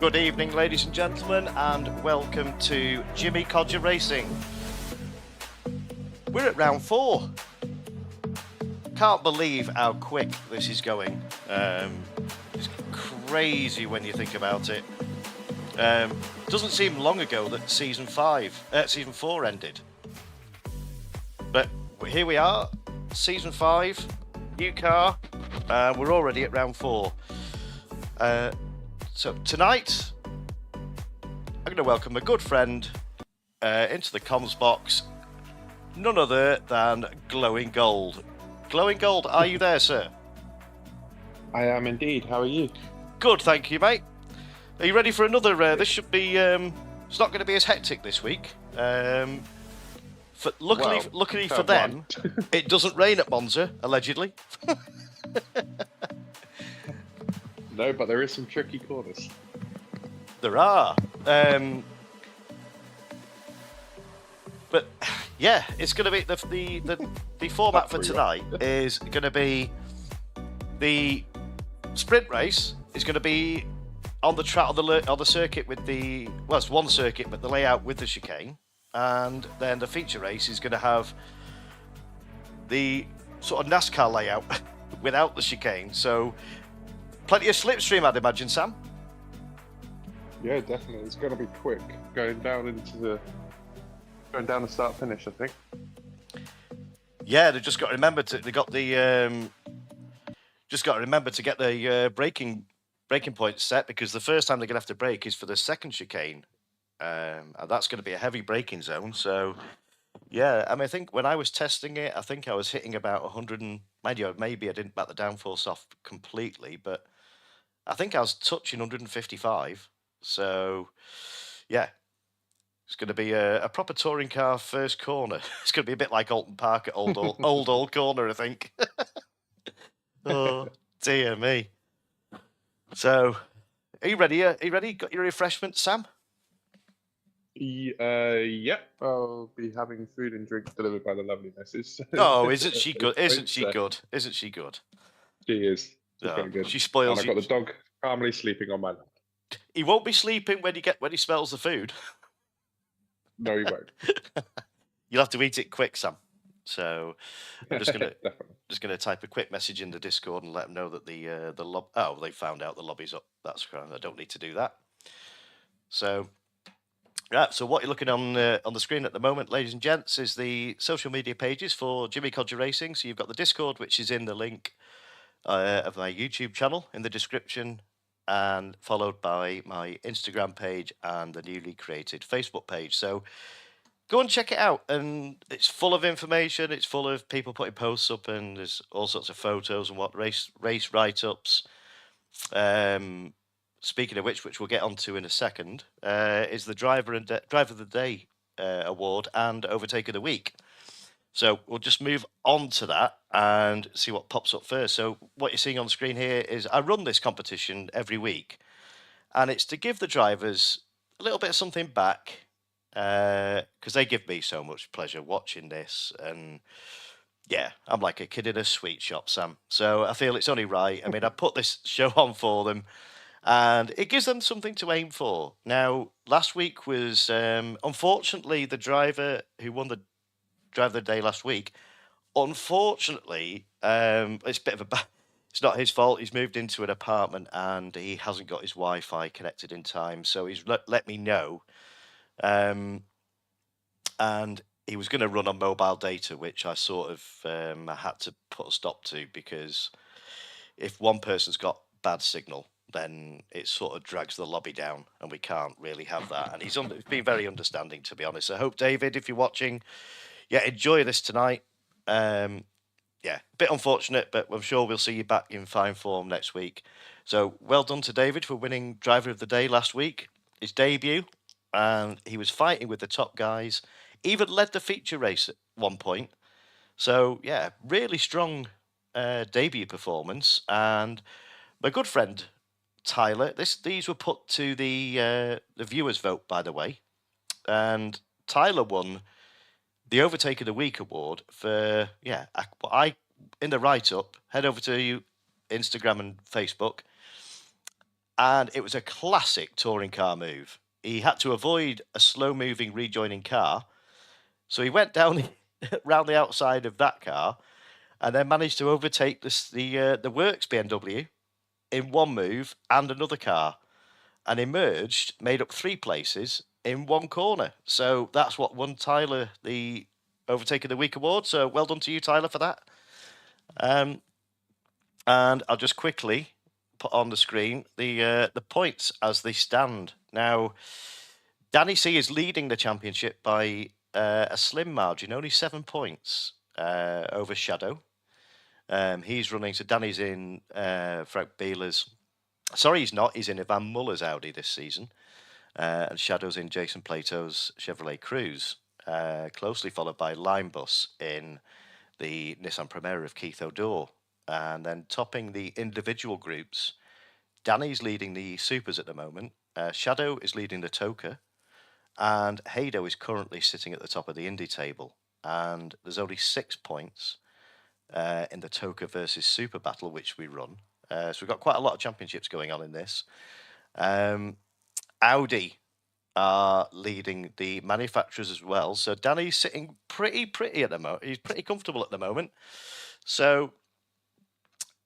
Good evening, ladies and gentlemen, and welcome to Jimmy Codger Racing. We're at round 4. Can't believe how quick this is going. It's crazy when you think about it. Doesn't seem long ago that season 4 ended. But here we are, season 5, new car, and we're already at round 4. So tonight, I'm going to welcome a good friend into the comms box, none other than Glowing Gold. Glowing Gold, are you there, sir? I am indeed. How are you? Good, thank you, mate. Are you ready for another? This should be. It's not going to be as hectic this week. Luckily for them, it doesn't rain at Monza, allegedly. No, but there is some tricky corners. There are. But yeah, it's going to be the format for tonight is going to be the sprint race is going to be on the track on the circuit with it's one circuit, but the layout with the chicane, and then the feature race is going to have the sort of NASCAR layout without the chicane. So. Plenty of slipstream, I'd imagine, Sam. Yeah, definitely. It's going to be quick going down the start finish, I think. Yeah, they've just got to remember to. They got the. Just got to remember to get the braking points set, because the first time they're going to have to brake is for the second chicane, and that's going to be a heavy braking zone. So. Yeah, I mean, I think when I was testing it, I think I was hitting about 100 and maybe I didn't back the downforce off completely, but I think I was touching 155. So, yeah, it's going to be a proper touring car first corner. It's going to be a bit like Oulton Park at old corner, I think. Oh, dear me. So, are you ready? Got your refreshments, Sam? Yep. I'll be having food and drink delivered by the lovely missus. Oh, isn't she good? Isn't she good? Isn't she good? She is. She's very good. She spoils you. I've got the dog calmly sleeping on my lap. He won't be sleeping when he smells the food. No, he won't. You'll have to eat it quick, Sam. So I'm just gonna type a quick message in the Discord and let them know that the they found out the lobby's up. That's correct. I don't need to do that. So. Right, so what you're looking on the screen at the moment, ladies and gents, is the social media pages for Jimmy Codger Racing. So you've got the Discord, which is in the link of my YouTube channel in the description, and followed by my Instagram page and the newly created Facebook page. So go and check it out, and it's full of information. It's full of people putting posts up, and there's all sorts of photos and race write-ups. Speaking of which we'll get onto in a second, is the Driver of the Day award and Overtake of the Week. So we'll just move on to that and see what pops up first. So what you're seeing on the screen here is I run this competition every week, and it's to give the drivers a little bit of something back, because they give me so much pleasure watching this. And yeah, I'm like a kid in a sweet shop, Sam. So I feel it's only right. I mean, I put this show on for them, and it gives them something to aim for. Now, last week was, unfortunately, the driver who won the Driver of the Day last week, unfortunately, it's a bit of it's not his fault. He's moved into an apartment and he hasn't got his Wi-Fi connected in time. So he's let me know. And he was going to run on mobile data, which I sort of I had to put a stop to, because if one person's got bad signal, then it sort of drags the lobby down, and we can't really have that. And he's been very understanding, to be honest. I hope, David, if you're watching, enjoy this tonight. A bit unfortunate, but I'm sure we'll see you back in fine form next week. So well done to David for winning Driver of the Day last week, his debut, and he was fighting with the top guys. even led the feature race at one point. So yeah, really strong debut performance. And my good friend Tyler, these were put to the viewers' vote, by the way, and Tyler won the Overtake of the Week award for I in the write up. Head over to Instagram and Facebook, and it was a classic touring car move. He had to avoid a slow moving rejoining car, so he went down round the outside of that car, and then managed to overtake the Works BMW in one move and another car, and emerged, made up 3 places in one corner. So that's what won Tyler the Overtake of the Week award. So well done to you, Tyler, for that. And I'll just quickly put on the screen the points as they stand now. Danny C is leading the championship by a slim margin, only 7 points over Shadow. He's running, so Danny's in Frank Beeler's. Sorry, he's not. He's in Ivan Muller's Audi this season. And Shadow's in Jason Plato's Chevrolet Cruze, closely followed by Linebus in the Nissan Primera of Keith O'Dore. And then topping the individual groups, Danny's leading the Supers at the moment. Shadow is leading the Toka. And Haydo is currently sitting at the top of the Indy table. And there's only 6 points in the Toka versus Super battle, which we run. So we've got quite a lot of championships going on in this. Audi are leading the manufacturers as well. So Danny's sitting pretty at the moment. He's pretty comfortable at the moment. So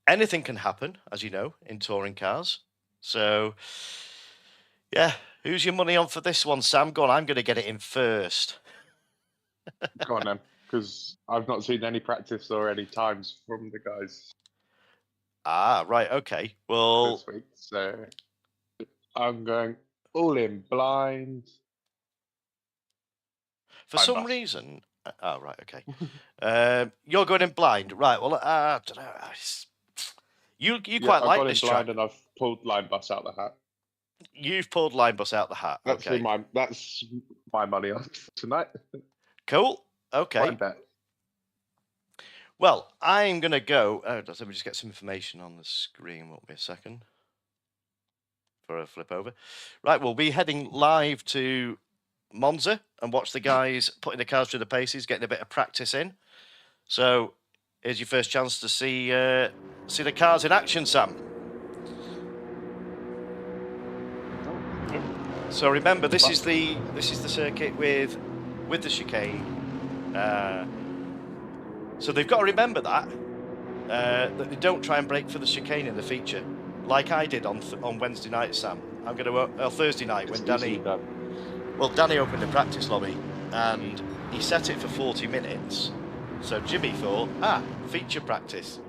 anything can happen, as you know, in touring cars. So yeah, who's your money on for this one, Sam? Go on, I'm going to get it in first. Go on then, because I've not seen any practice or any times from the guys Ah, right, okay. Well, this week, so I'm going all in blind. for some reason, oh right, okay. You're going in blind, right? Well, I don't know. You quite like this track. I've gone in blind and I've pulled line bus out the hat. You've pulled line bus out the hat. That's okay. That's my money on tonight. Cool. Okay. My bet. Well, I'm going to go. Let me just get some information on the screen. Won't be a second for a flip over. Right, we'll be heading live to Monza and watch the guys putting the cars through the paces, getting a bit of practice in. So here's your first chance to see the cars in action, Sam. So remember, this is the circuit with the chicane. So they've got to remember that they don't try and break for the chicane in the feature, like I did on Wednesday night, Sam. I'm going to Thursday night when Danny opened the practice lobby and he set it for 40 minutes. So Jimmy thought, feature practice.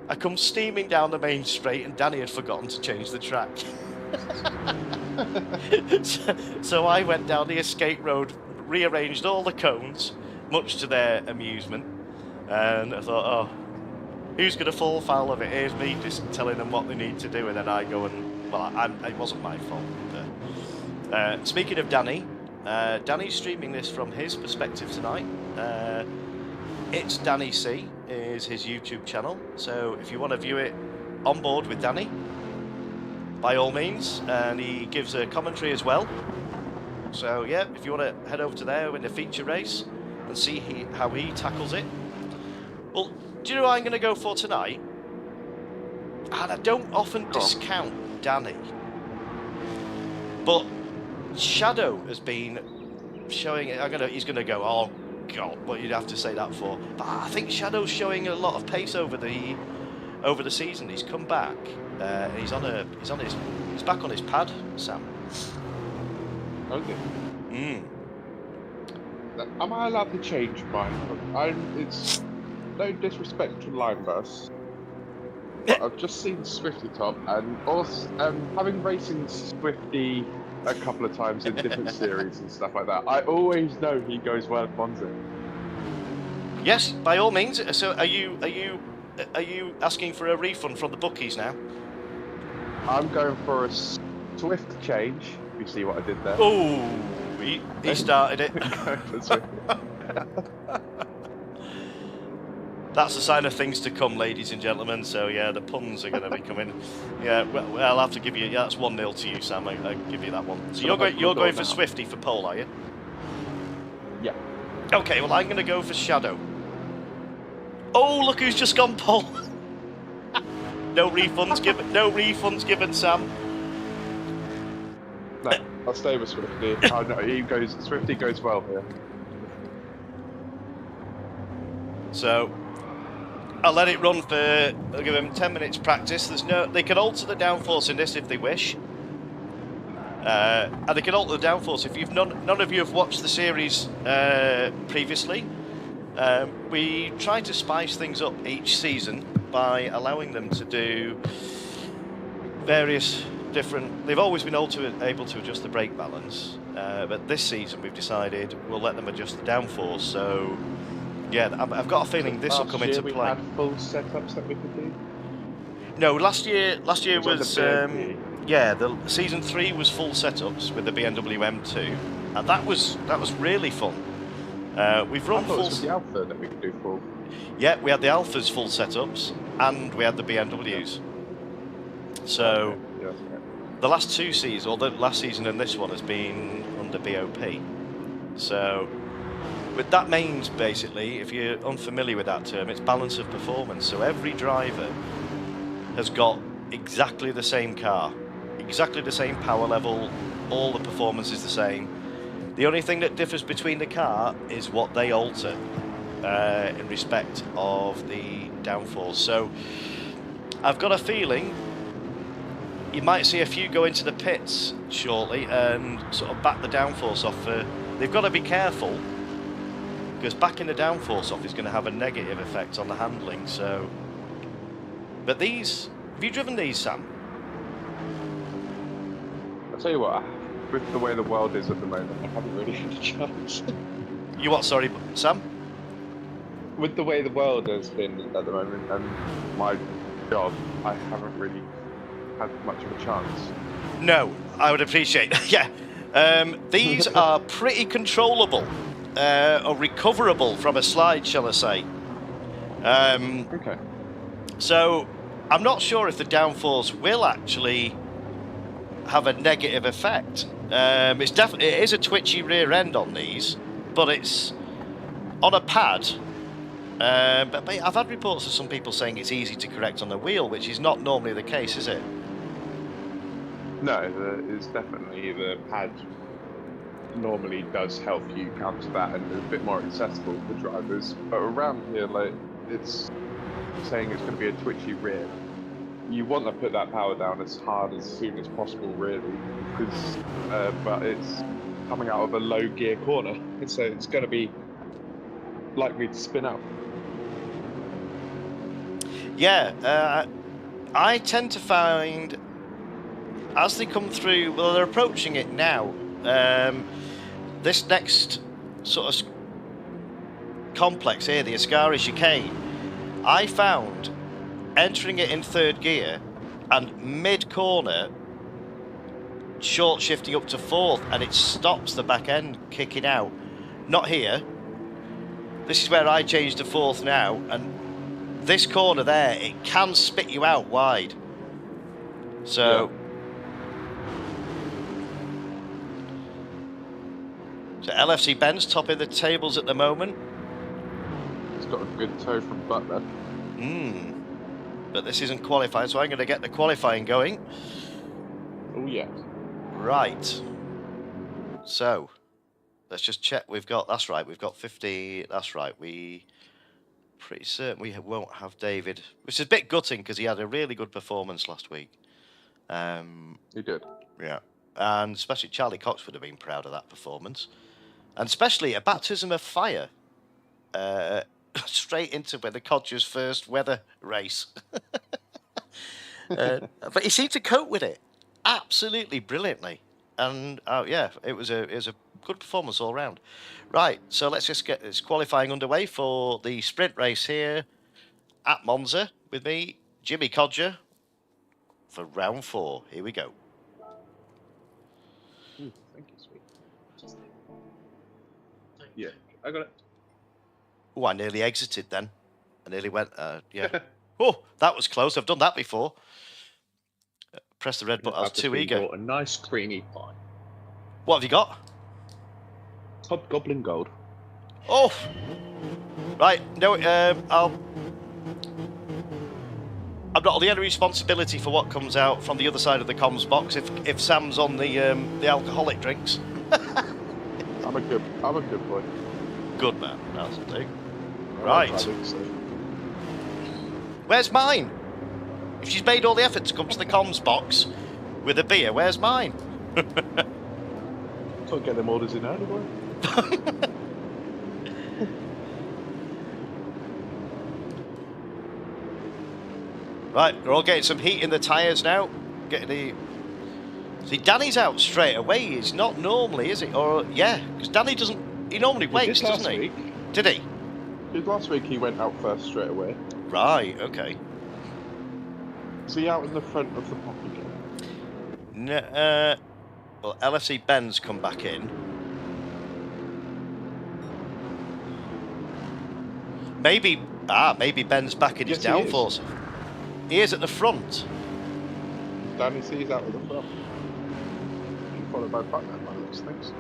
I come steaming down the main straight and Danny had forgotten to change the track. So I went down the escape road, rearranged all the cones, much to their amusement, and I thought, oh, who's going to fall foul of it? Here's me just telling them what they need to do, and then I go and, well, it wasn't my fault. But, speaking of Danny, Danny's streaming this from his perspective tonight. It's Danny C is his YouTube channel, so if you want to view it on board with Danny, by all means, and he gives a commentary as well. So yeah, if you want to head over to there in the feature race and see how he tackles it. Well, do you know what I'm going to go for tonight? And I don't often discount Danny, but Shadow has been showing it. He's going to go, oh God, what you'd have to say that for? But I think Shadow's showing a lot of pace over the season. He's come back. He's back on his pad, Sam. Okay. Am I allowed to change mine? It's no disrespect to Linebus, but I've just seen Swifty Top, and also having racing Swifty a couple of times in different series and stuff like that. I always know he goes well at Monza. Yes, by all means. So are you asking for a refund from the bookies now? I'm going for a Swift change. You see what I did there? Oh, He started it. That's a sign of things to come, ladies and gentlemen. So yeah, the puns are going to be coming. Yeah, well, I'll have to give you. Yeah, that's 1-0 to you, Sam. I'll give you that one. So you're going for Swifty for pole, are you? Yeah. Okay, well I'm going to go for Shadow. Oh, look who's just gone pole. No refunds given. No refunds given, Sam. No, I'll stay with Swifty. Oh no, Swifty goes well here. So I'll let it run for. I'll give them 10 minutes practice. They can alter the downforce in this if they wish, and they can alter the downforce if you've none of you have watched the series previously. We try to spice things up each season by allowing them to do various different. They've always been able to adjust the brake balance, but this season we've decided we'll let them adjust the downforce. So. Yeah, I've got a feeling this will come into play. We had full setups that we could do. No, last year was yeah. The season 3 was full setups with the BMW M2, and that was really fun. We've run full. The Alpha that we could do full. Yeah, we had the Alphas full setups, and we had the BMWs. So okay. Yeah, the last 2 seasons, or the last season and this one, has been under BOP. So. But that means, basically, if you're unfamiliar with that term, it's balance of performance. So every driver has got exactly the same car, exactly the same power level, all the performance is the same. The only thing that differs between the car is what they alter in respect of the downforce. So I've got a feeling you might see a few go into the pits shortly and sort of back the downforce off. They've got to be careful, because backing the downforce off is going to have a negative effect on the handling. So, but these, have you driven these, Sam? I'll tell you what, with the way the world is at the moment, I haven't really had a chance. You what, sorry, Sam? With the way the world has been at the moment and my job, I haven't really had much of a chance. No, I would appreciate that. Yeah. These are pretty controllable. Or recoverable from a slide, shall I say. Okay. So, I'm not sure if the downforce will actually have a negative effect. It is a twitchy rear end on these, but it's on a pad. But I've had reports of some people saying it's easy to correct on the wheel, which is not normally the case, is it? No, it's definitely the pad. Normally does help you counter that and is a bit more accessible for drivers, but around here, like, it's saying it's going to be a twitchy rear. You want to put that power down as hard as soon as possible, really, because but it's coming out of a low gear corner, so it's going to be likely to spin out. Yeah, I tend to find as they come through, well, they're approaching it now. This next sort of complex here, the Ascari chicane, I found entering it in 3rd gear and mid-corner short shifting up to 4th, and it stops the back end kicking out. Not here. This is where I changed to 4th now, and this corner there, it can spit you out wide. So... Yeah. So LFC Benz top of the tables at the moment. It's got a good toe from Butler. But this isn't qualifying, so I'm going to get the qualifying going. Oh yeah. Right. So let's just check. That's right. We've got 50. That's right. Pretty certain we won't have David, which is a bit gutting because he had a really good performance last week. He did. Yeah, and especially Charlie Cox would have been proud of that performance. And especially a baptism of fire straight into the Codger's first weather race. But he seemed to cope with it absolutely brilliantly. And yeah, it was a good performance all round. Right, so let's just get this qualifying underway for the sprint race here at Monza with me, Jimmy Codger, for round 4. Here we go. Thank you, sweet. Yeah, I got it. Oh, I nearly exited then. I nearly went, yeah. Oh, that was close. I've done that before. Press the red button. I was too eager. Bought a nice creamy pie. What have you got? Hobgoblin Gold. Oh! Right, no, I'm not the only responsibility for what comes out from the other side of the comms box if Sam's on the alcoholic drinks. I'm a good boy. Good man, that's the thing. Right. I think so. Where's mine? If she's made all the effort to come to the comms box with a beer, where's mine? Can't get them orders in early, boy. Right, we're all getting some heat in the tyres now. Getting the... See, Danny's out straight away. He's not normally, is he? Or, yeah, because Danny doesn't... He normally waits, doesn't he? Did he? Last week he went out first straight away. Right, okay. Is he out in the front of the pack again? No, well, LFC Ben's come back in. Maybe Ben's back in his downforce. He is at the front. Danny sees out at the front. Followed by Batman by those things.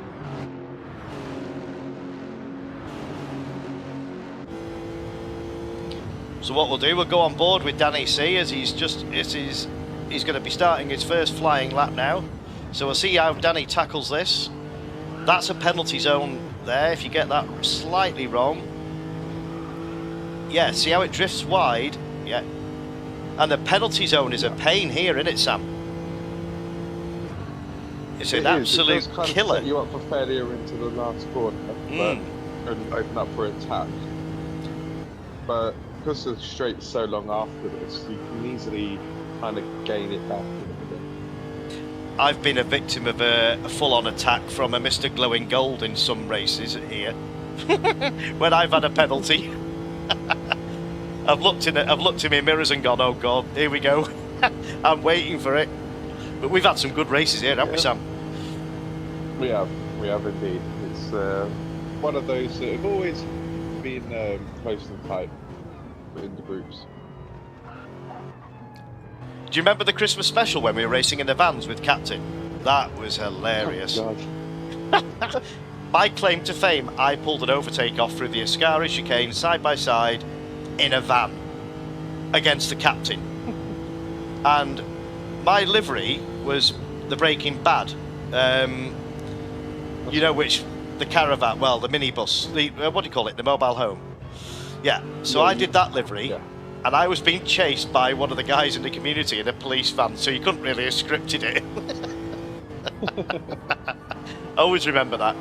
So what we'll do, we'll go on board with Danny C as he's going to be starting his first flying lap now. So we'll see how Danny tackles this. That's a penalty zone there if you get that slightly wrong. Yeah, see how it drifts wide? Yeah. And the penalty zone is a pain here, isn't it, Sam? It's an absolute it does kind killer. Of set you up for failure into the last corner, but and open up for attack. But because the straight's so long after this, you can easily kind of gain it back a little bit. I've been a victim of a full-on attack from a Mr. Glowing Gold in some races here. When I've had a penalty. I've looked in my mirrors and gone, oh God, here we go. I'm waiting for it. But we've had some good races here, haven't we, Sam? We have indeed. It's one of those that have always been close and tight in the groups. Do you remember the Christmas special when we were racing in the vans with Captain? That was hilarious. Oh, My claim to fame, I pulled an overtake off through the Ascari chicane side by side in a van against the Captain. And my livery was the Breaking Bad. You know which, the caravan, well, the minibus, what do you call it, the mobile home? Yeah, so I did that livery, and I was being chased by one of the guys in the community in a police van, so you couldn't really have scripted it. Always remember that.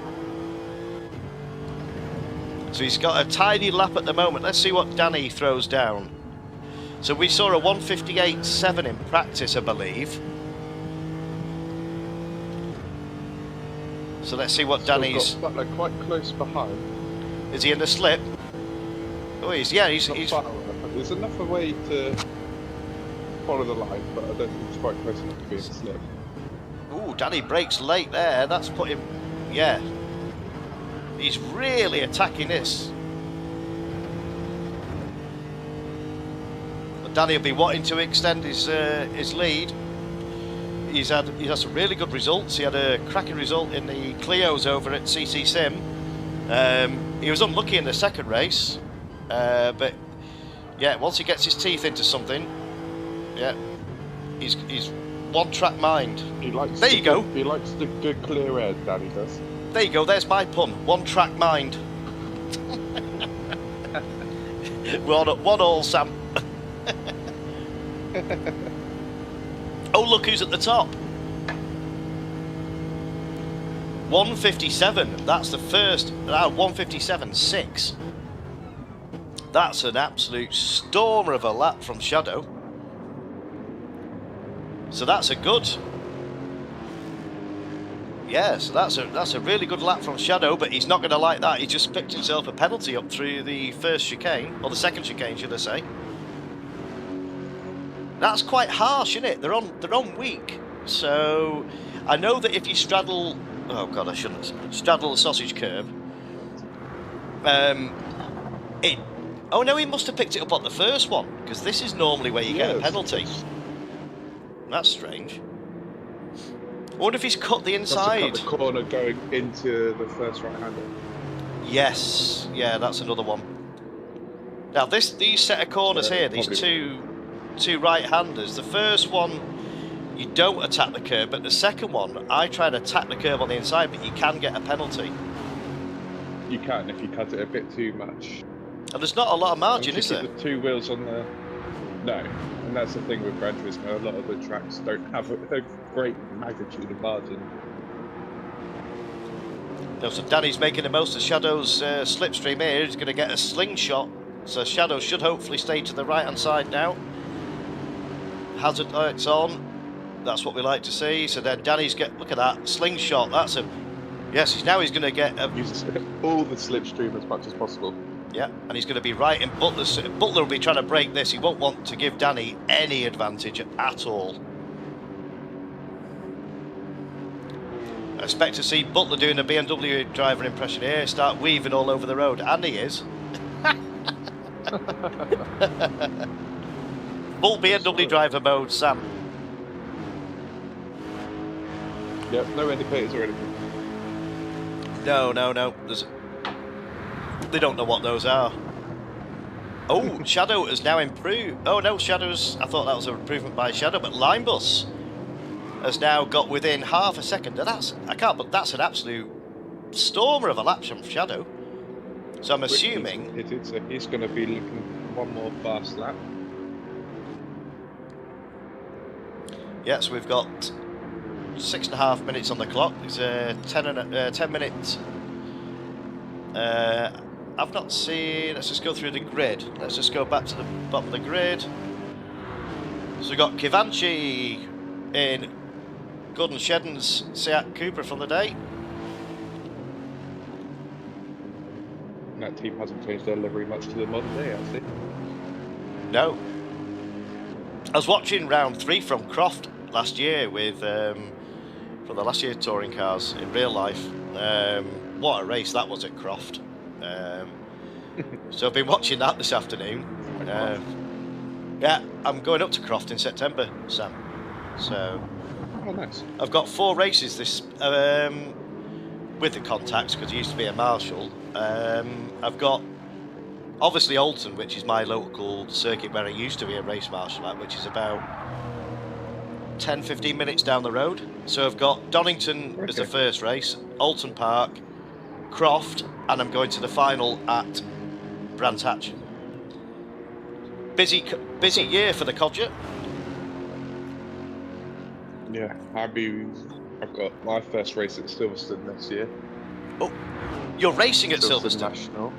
So he's got a tiny lap at the moment. Let's see what Danny throws down. So we saw a 1:58.7 in practice, I believe. So let's see what Danny's... Got Butler quite close behind. Is he in the slip? Oh, he's There's enough away to follow the line, but I don't think it's quite close enough to be in the slip. Ooh, Danny breaks late there. That's put him... Yeah. He's really attacking this. But Danny will be wanting to extend his lead. He's had some really good results. He had a cracking result in the Clios over at CC Sim. He was unlucky in the second race, but yeah, once he gets his teeth into something, yeah, he's one-track mind. There you go. He likes the good clear air, Danny does. There you go. There's my pun. One-track mind. We're on at 1-1, Sam. Oh, look who's at the top. 1:57. That's the first. 1:57.6. That's an absolute stormer of a lap from Shadow. So that's a good. Yeah, so that's a really good lap from Shadow, but he's not going to like that. He just picked himself a penalty up through the first chicane, or the second chicane, should I say? That's quite harsh, isn't it? They're on weak. So I know that if you straddle, oh God, I shouldn't straddle the sausage curb. It. Oh no, he must have picked it up on the first one, because this is normally where you get a penalty. That's strange. I wonder if he's cut the inside. Cut the corner going into the first right-hander. Yes, yeah, that's another one. Now these set of corners here, these two right-handers. The first one, you don't attack the curb, but the second one, I try and attack the curb on the inside, but you can get a penalty. You can if you cut it a bit too much. And there's not a lot of margin, is there? The two wheels on the... No, and that's the thing with Gran Turismo, a lot of the tracks don't have a great magnitude of margin. No, so Danny's making the most of Shadow's slipstream here. He's going to get a slingshot. So Shadow should hopefully stay to the right-hand side now. Hazard lights on. That's what we like to see. So then Danny's look at that, slingshot. That's a... Yes, he's going to get a... Use all the slipstream as much as possible. Yeah, and he's going to be right in Butler's. Butler will be trying to break this. He won't want to give Danny any advantage at all. I expect to see Butler doing a BMW driver impression here, start weaving all over the road, and he is. Full BMW driver mode, Sam. Yep, no indicators or anything. No. They don't know what those are. Oh, Shadow has now improved. Oh no, Shadow's... I thought that was an improvement by Shadow, but Linebus has now got within half a second. And that's... I can't, but that's an absolute stormer of a lap from Shadow. So I'm assuming... So he's going to be looking one more fast lap. Yeah, so we've got 6.5 minutes on the clock. It's 10 minutes. I've not seen... Let's just go through the grid. Let's just go back to the bottom of the grid. So we've got Kivanchi in Gordon Shedden's Seat Cooper from the day. And that team hasn't changed their livery much to the modern day, actually. No. I was watching round 3 from Croft last year with... from the last year's touring cars in real life. What a race that was at Croft. So I've been watching that this afternoon. Yeah, I'm going up to Croft in September, Sam. So, oh, nice. I've got 4 races this with the contacts because I used to be a marshal. I've got obviously Oulton, which is my local circuit where I used to be a race marshal at, which is about 10-15 minutes down the road. So I've got Donington as the first race, Oulton Park, Croft, and I'm going to the final at Brands Hatch. Busy year for the Codger. Yeah, I've got my first race at Silverstone this year. Oh, you're racing at Silverstone National.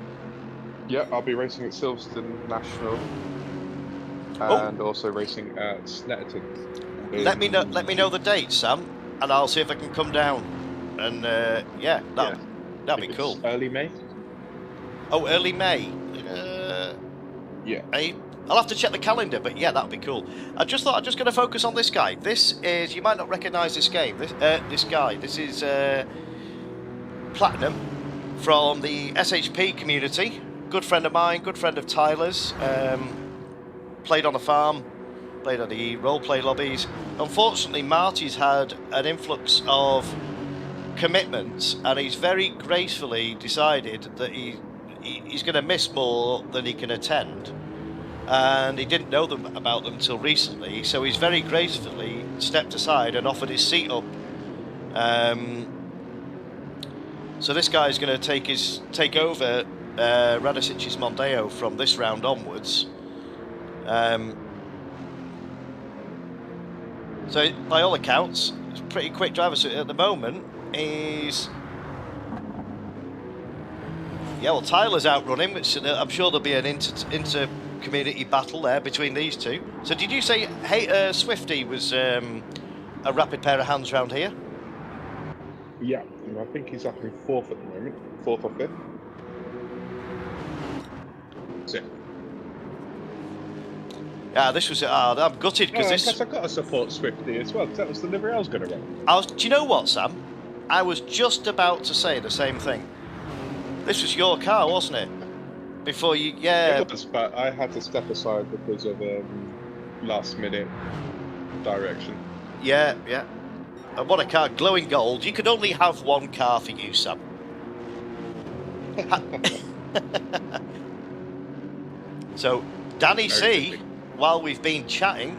Yeah, I'll be racing at Silverstone National, and also racing at Snetterton. Let me know the date, Sam, and I'll see if I can come down. And yeah, that'd be cool. Early May. Oh, early May. Yeah. I'll have to check the calendar, but yeah, that'd be cool. I just thought I'm just going to focus on this guy. This is, you might not recognise this game. This guy. This is Platinum from the SHP community. Good friend of mine. Good friend of Tyler's. Played on a farm. Played on the role-play lobbies. Unfortunately, Marty's had an influx of commitments, and he's very gracefully decided that he's going to miss more than he can attend, and he didn't know about them until recently, so he's very gracefully stepped aside and offered his seat up. So this guy's going to take over Radisic's Mondeo from this round onwards. So by all accounts, it's a pretty quick driver. So at the moment, he's... Yeah, well, Tyler's outrunning, which I'm sure there'll be an inter-community battle there between these two. So did you say Swifty was a rapid pair of hands round here? Yeah, I think he's up in 4th at the moment. 4th or 5th. 6th. Yeah, this was... I'm gutted because this... I've got to support Swifty as well, because that was the livery I was going to run. Do you know what, Sam? I was just about to say the same thing. This was your car, wasn't it? Before you, yeah. It was, but I had to step aside because of last minute direction. Yeah. And what a car, glowing gold. You could only have one car for you, Sam. So, Danny C, while we've been chatting,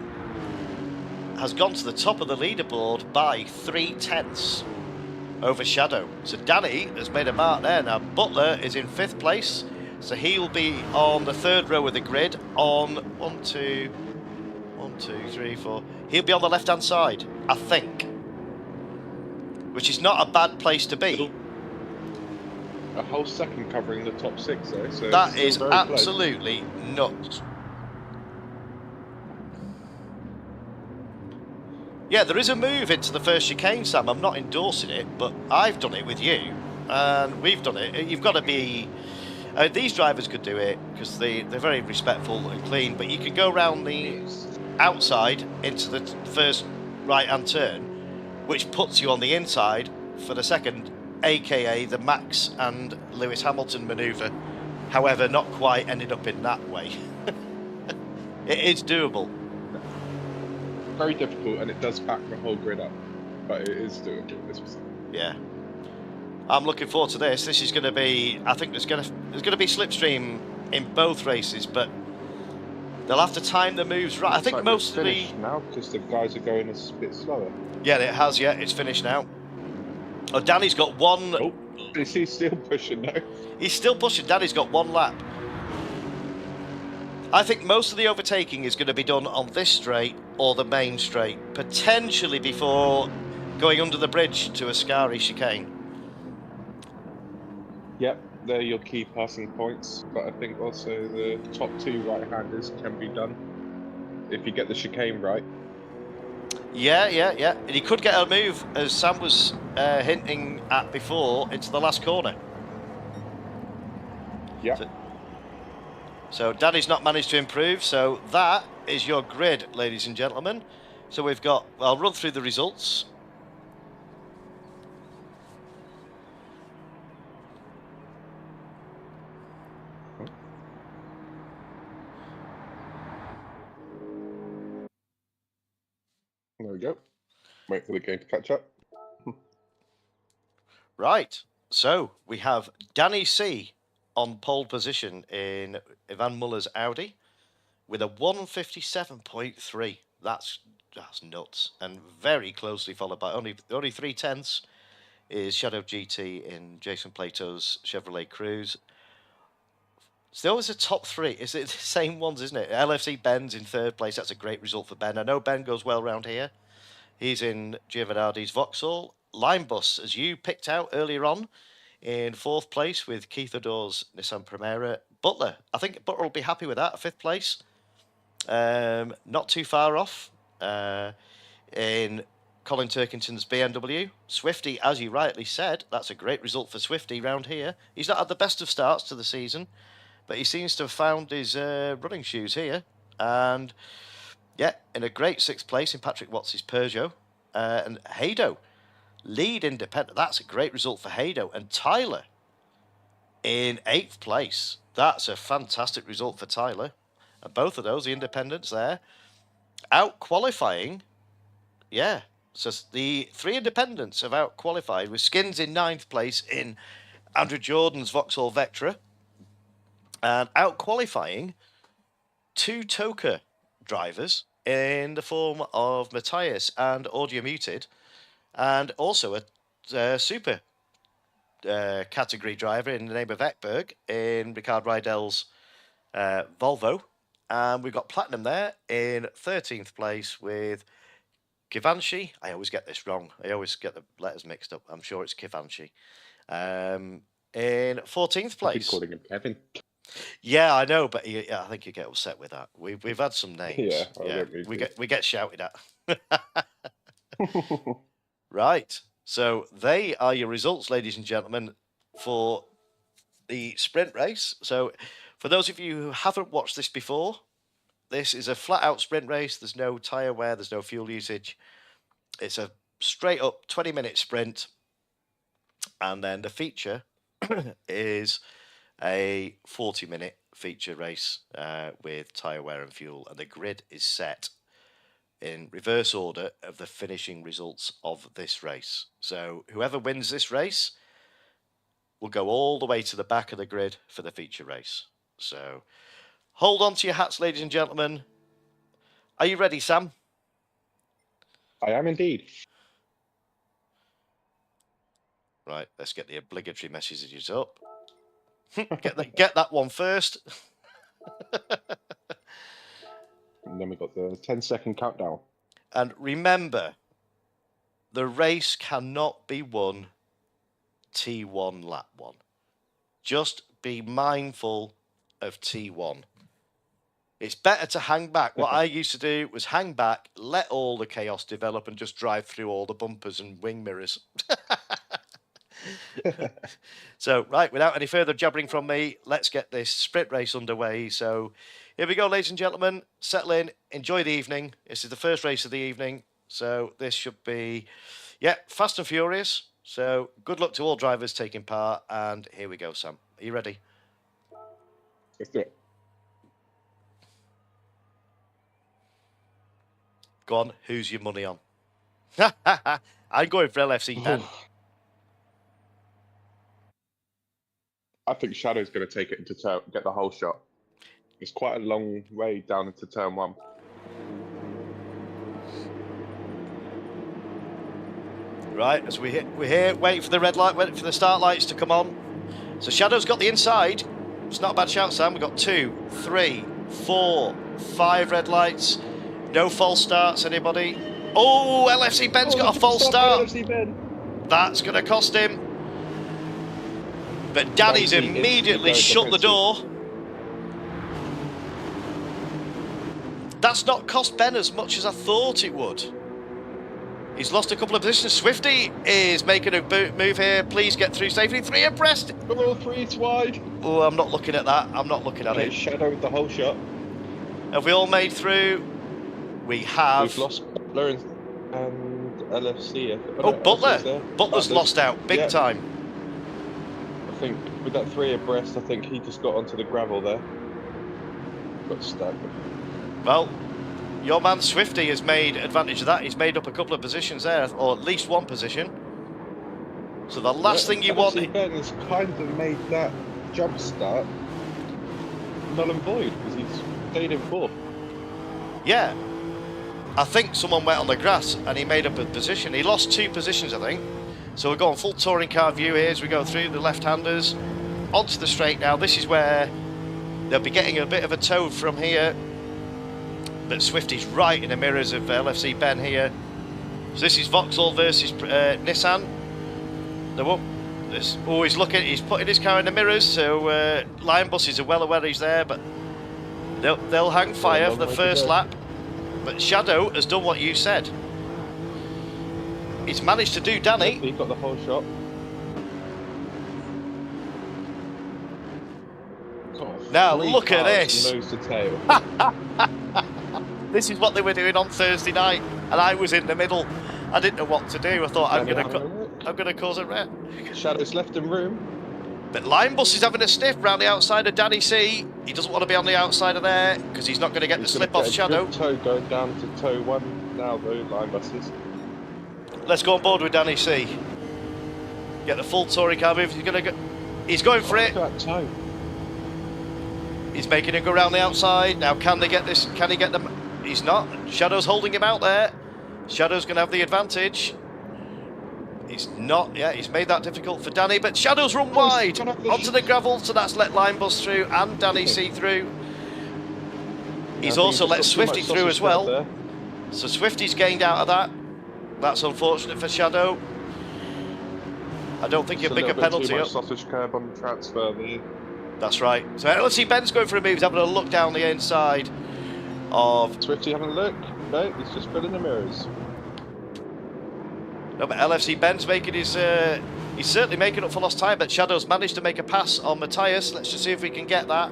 has gone to the top of the leaderboard by 3/10 over Shadow. So Danny has made a mark there. Now Butler is in 5th place, so he'll be on the 3rd row of the grid on 1, 2, 3, 4. He'll be on the left-hand side, I think, which is not a bad place to be. A whole second covering the top 6, though. So that is absolutely nuts. Yeah, there is a move into the first chicane, Sam. I'm not endorsing it, but I've done it with you, and we've done it. You've got to be... these drivers could do it, because they're very respectful and clean, but you could go around the outside into the first right-hand turn, which puts you on the inside for the second, a.k.a. the Max and Lewis Hamilton manoeuvre. However, not quite ended up in that way. It is doable. Very difficult, and it does back the whole grid up, but it is doable. Yeah, I'm looking forward to this. This is going to be, I think there's going to be slipstream in both races, but they'll have to time the moves right. I think most of the now, because the guys are going a bit slower. Yeah, it has. Yeah, it's finished now. Oh, Danny's got one. Oh, is he still pushing now? He's still pushing. Danny's got one lap. I think most of the overtaking is going to be done on this straight or the main straight, potentially before going under the bridge to Ascari chicane. Yep, they're your key passing points, but I think also the top 2 right-handers can be done if you get the chicane right. Yeah. And he could get a move, as Sam was hinting at before, into the last corner. Yeah. So Danny's not managed to improve, so that is your grid, ladies and gentlemen. So we've got, I'll run through the results. There we go. Wait for the game to catch up. Right, so we have Danny C on pole position in Ivan Muller's Audi with a 157.3. That's nuts, and very closely followed by only 3/10 is Shadow GT in Jason Plato's Chevrolet Cruze. Still, always a top 3. Is it the same ones, isn't it? LFC Ben's in 3rd place. That's a great result for Ben. I know Ben goes well round here. He's in Giovanardi's Vauxhall. Linebus, as you picked out earlier on, in 4th place with Keith Ador's Nissan Primera. Butler, I think Butler will be happy with that, 5th place. Not too far off in Colin Turkington's BMW. Swifty, as you rightly said, that's a great result for Swifty round here. He's not had the best of starts to the season, but he seems to have found his running shoes here. And yeah, in a great 6th place in Patrick Watts' Peugeot. And Haydo, lead independent. That's a great result for Haydo. And Tyler in 8th place. That's a fantastic result for Tyler. And both of those, the independents there, out qualifying. Yeah, so the 3 independents have out qualified with Skins in 9th place in Andrew Jordan's Vauxhall Vectra, and out qualifying 2 Toka drivers in the form of Matthias and Audio Muted, and also a super category driver in the name of Ekberg in Ricard Rydell's Volvo. And we've got Platinum there in 13th place with Kivanshi. I always get this wrong. I always get the letters mixed up. I'm sure it's Kivanshi. In 14th place. I've been calling him Kevin. Yeah, I know, but I think you get upset with that. We've had some names. Yeah, we get shouted at. Right. So they are your results, ladies and gentlemen, for the sprint race. So for those of you who haven't watched this before, this is a flat-out sprint race. There's no tyre wear. There's no fuel usage. It's a straight-up 20-minute sprint. And then the feature is a 40-minute feature race with tyre wear and fuel, and the grid is set in reverse order of the finishing results of this race. So whoever wins this race will go all the way to the back of the grid for the feature race. So hold on to your hats, ladies and gentlemen. Are you ready, Sam? I am indeed. Right, let's get the obligatory messages up. get that one first. And then we got the 10-second countdown. And remember, the race cannot be won T1 lap 1. Just be mindful of T1. It's better to hang back. What I used to do was hang back, let all the chaos develop, and just drive through all the bumpers and wing mirrors. So, right, without any further jabbering from me, let's get this sprint race underway. So, here we go, ladies and gentlemen. Settle in, enjoy the evening. This is the first race of the evening. So, this should be, yeah, fast and furious. So, good luck to all drivers taking part. And here we go, Sam. Are you ready? Let's do it. Go on, who's your money on? I'm going for LFC Ben. I think Shadow's going to take it into turn, get the whole shot. It's quite a long way down into turn 1. Right, as we're here, waiting for the red light, waiting for the start lights to come on. So Shadow's got the inside. It's not a bad shout, Sam. We've got 2, 3, 4, 5 red lights. No false starts, anybody? Oh, LFC Ben's got a false start. LFC Ben. That's going to cost him. But Danny's immediately shut the door. That's not cost Ben as much as I thought it would. He's lost a couple of positions. Swifty is making a move here. Please get through safely. 3 abreast. Oh, 3 wide. Oh, I'm not looking at that. I'm not looking at it. Shadow with the whole shot. Have we all made through? We have. We've lost Butler and LFC. Oh, Butler. Butler's lost out big time. I think with that 3 abreast, I think he just got onto the gravel there. Got stuck. Well, your man Swifty has made advantage of that. He's made up a couple of positions there, or at least one position. So the last thing you want... Ben has kind of made that jump start null and void, because he's stayed in 4th. Yeah. I think someone went on the grass and he made up a position. He lost 2 positions, I think. So we're going full touring car view here as we go through the left-handers. Onto the straight now. This is where they'll be getting a bit of a tow from here. But Swifty's right in the mirrors of LFC Ben here. So this is Vauxhall versus Nissan. He's putting his car in the mirrors, so line buses are well aware he's there, but they'll hang fire for the first lap. But Shadow has done what you said. He's managed to do Danny. He got the whole shot. Now look at this. Nose to tail. This is what they were doing on Thursday night, and I was in the middle. I didn't know what to do. I thought I'm gonna cause a wreck. Shadow's left in room. But Line Bus is having a sniff round the outside of Danny C. He doesn't want to be on the outside of there because he's not going to get the slip off Shadow. Toe going down to toe 1 now, though. Line buses. Let's go on board with Danny C. Get the full touring car move. He's going for it. Look at that toe. He's making him go around the outside. Now, can they get this? Can he get them? He's not. Shadow's holding him out there. Shadow's going to have the advantage. He's not. Yeah, he's made that difficult for Danny, but Shadow's run wide onto the gravel, so that's let Line Bus through and Danny C through. He's also let Swifty through as well. So Swifty's gained out of that. That's unfortunate for Shadow. I don't think a bigger penalty up. Sausage curb on the transfer there. That's right. So let's see, Ben's going for a move. He's having a look down the inside of... Swifty having a look? No, he's just filling the mirrors. No, but LFC Ben's making his... he's certainly making up for lost time, but Shadow's managed to make a pass on Matthias. Let's just see if we can get that.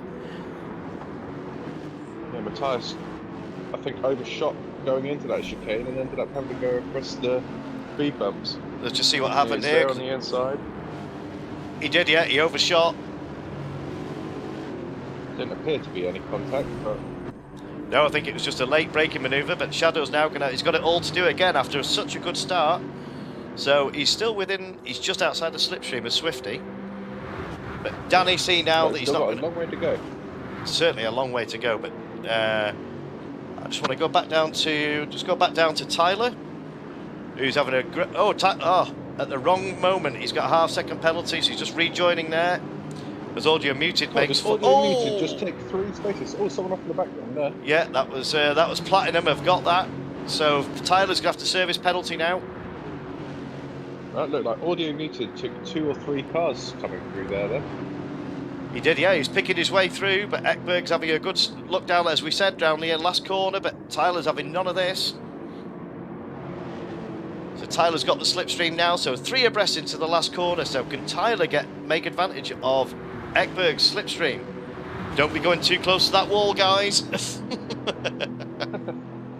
Yeah, Matthias, I think, overshot going into that chicane and ended up having to go across the speed bumps. Let's just see what happened here. On the inside. He did, yeah. He overshot. Didn't appear to be any contact, but No, I think it was just a late braking manoeuvre, but Shadow's now he's got it all to do again after such a good start. So he's still within, he's just outside the slipstream of Swifty. But Danny see now that he's not got a long way to go. Certainly a long way to go, but I just want to go back down to Tyler, who's having a great, at the wrong moment he's got a half-second penalty, so he's just rejoining there. As audio muted makes for... muted, just take 3 spaces. Oh, someone off in the background there. Yeah, that was Platinum. I've got that. So Tyler's going to have to serve his penalty now. That looked like audio muted took 2 or 3 cars coming through there then. He did, yeah. He's picking his way through, but Ekberg's having a good look down, as we said, down the last corner, but Tyler's having none of this. So Tyler's got the slipstream now, so 3 abreast into the last corner. So can Tyler make advantage of Ekberg's slipstream? Don't be going too close to that wall, guys.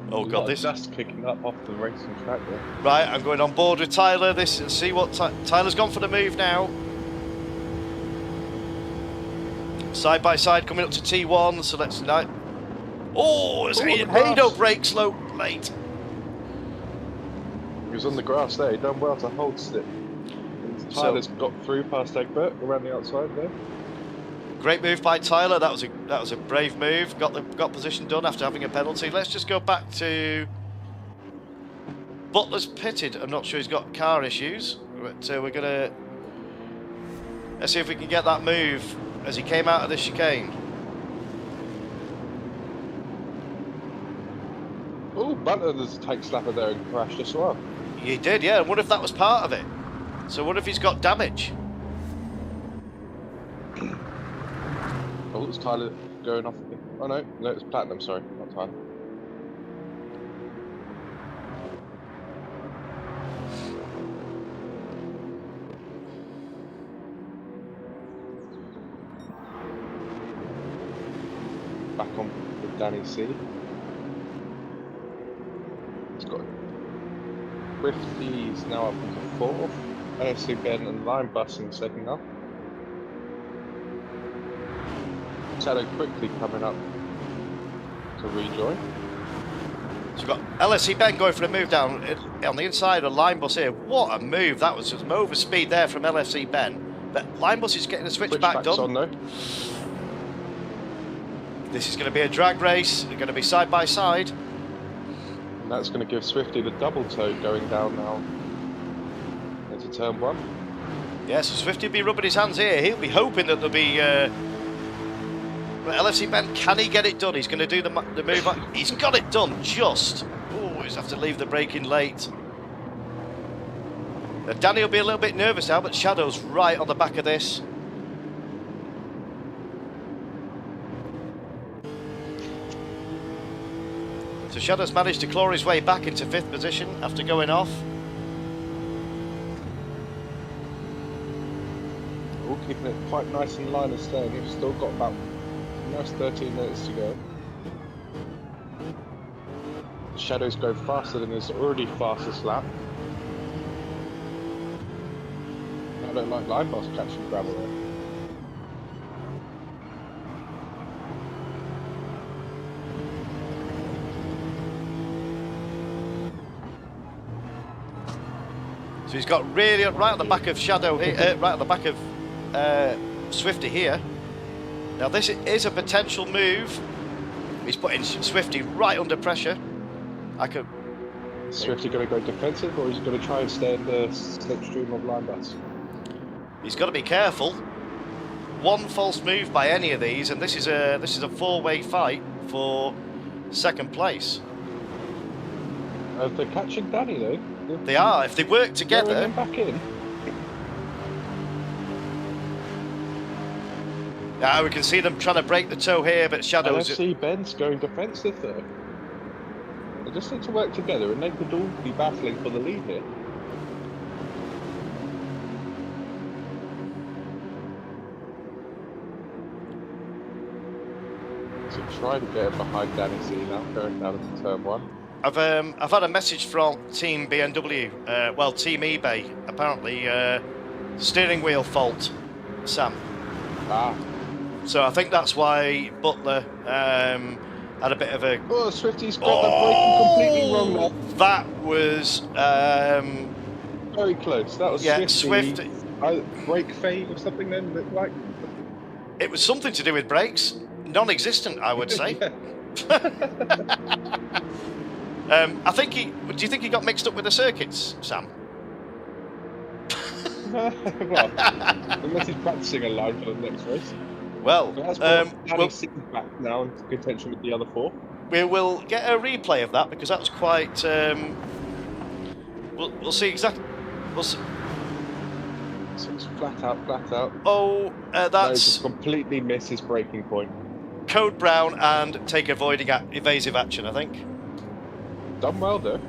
Oh god, this dust kicking up off the racing track there. Right, I'm going on board with Tyler. See what Tyler's gone for the move now. Side by side coming up to T1. So let's now. Oh, Haydo brakes late. He was on the grass there. He done well to hold stick. Tyler's got through past Egbert around the outside there. Great move by Tyler. That was a brave move. Got position done after having a penalty. Let's just go back to Butler's pitted. I'm not sure he's got car issues, but we're gonna let's see if we can get that move as he came out of the chicane. Oh, Bunter, there's a tank slapper there and crashed as well. He did, yeah. I wonder if that was part of it. So what if he's got damage? Oh, it's Tyler going off. Oh no, it's Platinum, sorry, not Tyler. Back on with Danny C. It's got Swifty's now up into 4th. LFC Ben and Line Bus in 2nd now. Shadow quickly coming up to rejoin. So we've got LSC Ben going for a move down on the inside of Line Bus here. What a move! That was some over speed there from LFC Ben. But Line Bus is getting a switchback done. On, though. This is going to be a drag race. They're going to be side by side. And that's going to give Swifty the double toe going down now into turn 1. Yes, so Swifty will be rubbing his hands here. He'll be hoping that there'll be. LFC Ben, can he get it done? He's going to do the move. He's got it done just. Oh, he's have to leave the braking late. Danny will be a little bit nervous now, but Shadow's right on the back of this. So Shadow's managed to claw his way back into 5th position after going off. All keeping it quite nice and line and staying. You've still got about nice 13 minutes to go. The Shadows go faster than his already fastest lap. I don't like Line Boss catching gravel there. So he's got really right at the back of Shadow here, right at the back of Swifty here. Now this is a potential move. He's putting Swifty right under pressure. Swifty going to go defensive, or is he going to try and stay in the slipstream of Line Bus? He's got to be careful. One false move by any of these, and this is a 4-way fight for 2nd place. They're catching Danny though. They are. If they work together. Back in. Yeah, we can see them trying to break the toe here, but Shadows. LFC Ben's going defensive though. They just need to work together, and they could all be battling for the lead here. So try to get behind Danny C now, going down into turn 1. I've had a message from Team BMW, well, Team eBay, apparently steering wheel fault. Sam. Ah. So I think that's why Butler had a bit of a... Oh, Swifty's got the braking completely wrong there. That was... Very close. That was yeah, Swifty. Brake fade or something then, looked like? It was something to do with brakes. Non-existent, I would say. I think he... Do you think he got mixed up with the circuits, Sam? Well, unless he's practicing a line for the next race. Well, we'll see back now in contention with the other 4. We will get a replay of that because that was quite... We'll see exactly... We'll see. So it's flat out. Oh, No, that's... just completely miss his braking point. Code brown and take avoiding evasive action, I think. Done well though.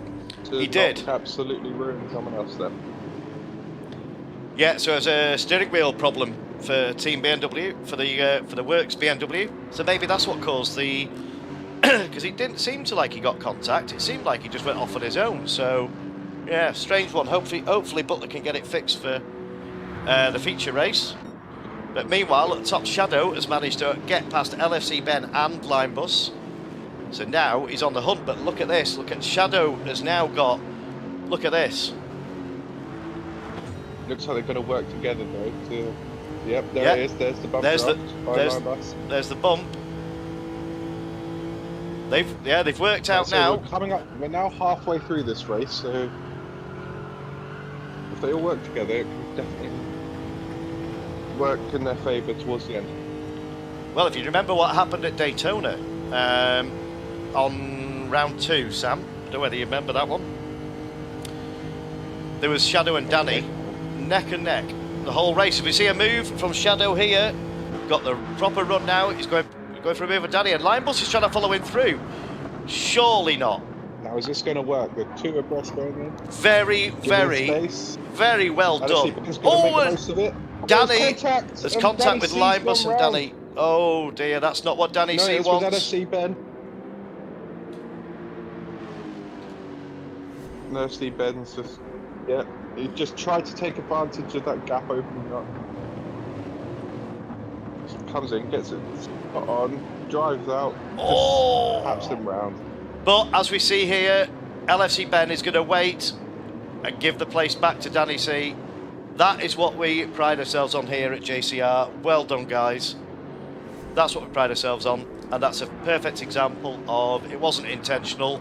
He did. Absolutely ruin someone else then. Yeah, so it's a steering wheel problem for Team BMW, for the Works BMW. So maybe that's what caused the... Because it didn't seem to like he got contact. It seemed like he just went off on his own. So, yeah, strange one. Hopefully Butler can get it fixed for the feature race. But meanwhile, at the top, Shadow has managed to get past LFC Ben and Line Bus. So now he's on the hunt, but look at this. Look at Shadow has now got... Look at this. Looks like they're going to work together though. Yep, there it is. There's the bump. There's the bump. They've worked out now. We're coming up. We're now halfway through this race, so if they all work together, it can definitely work in their favour towards the end. Well, if you remember what happened at Daytona on round 2, Sam, I don't know whether you remember that one. There was Shadow and Danny neck and neck the whole race. If we see a move from Shadow here, got the proper run now. He's going for a move with Danny, and Line Bus is trying to follow him through. Surely not. Now is this going to work? The 2 abreast going in. Very well done. Danny, there's contact with Line Bus and Danny. Oh dear, that's not what Danny C wants. LFC Ben. LFC Ben's just, yeah, he just tried to take advantage of that gap opening up. Just comes in, gets it spot on, drives out, taps him round. But as we see here, LFC Ben is going to wait and give the place back to Danny C. That is what we pride ourselves on here at JCR. Well done, guys. That's what we pride ourselves on, and that's a perfect example of it wasn't intentional,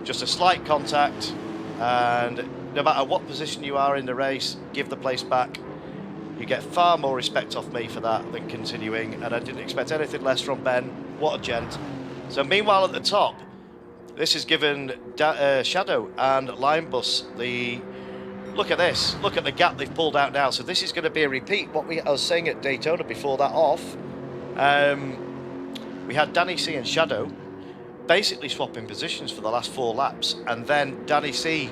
just a slight contact, and no matter what position you are in the race, give the place back. You get far more respect off me for that than continuing, and I didn't expect anything less from Ben. What a gent. So meanwhile at the top, this has given Shadow and Line Bus the... Look at this. Look at the gap they've pulled out now. So this is going to be a repeat. What I was saying at Daytona before that off, we had Danny C and Shadow basically swapping positions for the last 4 laps, and then Danny C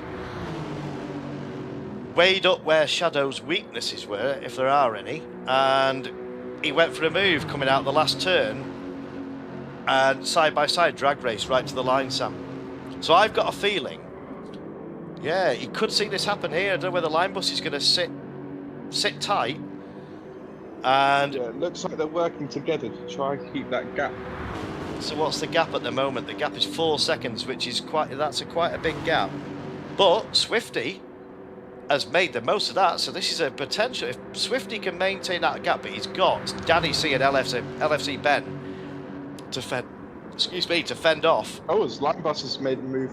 weighed up where Shadow's weaknesses were, if there are any, and he went for a move coming out the last turn, and side by side drag race right to the line, Sam. So I've got a feeling, yeah, you could see this happen here. I don't know whether Line Bus is going to sit tight, and yeah, it looks like they're working together to try and keep that gap. So what's the gap at the moment? The gap is 4 seconds, which is quite a big gap. But Swifty has made the most of that, so this is a potential. If Swifty can maintain that gap, but he's got Danny C and LFC Ben to fend off. Oh, as Line Bus has made a move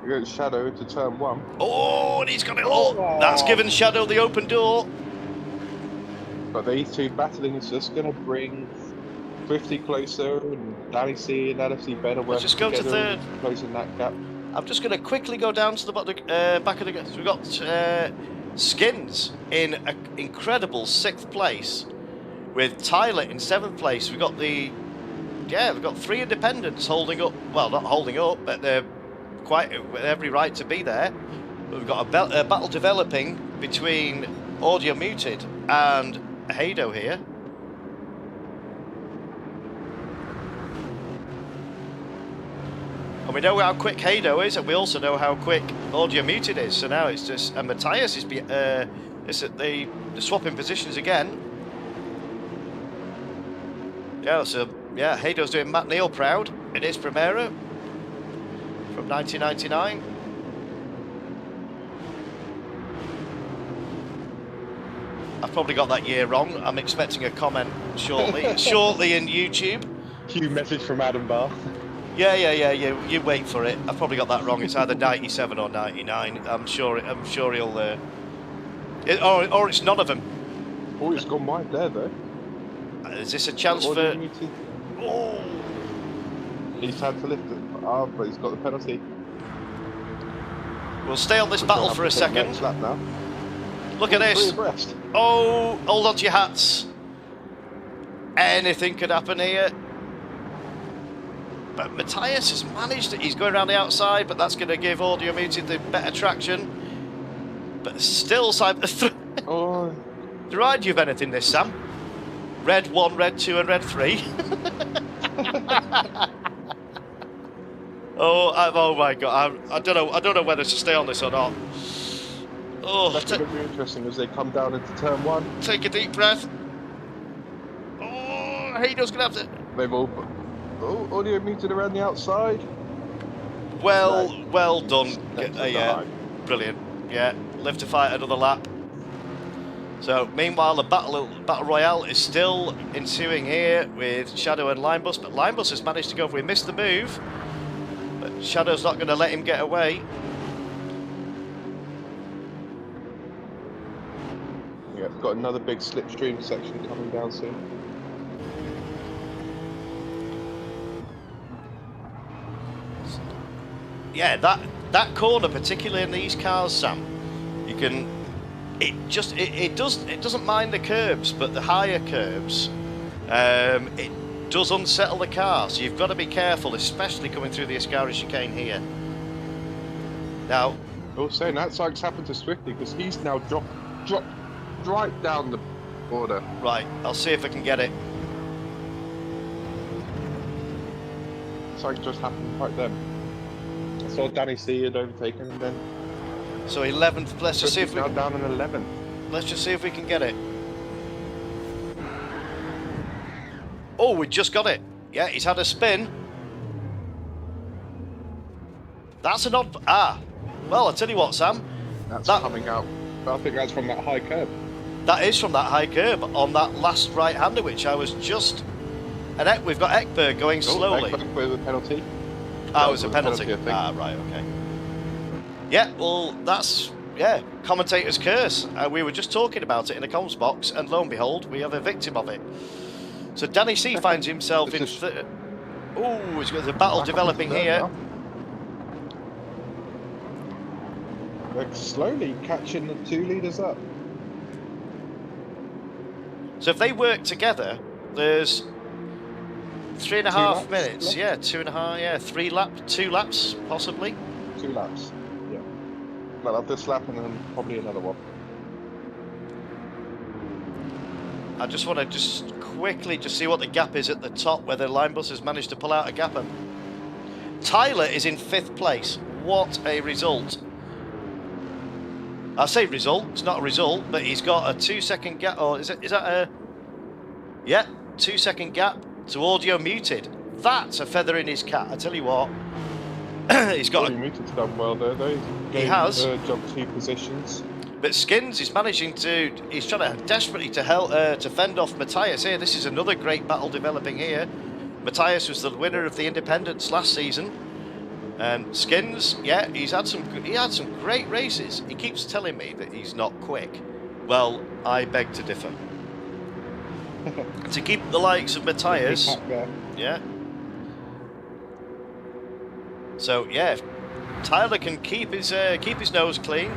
against Shadow into turn 1. Oh, and he's got it all. That's given Shadow the open door. But these two battling is just going to bring Swifty closer, and Danny C and LFC Ben are working together. Let's just go to third. Closing that gap. I'm just going to quickly go down to the back of the... So we've got Skins in an incredible 6th place, with Tyler in 7th place. We've got we've got 3 independents holding up. Well, not holding up, but they're quite with every right to be there. But we've got a battle developing between Audio Muted and Hado here. And we know how quick Hado is, and we also know how quick Audio Muted is. So now it's just... And Matthias has It's that they're swapping positions again. Yeah, so yeah, Haydo's doing Matt Neal proud in his Primera from 1999. I've probably got that year wrong. I'm expecting a comment shortly in YouTube. Cue message from Adam Barr. Yeah. You wait for it. I've probably got that wrong. It's either 97 or 99. I'm sure he'll. Or it's none of them. Oh, he's gone wide there though. Is this a chance for? Oh. He's had to lift it. But he's got the penalty. We'll stay on this battle for a second. Now. Look at this. Oh, hold on to your hats. Anything could happen here. But Matthias has managed it. He's going around the outside, but that's going to give Audio Muted the better traction. But still, oh. Remind you of anything, this, Sam? Red 1, Red 2, and Red 3. Oh my God! I don't know whether to stay on this or not. Oh, that's going to be interesting as they come down into turn 1. Take a deep breath. Oh, Haydo's going to have to. They've all. Oh, Audio Muted around the outside. Well done. Yeah, brilliant. Yeah, live to fight another lap. So meanwhile, the battle royale is still ensuing here with Shadow and Linebus, but Linebus has managed to go. We missed the move, but Shadow's not going to let him get away. Yeah, got another big slipstream section coming down soon. Yeah, that corner, particularly in these cars, Sam, you can. It doesn't mind the curbs, but the higher curbs, it does unsettle the car. So you've got to be careful, especially coming through the Ascari chicane here. Now, also, that Sykes happened to Swifty because he's now dropped right down the border. Right, I'll see if I can get it. Sykes just happened right then. I saw Danny C had overtaken and then. So 11th. Let's just see if we can. Down in 11th. Let's just see if we can get it. Oh, we just got it. Yeah, he's had a spin. That's an odd. Well, I'll tell you what, Sam. That's coming out. I think that's from that high curb. That is from that high curb on that last right-hander, which I was just. And we've got Ekberg going slowly. Ekberg with a penalty. It was a penalty. Right, okay. Yeah, well, that's, commentator's curse. We were just talking about it in the comms box, and lo and behold, we have a victim of it. So Danny C finds himself in... he's got the battle developing here. Now. They're slowly catching the 2 leaders up. So if they work together, there's 3.5 minutes. Left? 2.5, 2 laps, possibly. 2 laps. Well, I'll this lap and then probably another one. I just want to quickly see what the gap is at the top, whether Linebus has managed to pull out a gap. Tyler is in 5th place. What a result. I say result, it's not a result, but he's got a 2-second gap, or is that a... Yeah, 2-second gap to Audio Muted. That's a feather in his cap, I tell you what. He's got. Muted's done well there, though. He has. Jumped 2 positions. But Skins is managing to. He's trying to desperately to fend off Matthias here. This is another great battle developing here. Matthias was the winner of the Independents last season, and Skins, he had some great races. He keeps telling me that he's not quick. Well, I beg to differ. To keep the likes of Matthias, yeah. So if Tyler can keep his nose clean,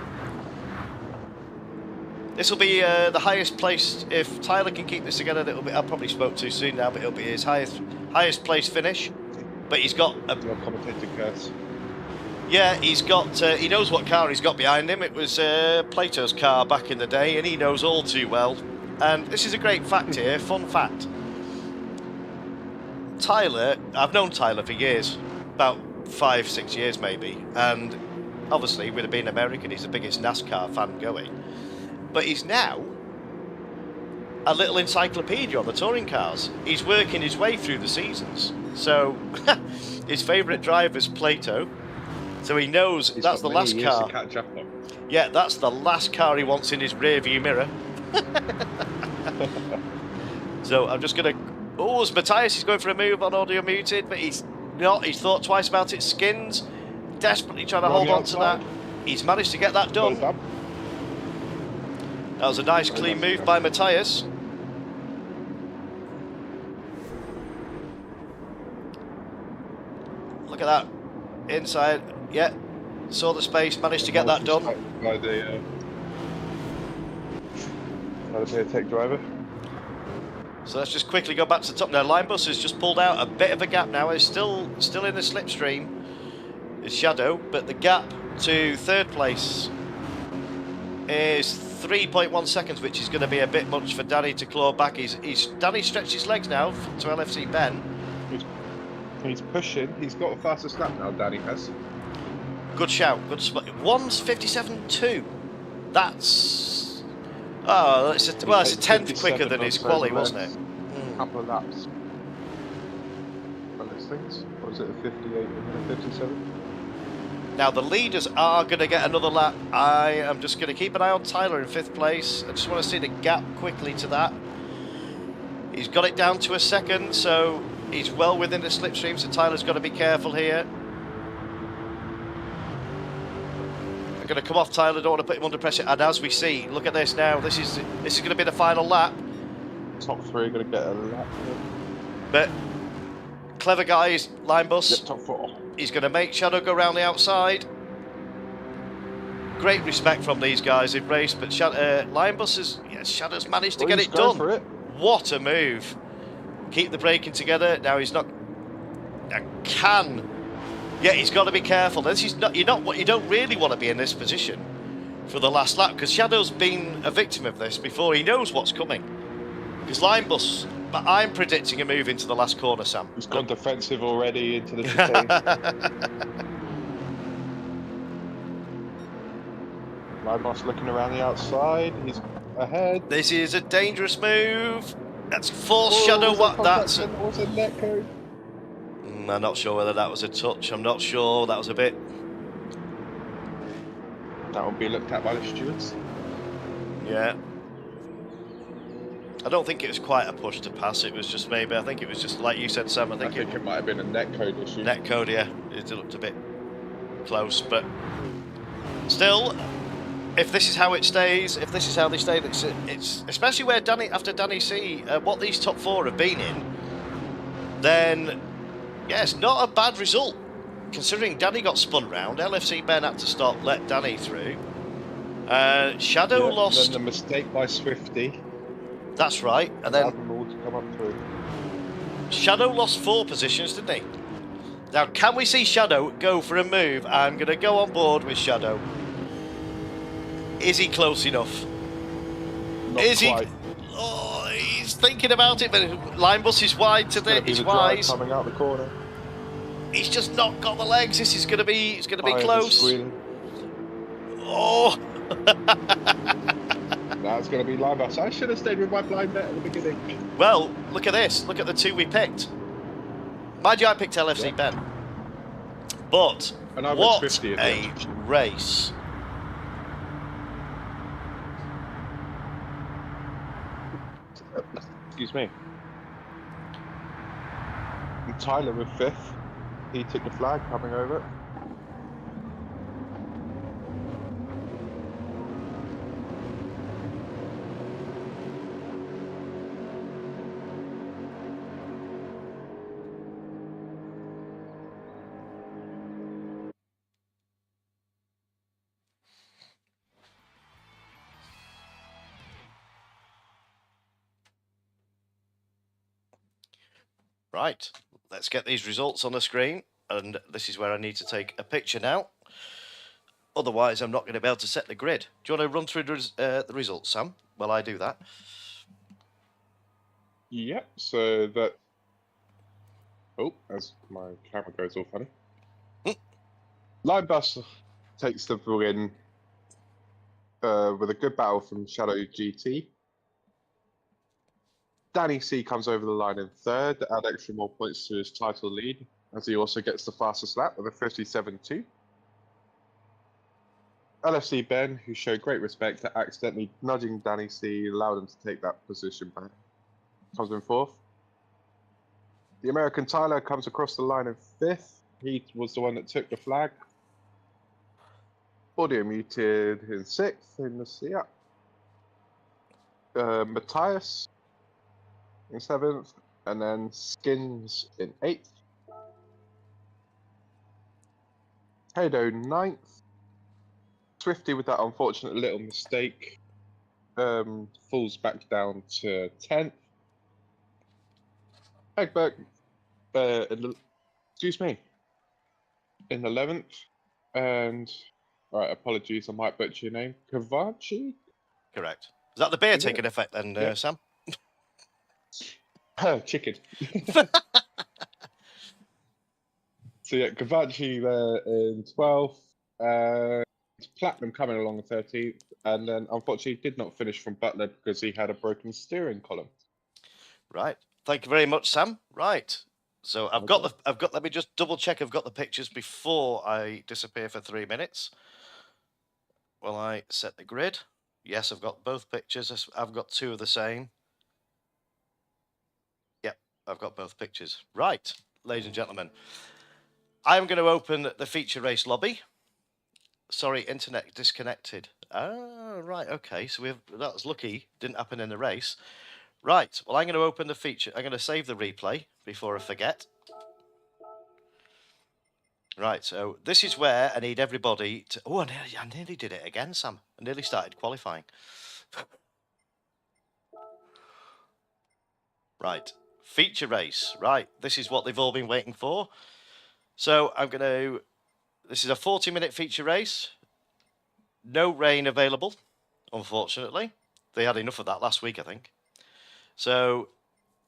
this will be the highest placed. If Tyler can keep this together, that'll be. I probably spoke too soon now, but it'll be his highest placed finish. But he's got a commentator curse. Yeah, he's got. He knows what car he's got behind him. It was Plato's car back in the day, and he knows all too well. And this is a great fact here. Fun fact. Tyler, I've known Tyler for years, about 5-6 years maybe, and obviously with him being American, he's the biggest NASCAR fan going. but he's now a little encyclopedia on the touring cars. He's working his way through the seasons. So his favourite driver's Plato. So he knows that's the last car. To catch up on. Yeah, that's the last car he wants in his rearview mirror. So I'm just going to... Oh, it's Matthias. He's going for a move on audio muted, but he's not. He's thought twice about it. Skins, desperately trying to hold on to that. He's managed to get that done. That was a nice, clean move by Matthias. Look at that. Inside. Yeah. Saw the space, managed to get that done. By the Btcc driver. So let's just quickly go back to the top now. Linebus has just pulled out a bit of a gap now. He's still in the slipstream. It's Shadow, but the gap to third place is 3.1 seconds, which is going to be a bit much for Danny to claw back. Danny stretched his legs now to LFC Ben. He's pushing. He's got a faster snap now, Danny has. Good shout. Good spot. 1:57.2. That's... Oh, it's a tenth quicker than his quali, wasn't it? A couple of laps. On those things. Or was it a 58 and a 57? Now the leaders are going to get another lap. I am just going to keep an eye on Tyler in 5th place. I just want to see the gap quickly to that. He's got it down to a second, so he's well within the slipstream, so Tyler's got to be careful here. I'm going to come off Tyler, don't want to put him under pressure, and as we see, look at this now, this is going to be the final lap. Top 3 are going to get a lap. But clever guys, Linebus. Yep, top 4. He's going to make Shadow go around the outside. Great respect from these guys in race, but Linebus Shadow's managed to get it done. For it. What a move! Keep the braking together. Now he's not. Yeah, he's got to be careful. This is not. You don't really want to be in this position for the last lap, because Shadow's been a victim of this before. He knows what's coming. Because Linebus. But I'm predicting a move into the last corner, Sam. He's gone defensive already into the chicane. Linebus looking around the outside. He's ahead. This is a dangerous move. That's forced Shadow. Was a net code? I'm not sure whether that was a touch. I'm not sure. That was a bit. That will be looked at by the stewards. Yeah. I don't think it was quite a push to pass. It was just maybe. I think it was just like you said, Sam. I think it might have been a net code issue. Net code, yeah. It looked a bit close, but still, if this is how it stays, if this is how they stay, it's especially where after Danny C, what these top 4 have been in, then yeah, it's not a bad result considering Danny got spun round. LFC Ben had to stop, let Danny through. Shadow lost. Then the mistake by Swifty. That's right, and then to come up through. Shadow lost 4 positions, didn't he? Now, can we see Shadow go for a move? I'm going to go on board with Shadow. Is he close enough? Not quite. Oh, he's thinking about it, but Linebus is wide to the. He's wise. Coming out the corner. He's just not got the legs. This is going to be. It's going to be close. Oh. That's going to be Linebus. I should have stayed with my blind bet at the beginning. Well, look at this. Look at the 2 we picked. Mind you, I picked LFC Ben. But what 50 a race. Excuse me. And Tyler with 5th. He took the flag coming over. Right, let's get these results on the screen, and this is where I need to take a picture now. Otherwise, I'm not going to be able to set the grid. Do you want to run through the results, Sam, while I do that? Yep, so that... Oh, as my camera goes all funny. Linebus takes the win. with a good battle from Shadow GT. Danny C comes over the line in third to add extra more points to his title lead, as he also gets the fastest lap with a 57.2. LFC Ben, who showed great respect to accidentally nudging Danny C, allowed him to take that position back, comes in fourth. The American Tyler comes across the line in fifth. He was the one that took the flag. Audio muted in sixth in the Seat. Matthias in seventh, and then Skins in eighth. Hado ninth. Swifty with that unfortunate little mistake falls back down to 10th. Egbert, excuse me, in 11th. And, alright, apologies, I might butcher your name. Kavachi? Correct. Is that the beer Is it? taking effect then, Yeah. Sam? Chicken. So yeah, Kavachi there in 12th. Platinum coming along in 13th, and then unfortunately did not finish from Butler because he had a broken steering column. Right. Thank you very much, Sam. Right. So let me just double check I've got the pictures before I disappear for 3 minutes. Well, I set the grid. Yes, I've got both pictures. I've got two of the same. Yep, I've got both pictures. Right, ladies and gentlemen. I'm going to open the feature race lobby. Sorry, internet disconnected. Oh, right, okay. So that was lucky. Didn't happen in the race. Right, well, I'm going to open the feature. I'm going to save the replay before I forget. Right, so this is where I need everybody to... Oh, I nearly did it again, Sam. I nearly started qualifying. Right, feature race. Right, this is what they've all been waiting for. So I'm going to... This is a 40-minute feature race. No rain available, unfortunately. They had enough of that last week, I think. So...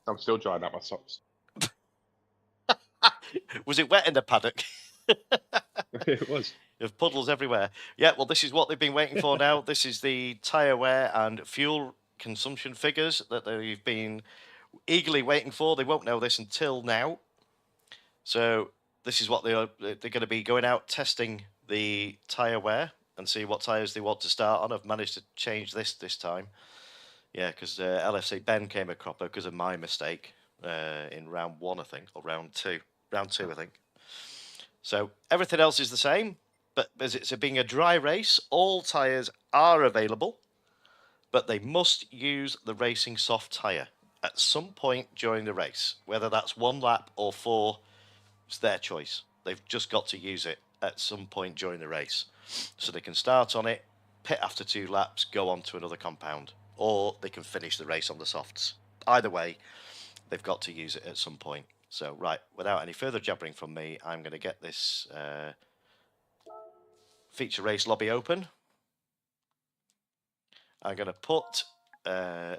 I'm still drying out my socks. Was it wet in the paddock? It was. There's puddles everywhere. Yeah, well, this is what they've been waiting for now. This is the tyre wear and fuel consumption figures that they've been eagerly waiting for. They won't know this until now. So this is what they're going to be going out testing the tyre wear and see what tyres they want to start on. I've managed to change this time. Yeah, because LFC Ben came a cropper because of my mistake in round 1, I think, or round 2. Round 2, I think. So everything else is the same, but as it's being a dry race, all tyres are available, but they must use the racing soft tyre at some point during the race. Whether that's 1 lap or 4, it's their choice. They've just got to use it at some point during the race. So they can start on it, pit after 2 laps, go on to another compound, or they can finish the race on the softs. Either way, they've got to use it at some point. So, right, without any further jabbering from me, I'm going to get this feature race lobby open. I'm going to put,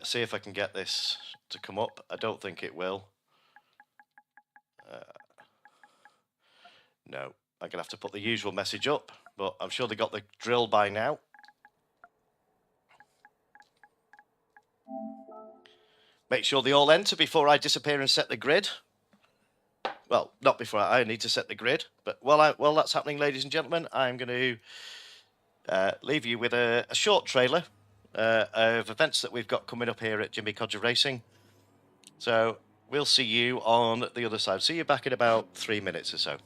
see if I can get this to come up. I don't think it will. No, I'm going to have to put the usual message up, but I'm sure they got the drill by now. Make sure they all enter before I disappear and set the grid. Well, not before I need to set the grid, but while that's happening, ladies and gentlemen, I'm going to leave you with a short trailer of events that we've got coming up here at Jimmy Codger Racing. So we'll see you on the other side. See you back in about 3 minutes or so.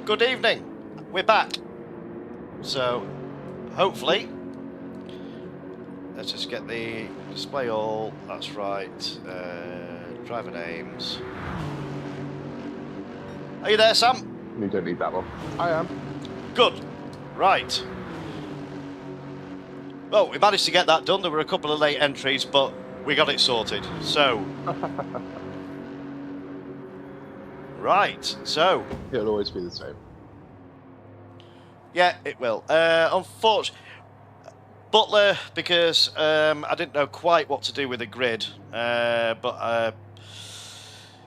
Good evening. We're back. So, hopefully, let's just get the display all. That's right. Driver names. Are you there, Sam? You don't need that one. I am. Good. Right. Well, we managed to get that done. There were a couple of late entries, but we got it sorted. So. Right, so... It'll always be the same. Yeah, it will. Unfortunately, Butler, because I didn't know quite what to do with the grid, but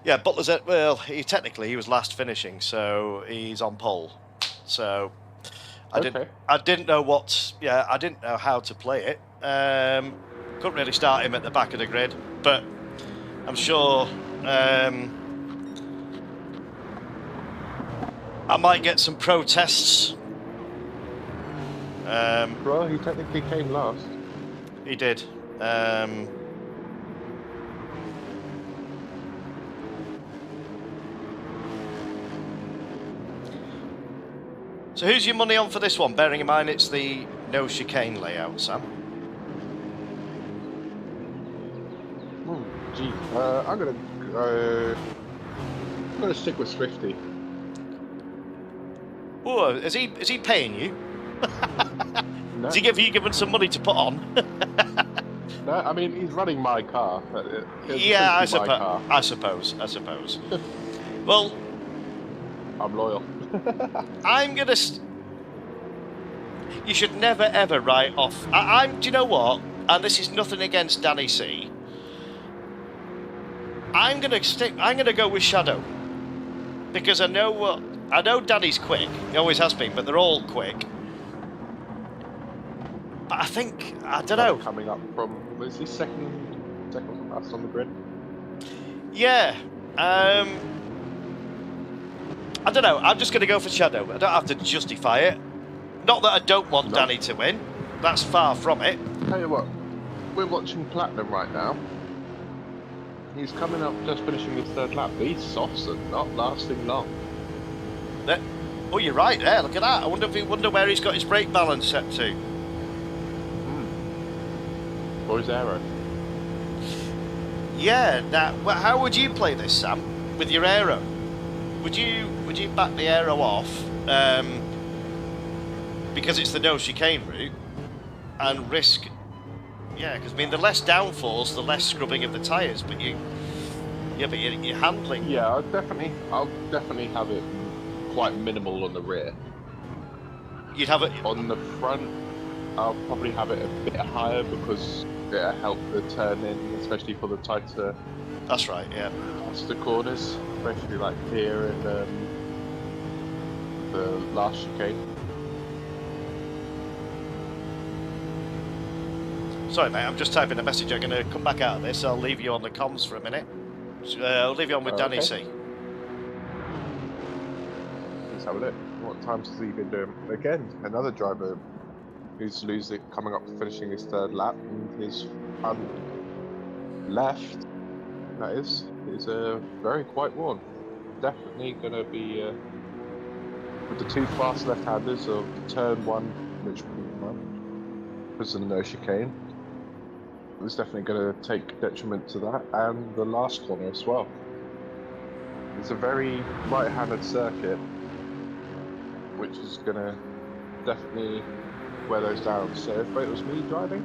yeah, Butler's at, well, he was last finishing, so he's on pole. So I didn't know what, yeah, I didn't know how to play it. Couldn't really start him at the back of the grid, but I'm sure. I might get some protests. Well, he technically came last. He did. So who's your money on for this one? Bearing in mind it's the no chicane layout, Sam. Gee, I'm gonna stick with Swifty. Oh, is he paying you? No. Has he given some money to put on? No, I mean he's running my car. Yeah, I suppose. Well, I'm loyal. I'm gonna. You should never ever write off. Do you know what? And this is nothing against Danny C. I'm gonna go with Shadow because I know Danny's quick. He always has been, but they're all quick. But I don't know. Coming up from, was he second from us on the grid? Yeah. I don't know. I'm just going to go for Shadow. I don't have to justify it. Not that I don't want Danny to win. That's far from it. Tell you what, we're watching Platinum right now. He's coming up, just finishing his third lap. These softs are not lasting long. Oh, you're right there. Look at that. I wonder where he's got his brake balance set to. Or his aero. Yeah. Now, how would you play this, Sam? With your aero? Would you back the aero off because it's the no chicane route and risk? Yeah, because I mean the less downforce, the less scrubbing of the tyres. But you're handling. Yeah, I'll definitely have it quite minimal on the rear. You'd have it on the front. I'll probably have it a bit higher because it'll help the turn in, especially for the tighter. That's right. Yeah. Faster corners, especially like here and the last chicane. Sorry, mate. I'm just typing a message. I'm going to come back out of this. I'll leave you on the comms for a minute. I'll leave you on with Danny C. Let's have a look. What times has he been doing? Again, another driver who's coming up to finishing his third lap, and his front left, that is a very quite worn. Definitely going to be with the two fast left-handers of turn one, which was the no chicane. It's definitely going to take detriment to that, and the last corner as well. It's a very right-handed circuit, which is going to definitely wear those down. So if it was me driving,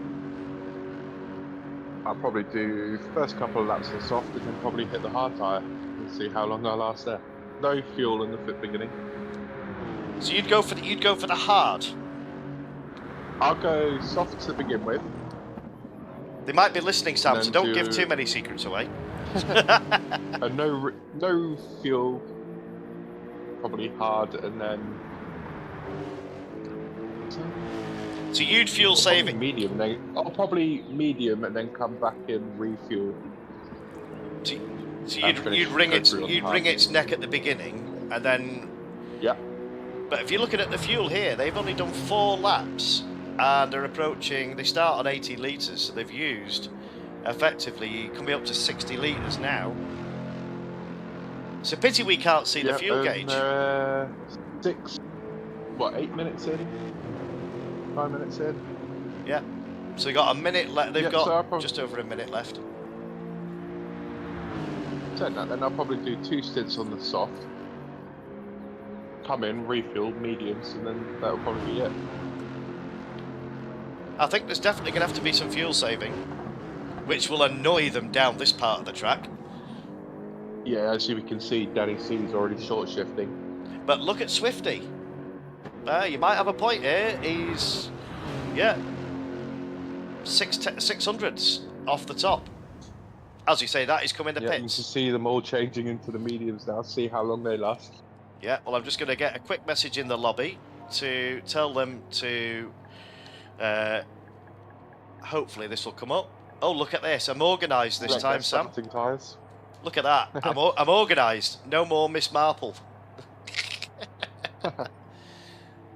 I'll probably do first couple of laps on soft and then probably hit the hard tyre and see how long I last there. No fuel in the beginning. So you'd go for the hard. I'll go soft to begin with. They might be listening, Sam, so don't give too many secrets away. And no fuel, probably hard, and then So you'd fuel or probably saving. medium, then probably medium, and then come back in refuel. So And you'd wring go through on you'd hard. wring its neck at the beginning, and then. Yeah. But if you're looking at the fuel here, they've only done 4 laps, and they're approaching. They start on 80 litres, so they've used effectively coming up to 60 litres now. It's a pity we can't see the fuel gauge. 8 minutes in? 5 minutes in? Yeah. So they got a minute left. They've got so just over a minute left. Saying that, then I'll probably do 2 stints on the soft. Come in, refuel, mediums, and then that'll probably be it. I think there's definitely going to have to be some fuel saving, which will annoy them down this part of the track. Yeah, as you can see, Danny C's already short shifting. But look at Swifty. You might have a point here. He's, 600s off the top. As you say, that is coming to pits. You can see them all changing into the mediums now. See how long they last. Yeah, well, I'm just going to get a quick message in the lobby to tell them to. Hopefully, this will come up. Oh, look at this! I'm organised this time, Sam. Tires. Look at that! I'm organised. No more Miss Marple.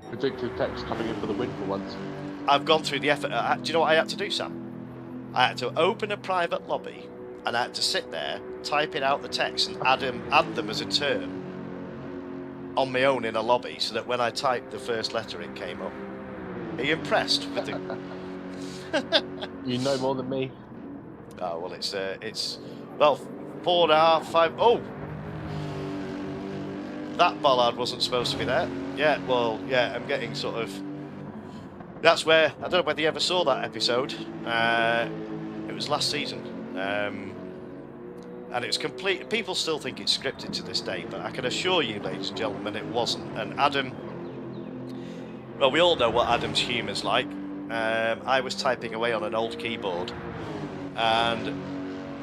Predictive text coming in for the win for once. I've gone through the effort. Do you know what I had to do, Sam? I had to open a private lobby, and I had to sit there, typing out the text, and add them as a term on my own in a lobby, so that when I typed the first letter, it came up. Are you impressed with the? You know more than me. Oh well, it's 4.5, 5. Oh, that bollard wasn't supposed to be there. Yeah, well, yeah, I'm getting sort of. That's where I don't know whether you ever saw that episode. It was last season, and it was complete. People still think it's scripted to this day, but I can assure you, ladies and gentlemen, it wasn't. And Adam, well, we all know what Adam's humour's like. I was typing away on an old keyboard, and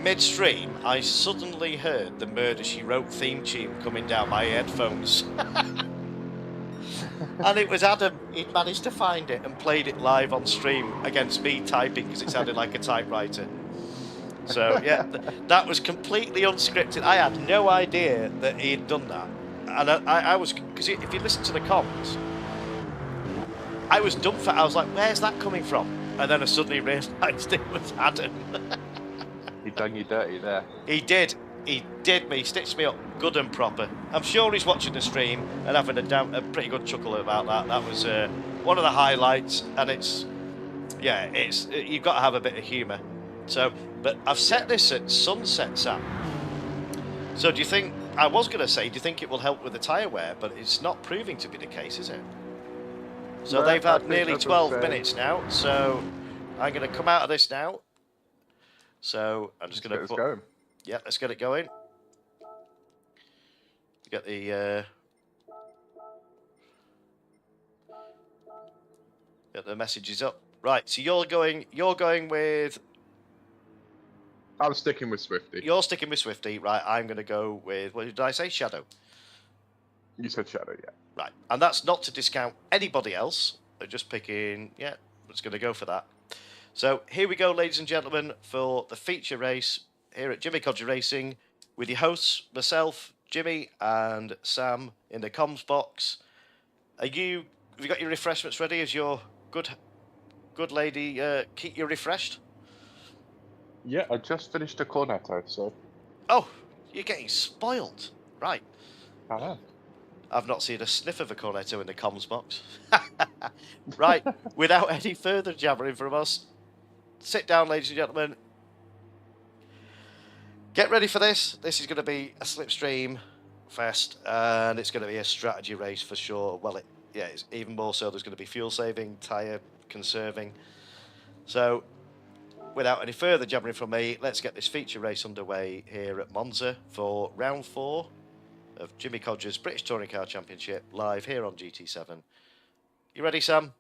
midstream, I suddenly heard the Murder, She Wrote theme tune coming down my headphones. And it was Adam. He'd managed to find it and played it live on stream against me typing because it sounded like a typewriter. So, yeah, that was completely unscripted. I had no idea that he'd done that. And I was, because if you listen to the comms, I was dumbfounded. I was like, where's that coming from? And then I suddenly realised it was Adam. He done you dirty there. He did. He did me. He stitched me up good and proper. I'm sure he's watching the stream and having a pretty good chuckle about that. That was one of the highlights. And you've got to have a bit of humour. So, but I've set this at sunset, Sam. So do you think, I was going to say, do you think it will help with the tyre wear? But it's not proving to be the case, is it? So they've had nearly 12 minutes now. So I'm going to come out of this now. So I'm just going to put... Yeah, let's get it going. Get the messages up. Right, so you're going with. I'm sticking with Swifty. You're sticking with Swifty, right? I'm going to go with. What did I say? Shadow. You said Shadow, yeah. Right, and that's not to discount anybody else. They're just picking. Yeah, I'm just going to go for that. So here we go, ladies and gentlemen, for the feature race here at Jimmy Codger Racing, with your hosts, myself, Jimmy, and Sam in the comms box. Have you got your refreshments ready? Is your good lady keep you refreshed? Yeah, I just finished a cornetto, so. Oh, you're getting spoiled, right? I have. I've not seen a sniff of a cornetto in the comms box. Right, without any further jabbering from us, sit down, ladies and gentlemen. Get ready for this. This is going to be a slipstream fest, and it's going to be a strategy race for sure. Well, it's even more so. There's going to be fuel saving, tyre conserving. So, without any further jabbering from me, let's get this feature race underway here at Monza for round 4 of Jimmy Codger's British Touring Car Championship, live here on GT7. You ready, Sam?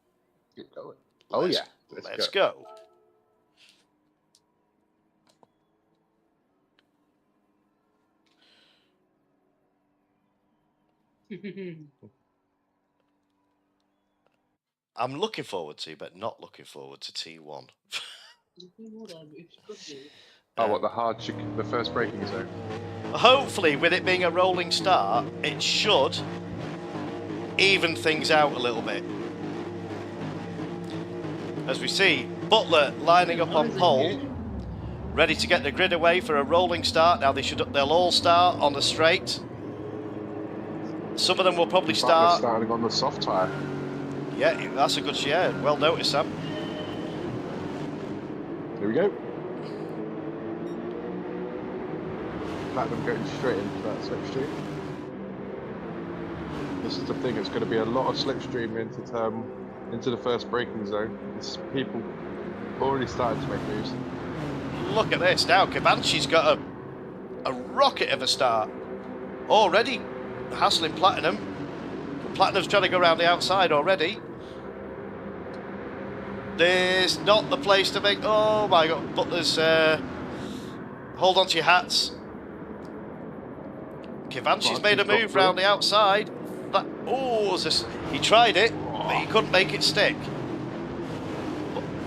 Get going. Oh, yeah. Let's go. I'm looking forward to, but not looking forward to T1. Oh, what the first braking zone? Hopefully, with it being a rolling start, it should even things out a little bit. As we see, Butler lining up on pole, ready to get the grid away for a rolling start. Now they'll all start on the straight. Some of them will probably start. Starting on the soft tyre. Yeah, that's a good share. Well noticed, Sam. Here we go. Platinum going straight into that slipstream. This is the thing, it's going to be a lot of slipstream into the first braking zone. People already started to make moves. Look at this now. Comanche's got a rocket of a start. Already hassling Platinum. Platinum's trying to go around the outside already. There's not the place to make... Oh my God, Butler's... hold on to your hats. Comanche's made a move round the outside. He tried it, but he couldn't make it stick.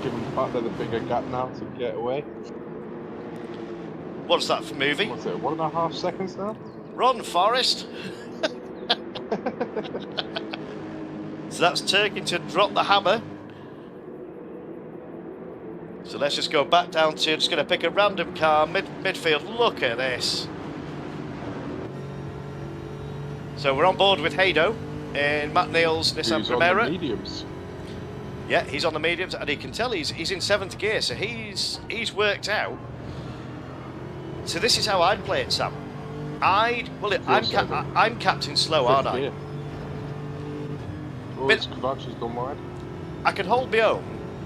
Giving Butler the bigger gap now to get away. What's that for moving? What's it, 1.5 seconds now? Run, Forrest! So that's Turkington drop the hammer. So let's just go back down to, just going to pick a random car, midfield. Look at this. So we're on board with Haydo in Matt Neal's Nissan Primera. On the mediums. Yeah, he's on the mediums, and he can tell he's in 7th gear, so he's worked out. So this is how I'd play it, Sam. I'm captain slow, aren't I? Comanche's gone wide. I can hold my own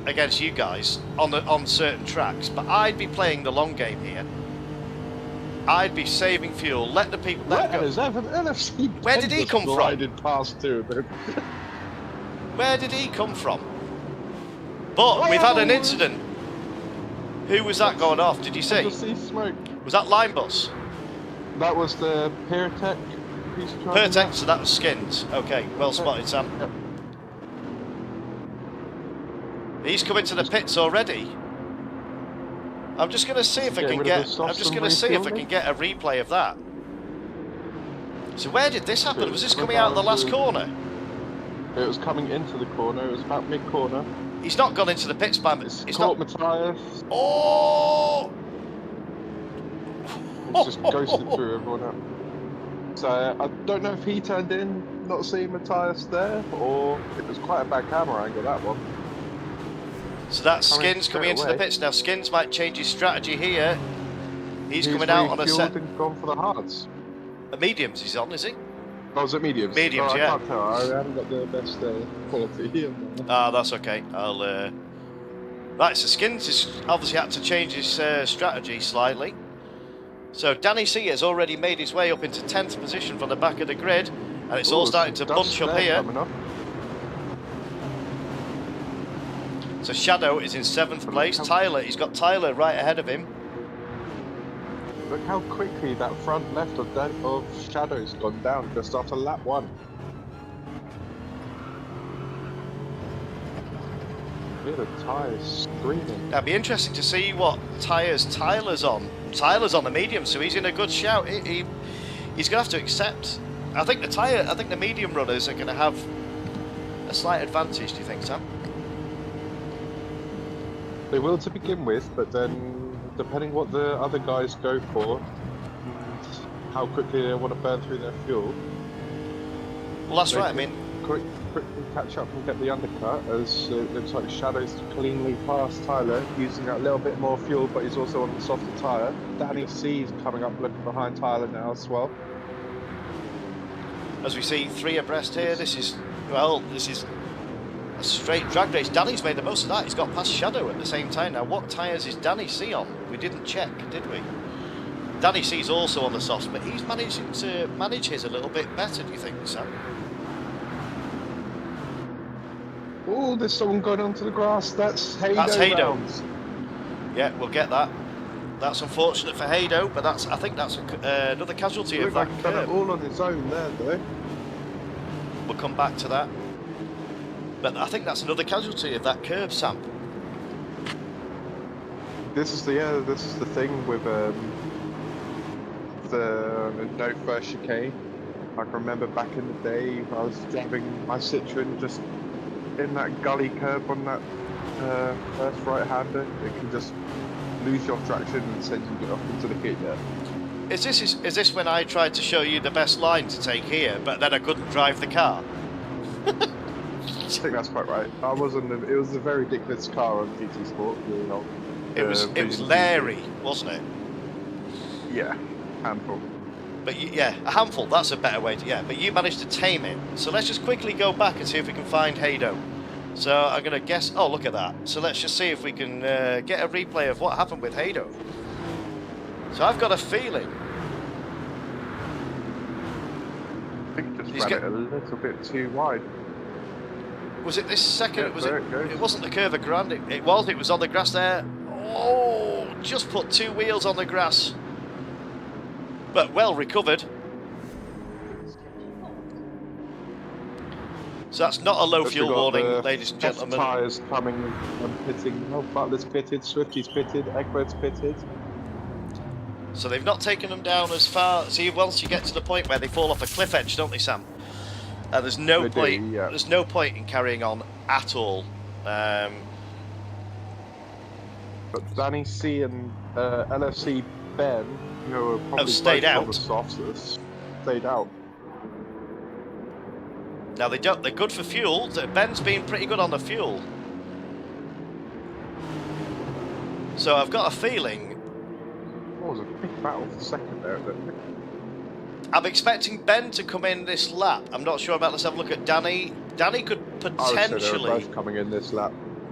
against you guys on certain tracks, but I'd be playing the long game here. I'd be saving fuel. Let the people. Let go. Where did he come from? Past two of them. Where did he come from? But we've had an incident. Who was that going off? Did you see? See smoke. Was that Line Bus? That was the Pertec. Pertec, so that was Skins. Okay, well spotted, Sam. Yep. He's coming to the pits already. I'm just going to see if I can get. I'm just going to see if I can get a replay of that. So where did this happen? Was this coming out of the last corner? It was coming into the corner. It was about mid-corner. He's not gone into the pits, man. It's caught Matthias. Oh! He's just ghosted through everyone else. So I don't know if he turned in, not seeing Matthias there, or it was quite a bad camera angle, that one. So that's Skins coming into the pits. Now Skins might change his strategy here. He's coming out on a set. Gone for the hards. The mediums he's on, is he? Oh, is it mediums? Mediums, yeah. I can't tell. I haven't got the best quality here. Ah, that's okay. I'll. Right, so Skins has obviously had to change his strategy slightly. So Danny C has already made his way up into 10th position from the back of the grid, and it's all starting to bunch up here. So Shadow is in 7th place. Tyler, he's got Tyler right ahead of him. Look how quickly that front left of Shadow's gone down just after lap 1. Look at the tyres screaming. That'd be interesting to see what tyres Tyler's on. Tyler's on the medium, so he's in a good shout. He's going to have to accept. I think the medium runners are going to have a slight advantage. Do you think, Sam? They will to begin with, but then depending what the other guys go for, and how quickly they want to burn through their fuel. Well, that's right. I mean, quickly catch up and get the undercut, as it looks like Shadow's cleanly past Tyler, using that little bit more fuel, but he's also on the softer tyre. Danny C's coming up looking behind Tyler now as well. As we see 3 abreast here, this is a straight drag race. Danny's made the most of that. He's got past Shadow at the same time. Now, what tyres is Danny C on? We didn't check, did we? Danny C's also on the softs, but he's managing to manage his a little bit better, do you think, Sam? Oh, there's someone going onto the grass. That's Haydo. That's Haydo. Yeah, we'll get that. That's unfortunate for Haydo, but I think that's another casualty of that curve. All on his own there, though. We'll come back to that. But I think that's another casualty of that curb, Sam. This is the thing with the no first chicane. I can remember back in the day, I was driving my Citroen just in that gully curb on that first right-hander. It can just lose your traction and send you off into the pit there. Is this when I tried to show you the best line to take here, but then I couldn't drive the car? I think that's quite right. It was a very ridiculous car on GT Sport. You know, it was Larry, wasn't it? Yeah, handful. But yeah, a handful, that's a better way to, yeah, but you managed to tame it. So let's just quickly go back and see if we can find Hado. So I'm going to guess, oh, look at that. So let's just see if we can get a replay of what happened with Hado. So I've got a feeling. I think he just ran it a little bit too wide. Was it this second? Yeah, was there it? it goes. It wasn't the Curva Grande. It was on the grass there. Oh, just put 2 wheels on the grass. But well recovered. So that's not a low fuel warning, ladies and gentlemen. Tyres coming and pitting. Oh, Butler's pitted, Swifty's pitted, Egbert's pitted. So they've not taken them down as far. See, once you get to the point where they fall off a cliff edge, don't they, Sam? There's no point. Yeah. There's no point in carrying on at all. But Danny C and LFC Ben, who are probably have stayed out. The softs, stayed out. Now they don't. They're good for fuel. Ben's been pretty good on the fuel. So I've got a feeling. It was a big battle for second there. I'm expecting Ben to come in this lap. I'm not sure about. Let's have a look at Danny. Danny could potentially. They're both coming in this lap.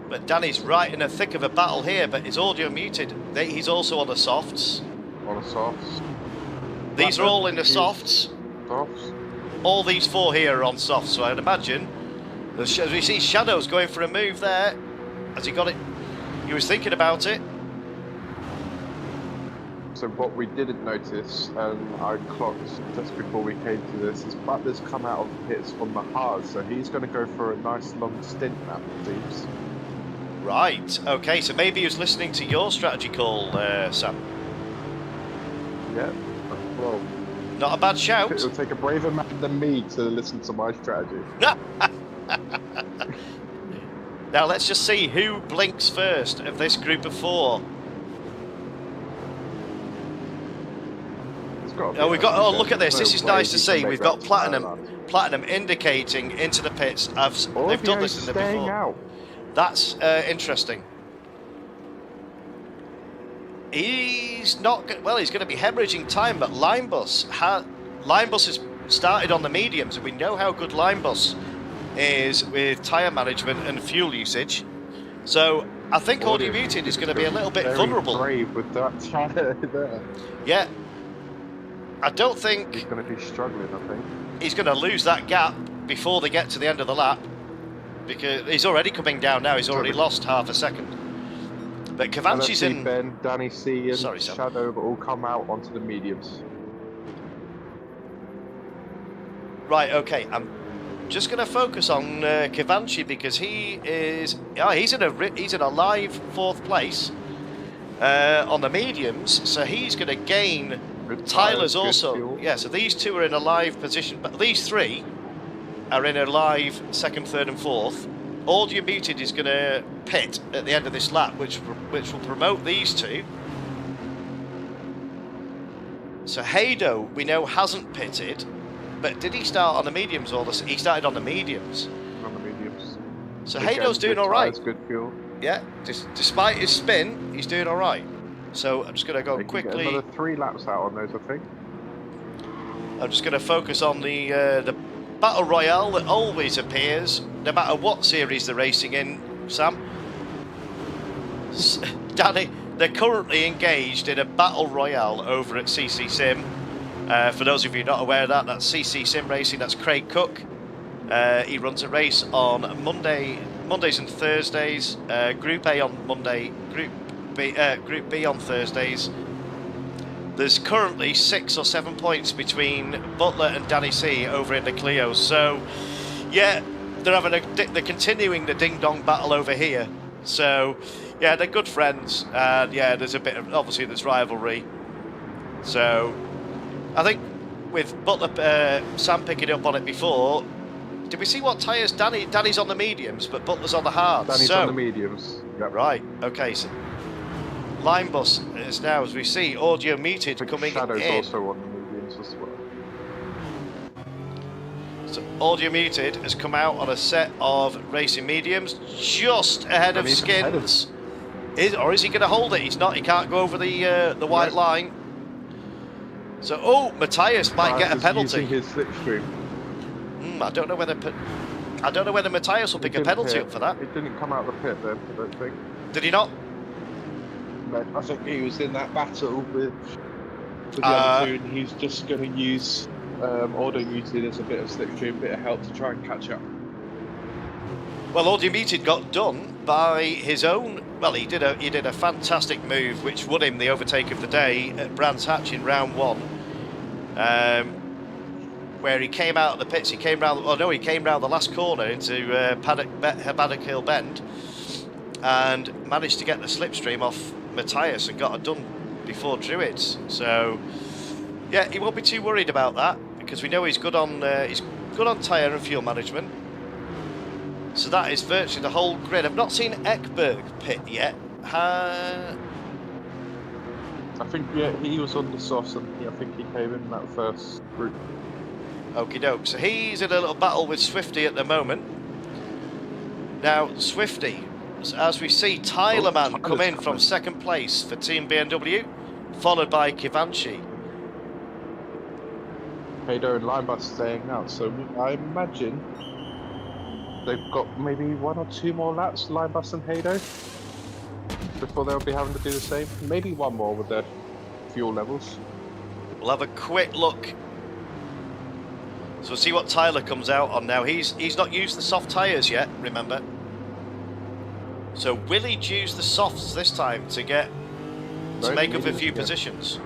But Danny's right in the thick of a battle here. But his audio muted. He's also on the softs. On the softs. These are all in the softs. Softs. All these 4 here are on softs. So I'd imagine. As we see Shadows going for a move there. Has he got it? He was thinking about it. So what we didn't notice, and I clocked just before we came to this, is Butler's come out of the pits on the hard, so he's going to go for a nice long stint now, it seems. Right, okay, so maybe he was listening to your strategy call, Sam. Yeah, well... Not a bad shout. It'll take a braver man than me to listen to my strategy. Now let's just see who blinks first of this group of 4. Oh, we've got. Oh, look at this. This is nice to see. We've got Platinum indicating into the pits. They've done this in the before. Out. That's interesting. He's not. Well, he's going to be hemorrhaging time, but Linebus has started on the mediums, and we know how good Linebus is with tyre management and fuel usage. So I think Audio Muted is going to be a little bit vulnerable. Brave with that tyre there. Yeah. I don't think he's going to be struggling. I think he's going to lose that gap before they get to the end of the lap, because he's already coming down now. He's already lost half a second. But Cavanci's in. Ben, Danny C, and Shadow have all come out onto the mediums. Right. Okay. I'm just going to focus on Cavanci because he is. He's in a live 4th place on the mediums, so he's going to gain. Tyler's also, yeah, so these 2 are in a live position, but these 3 are in a live 2nd, 3rd and 4th. Audio Muted is going to pit at the end of this lap, which will promote these 2. So Hado, we know, hasn't pitted, but did he start on the mediums or he started on the mediums? On the mediums. So Hado's doing all right. Good fuel. Yeah, despite his spin, he's doing all right. So I'm just going to go quickly. Get another 3 laps out on those, I think. I'm just going to focus on the Battle Royale that always appears, no matter what series they're racing in, Sam. Danny, they're currently engaged in a Battle Royale over at CC Sim. For those of you not aware of that, that's CC Sim Racing, that's Craig Cook. He runs a race on Mondays and Thursdays, Group A on Monday, Group B on Thursdays. There's currently 6 or 7 points between Butler and Danny C over in the Clio, so Yeah, they're continuing the ding-dong battle over here. So, yeah, they're good friends. And, yeah, there's a bit of, obviously, there's rivalry. So, I think with Butler, Sam picking up on it before, did we see what tyres? Danny's on the mediums, but Butler's on the hards. Danny's on the mediums. Yep. Right, okay, so line bus is now, as we see, audio muted coming Shadow's in. also on the mediums as well. So audio muted has come out on a set of racing mediums, just ahead of Skins. Is he going to hold it? He's not. He can't go over the white line. So, Matthias might get a penalty. Using his slipstream. I don't know whether Matthias will pick a penalty up for that. It didn't come out of the pit then, I don't think. Did he not? No, I think he was in that battle with the other two, and he's just going to use audio muted as a bit of slipstream, bit of help to try and catch up. Well, audio muted got done by his own. Well, he did a fantastic move, which won him the overtake of the day at Brands Hatch in round 1. Where he came out of the pits, he came round the last corner into Paddock Hill Bend and managed to get the slipstream off Matthias and got it done before Druids. So, yeah, he won't be too worried about that because we know he's good on tyre and fuel management. So that is virtually the whole grid. I've not seen Ekberg pit yet. I think, yeah, he was on the softs and I think he came in that first group. Okie doke. So he's in a little battle with Swifty at the moment. Now, Swifty, as we see Tyler Man come in from second place for Team BMW, followed by Kivanchi. Hado and Linebus staying out, so I imagine they've got maybe 1 or 2 more laps, Linebus and Hado, before they'll be having to do the same. Maybe 1 more with their fuel levels. We'll have a quick look. So we'll see what Tyler comes out on now. He's not used the soft tyres yet, remember. So will he use the softs this time to make up a few positions?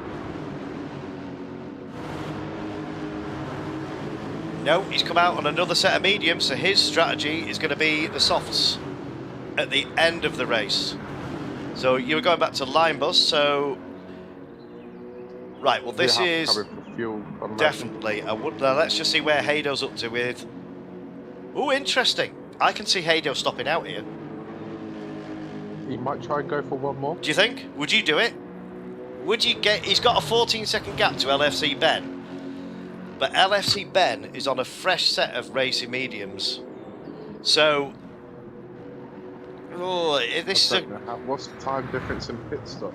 No, he's come out on another set of mediums, so his strategy is going to be the softs at the end of the race. So you were going back to line bus, so right, well this is definitely let's just see where Hado's up to with. Oh, interesting. I can see Hado stopping out here. He might try and go for 1 more. Do you think? Would you do it? Would you get? He's got a 14-second gap to LFC Ben, but LFC Ben is on a fresh set of racing mediums. So, this is what's the time difference in pit stop?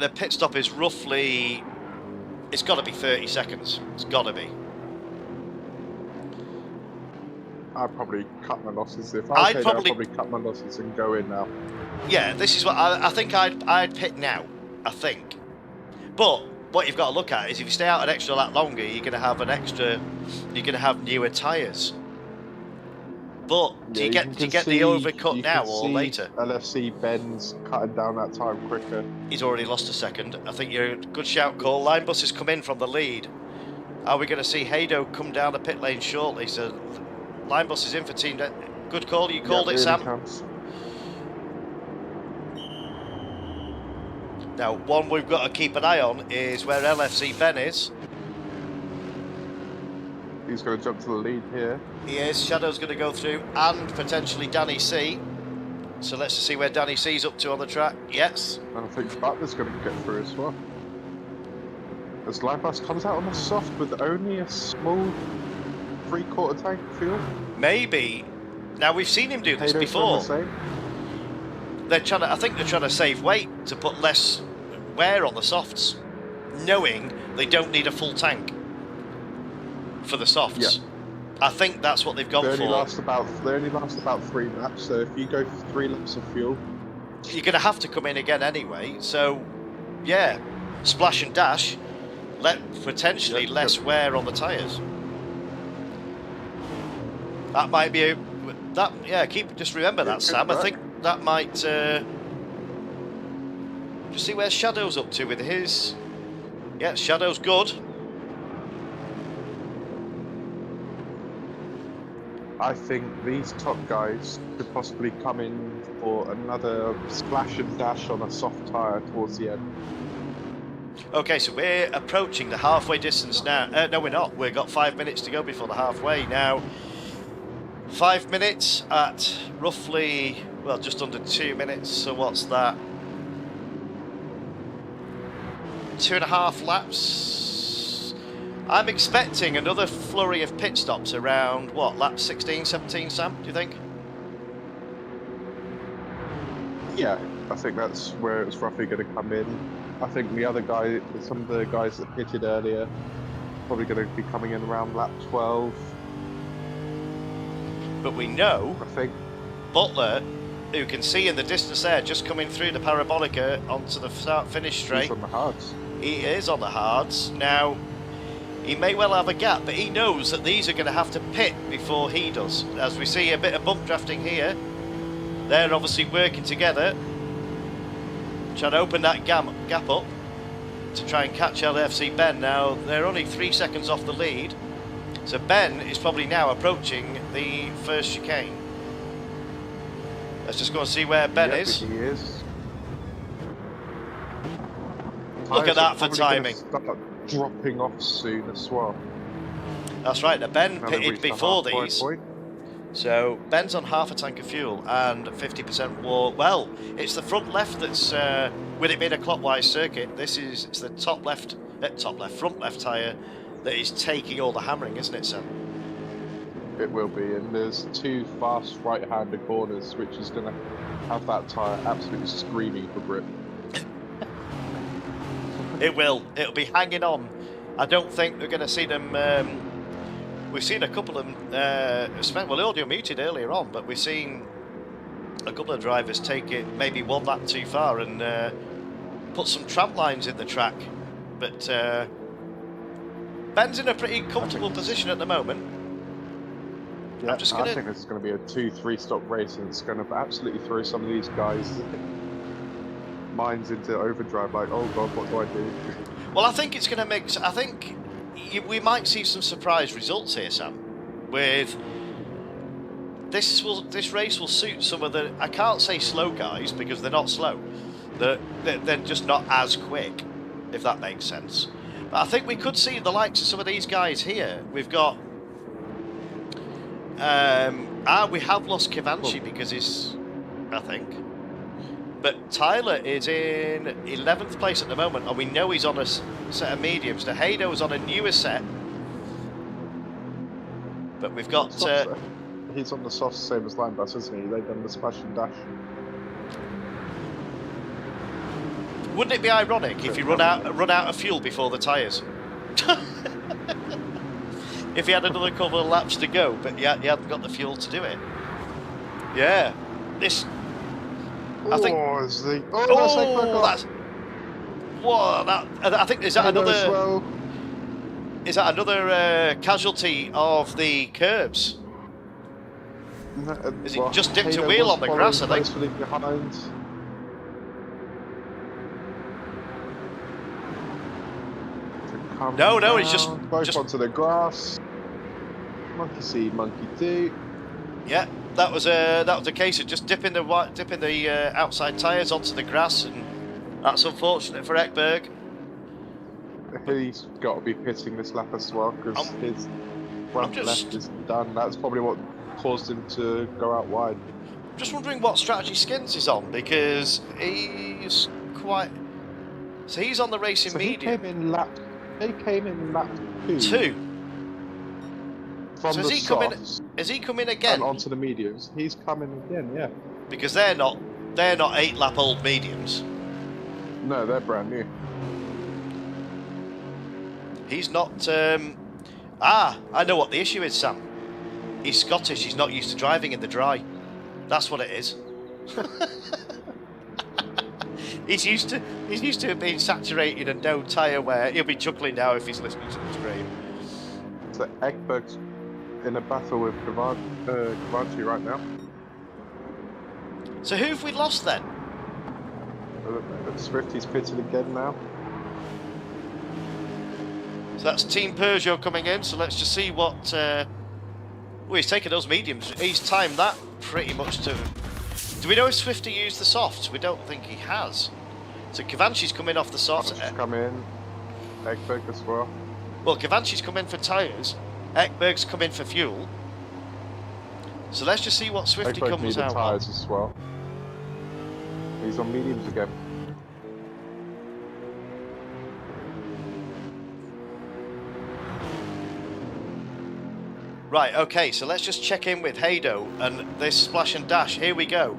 The pit stop is roughly. It's got to be 30 seconds. It's got to be. I'd probably cut my losses if I'd probably cut my losses and go in now. Yeah, this is what I think I'd pit now. I think, but what you've got to look at is if you stay out an extra lap longer, you're going to have newer tyres. But do you get the overcut now or later? LFC Ben's cutting down that time quicker. He's already lost a second. I think you're a good shout call. Line bus has come in from the lead. Are we going to see Hado come down the pit lane shortly? So line bus is in for team. Good call. You called it, Sam. Counts. Now, one we've got to keep an eye on is where LFC Ben is. He's going to jump to the lead here. He is. Shadow's going to go through, and potentially Danny C. So let's see where Danny C's up to on the track. Yes. And I think Butler's going to get through as well. As Linebus comes out on the soft with only a small 3/4 tank of fuel. Maybe. Now we've seen him do this before. I think they're trying to save weight to put less wear on the softs, knowing they don't need a full tank for the softs. Yeah. I think that's what they've gone for. They only last about 3 laps, so if you go for 3 laps of fuel, you're going to have to come in again anyway. So, yeah, splash and dash, potentially less wear on the tyres. That might be just remember that, Sam. I think that might just see where Shadow's up to with his. Yeah, Shadow's good. I think these top guys could possibly come in for another splash and dash on a soft tyre towards the end. Okay, so we're approaching the halfway distance now. No, we're not. We've got 5 minutes to go before the halfway. Now, 5 minutes at roughly, well, just under 2 minutes. So what's that? 2.5 laps. I'm expecting another flurry of pit stops around, what, lap 16, 17, Sam, do you think? Yeah, I think that's where it's roughly going to come in. I think the other guy, some of the guys that pitted earlier, probably going to be coming in around lap 12. But we know I think Butler, who can see in the distance there, just coming through the parabolica onto the start-finish straight. he's on the hards. He is on the hards. Now, he may well have a gap, but he knows that these are going to have to pit before he does. As we see a bit of bump drafting here. They're obviously working together, trying to open that gap up to try and catch LFC Ben. Now, they're only 3 seconds off the lead. So Ben is probably now approaching the first chicane. Let's just go and see where Ben is. He is. Look at that for Tyres are timing. probably gonna start dropping off soon as well. That's right, now Ben Now they've pitted reached the before halfway these. point. So Ben's on half a tank of fuel and 50% war. Well, it's the front left that's, with it being a clockwise circuit, it's the front left tyre that is taking all the hammering, isn't it, Sam? It will be, and there's 2 fast right-hander corners, which is going to have that tyre absolutely screaming for grip. It will. It'll be hanging on. I don't think we're going to see them. We've seen a couple of them. Well, audio muted earlier on, but we've seen a couple of drivers take it maybe 1 lap too far and put some tramp lines in the track. But Ben's in a pretty comfortable position at the moment. Yeah, I'm just gonna... I think this is going to be a 2-3 stop race, and it's going to absolutely throw some of these guys' minds into overdrive. Like, oh god, what do I do? Well, I think it's going to mix. I think we might see some surprise results here, Sam. With this race will suit some of the, I can't say slow guys because they're not slow. They're just not as quick, if that makes sense. But I think we could see the likes of some of these guys here. We've got. We have lost Kivanchi because he's, I think. But Tyler is in 11th place at the moment, and we know he's on a set of mediums. Nahedo's on a newer set. But we've got... he's on the soft, same as Line Bus, isn't he? They've done the splash and dash. Wouldn't it be ironic if you run out of fuel before the tyres? If he had another couple of laps to go, but he hadn't got the fuel to do it. Yeah. This... I think... is the... that's... Whoa, I think, is that another... Well. Is that another casualty of the curbs? Is it just dipped a wheel on the grass, I think? Behind. No, it's just... Both onto the grass. Monkey see, monkey do. Yeah, that was a case of just dipping the outside tyres onto the grass, and that's unfortunate for Ekberg. He's got to be pitting this lap as well because his front left is done. That's probably what caused him to go out wide. Just wondering what strategy Skins is on, because he's quite... So he's on the racing medium. He came in lap 2. 2. From so the is he coming again? And onto the mediums. He's coming again, yeah. Because they're not 8-lap-old mediums. No, they're brand new. He's not... I know what the issue is, Sam. He's Scottish, he's not used to driving in the dry. That's what it is. He's used to it being saturated and no tyre wear. He'll be chuckling now if he's listening to the scream. So Ekberg's in a battle with Kivanchi right now. So who have we lost then? Swifty's pitted again now. So that's Team Peugeot coming in, so let's just see what Oh, he's taking those mediums. He's timed that pretty much to... Do we know if Swifty used the softs? We don't think he has. So Givenchy's coming off the softs. Come in. Ekberg as well. Well, Givenchy's come in for tyres. Ekberg's come in for fuel. So let's just see what Swifty Ekberg comes out on. tyres as well. He's on mediums again. Right, okay, so let's just check in with Haydo and this splash and dash. Here we go.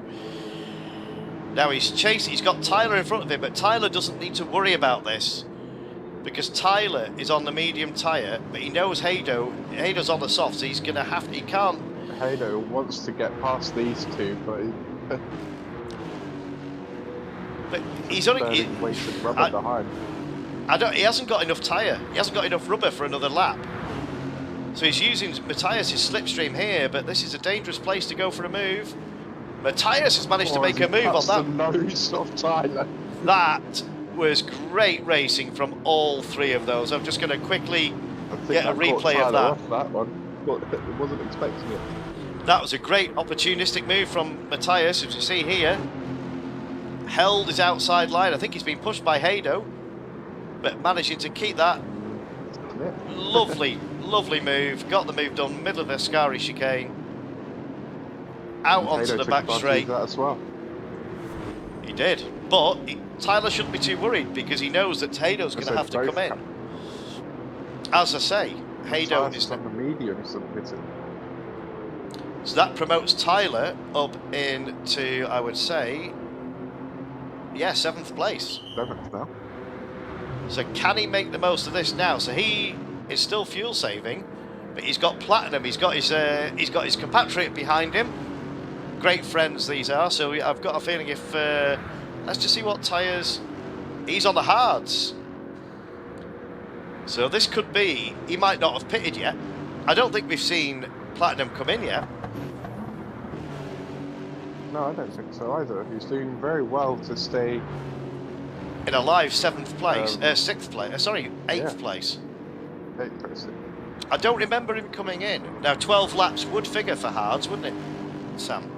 Now he's chasing, he's got Tyler in front of him, but Tyler doesn't need to worry about this because Tyler is on the medium tyre, but he knows Haydo's on the soft, so he's going to have to, he can't. Haydo wants to get past these two, but but he's only... wasted rubber behind. He hasn't got enough tyre, he hasn't got enough rubber for another lap. So he's using Matthias' slipstream here, but this is a dangerous place to go for a move. Matthias has managed to make a move on that. The nose of Tyler. That was great racing from all three of those. I'm just going to quickly get a replay of that. Off that one, but wasn't expecting it. That was a great opportunistic move from Matthias, as you see here. Held his outside line. I think he's been pushed by Haydo, but managing to keep that. Lovely, lovely move. Got the move done, middle of the Ascari chicane. Out onto the back straight. That as well. He did, but Tyler shouldn't be too worried because he knows that Haydo's going to have to come in. As I say, Haydo is on the medium submitted. So that promotes Tyler up into, I would say, yeah, 7th place. 7th now. So can he make the most of this now? So he is still fuel saving, but he's got platinum. He's got his compatriot behind him. Great friends these are. So I've got a feeling if let's just see what tyres. He's on the hards. So this could be. He might not have pitted yet. I don't think we've seen platinum come in yet. No, I don't think so either. He's doing very well to stay in a live 7th place, 6th place, sorry, 8th place. 8th place. I don't remember him coming in. Now 12 laps would figure for hards, wouldn't it, Sam?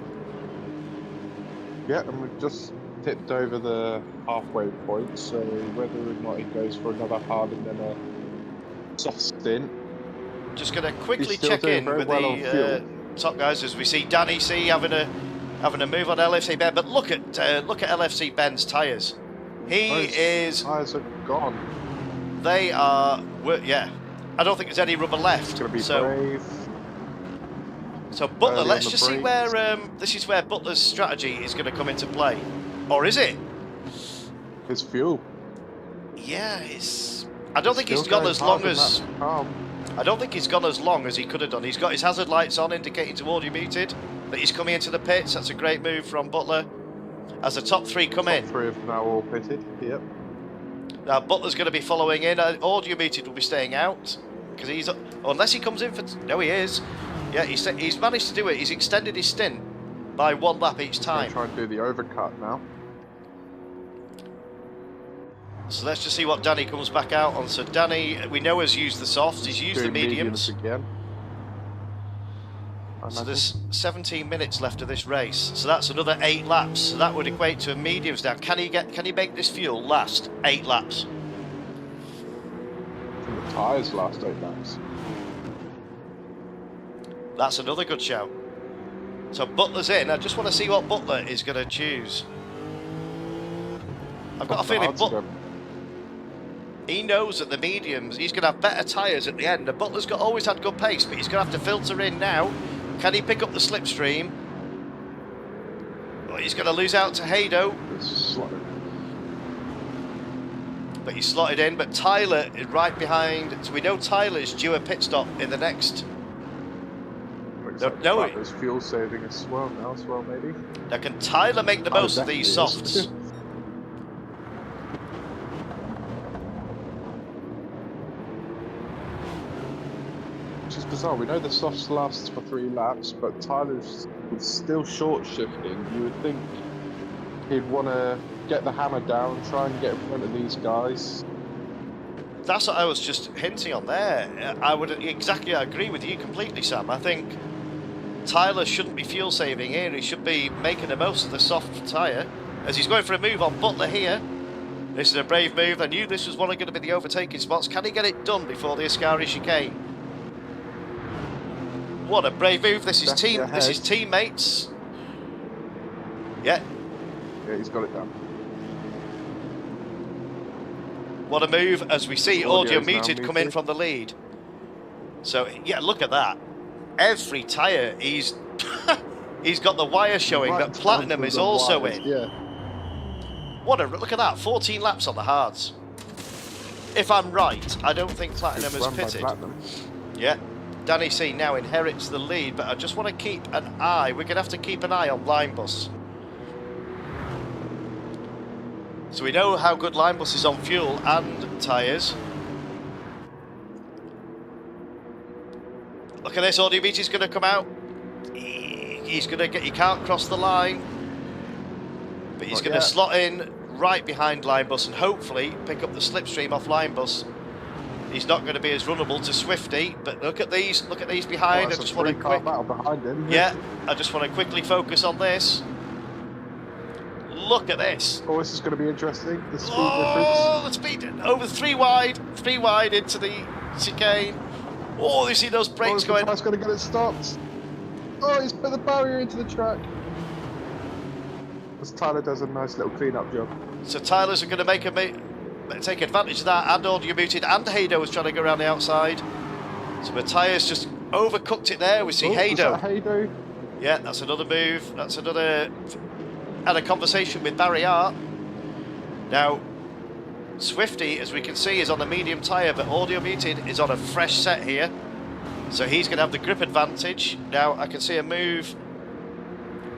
Yeah, and we've just tipped over the halfway point, so whether or not he goes for another hard and then a soft stint. Just going to quickly check in with the top guys as we see Danny C having a move on LFC Ben, but look at LFC Ben's tyres. His tyres are gone. They are, yeah. I don't think there's any rubber left. It's going to be brave. So Butler, let's just see where this is where Butler's strategy is going to come into play, or is it? His fuel. Yeah, I don't think he's gone as long as. I don't think he's gone as long as he could have done. He's got his hazard lights on, indicating to audio muted that he's coming into the pits. That's a great move from Butler. As the top three come in. Top three have now all pitted. Yep. Now Butler's going to be following in. Audio muted will be staying out because he's unless he comes in for. No, he is. Yeah, he's managed to do it. He's extended his stint by 1 lap each time. Try and do the overcut now. So let's just see what Danny comes back out on. So Danny, we know, has used the softs. He's used the mediums again. So there's 17 minutes left of this race. So that's another 8 laps. So that would equate to a mediums now. Can he make this fuel last 8 laps? I think the tyres last 8 laps. That's another good shout. So Butler's in. I just want to see what Butler is going to choose. I've got a feeling he knows that the mediums, he's going to have better tyres at the end. And Butler's always had good pace, but he's going to have to filter in now. Can he pick up the slipstream? Well, he's going to lose out to Haydo. But he's slotted in. But Tyler is right behind. So we know Tyler's due a pit stop in the next. No, there's fuel saving as well now, maybe. Now, can Tyler make the most of these softs? Which is bizarre. We know the softs lasts for 3 laps, but Tyler's still short shifting. You would think he'd want to get the hammer down, try and get in front of these guys. That's what I was just hinting on there. I would exactly agree with you completely, Sam. I think Tyler shouldn't be fuel saving here. He should be making the most of the soft tyre as he's going for a move on Butler here. This is a brave move. I knew this was one of going to be the overtaking spots. Can he get it done before the Ascari chicane? What a brave move. This is teammates. Yeah. Yeah, he's got it done. What a move as we see Audio Muted come in from the lead. So, yeah, look at that. Every tyre, he's got the wire showing that Platinum is also in. Yeah. Look at that, 14 laps on the hards. If I'm right, I don't think Platinum has pitted. Yeah, Danny C now inherits the lead, but I just want to keep an eye. We're going to have to keep an eye on Line Bus. So we know how good Line Bus is on fuel and tyres. Look at this, Audio Beat is going to come out. He can't cross the line. But he's going to slot in right behind Line Bus and hopefully pick up the slipstream off Line Bus. He's not going to be as runnable to Swifty, but look at these behind. I just want to behind him. Yeah, I just want to quickly focus on this. Look at this. Oh, this is going to be interesting. The speed difference. The speed over three wide into the chicane. Oh, you see those brakes going. He's going to get it stopped. Oh, he's put the barrier into the track. As Tyler does a nice little clean-up job. So Tyler's going to take advantage of that, and Audio Muted, and Haydo was trying to go around the outside. So Matthias just overcooked it there. We see Haydo. Yeah, that's another move. That's another. Had a conversation with Barry Art. Now, Swifty, as we can see, is on the medium tyre, but Audio Muted is on a fresh set here. So he's going to have the grip advantage. Now, I can see a move.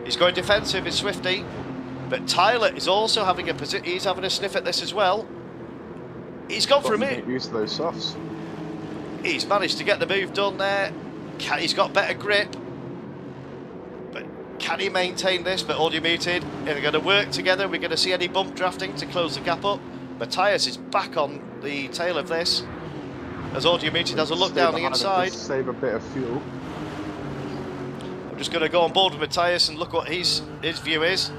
He's going defensive, is Swifty. But Tyler is also having he's having a sniff at this as well. He's gone for a move. Use of those softs. He's managed to get the move done there. He's got better grip. But can he maintain this? But Audio Muted, they're going to work together. We're going to see any bump drafting to close the gap up. Matthias is back on the tail of this. As Audio Muted has a look down the inside. Save a bit of fuel. I'm just going to go on board with Matthias and look what his view is.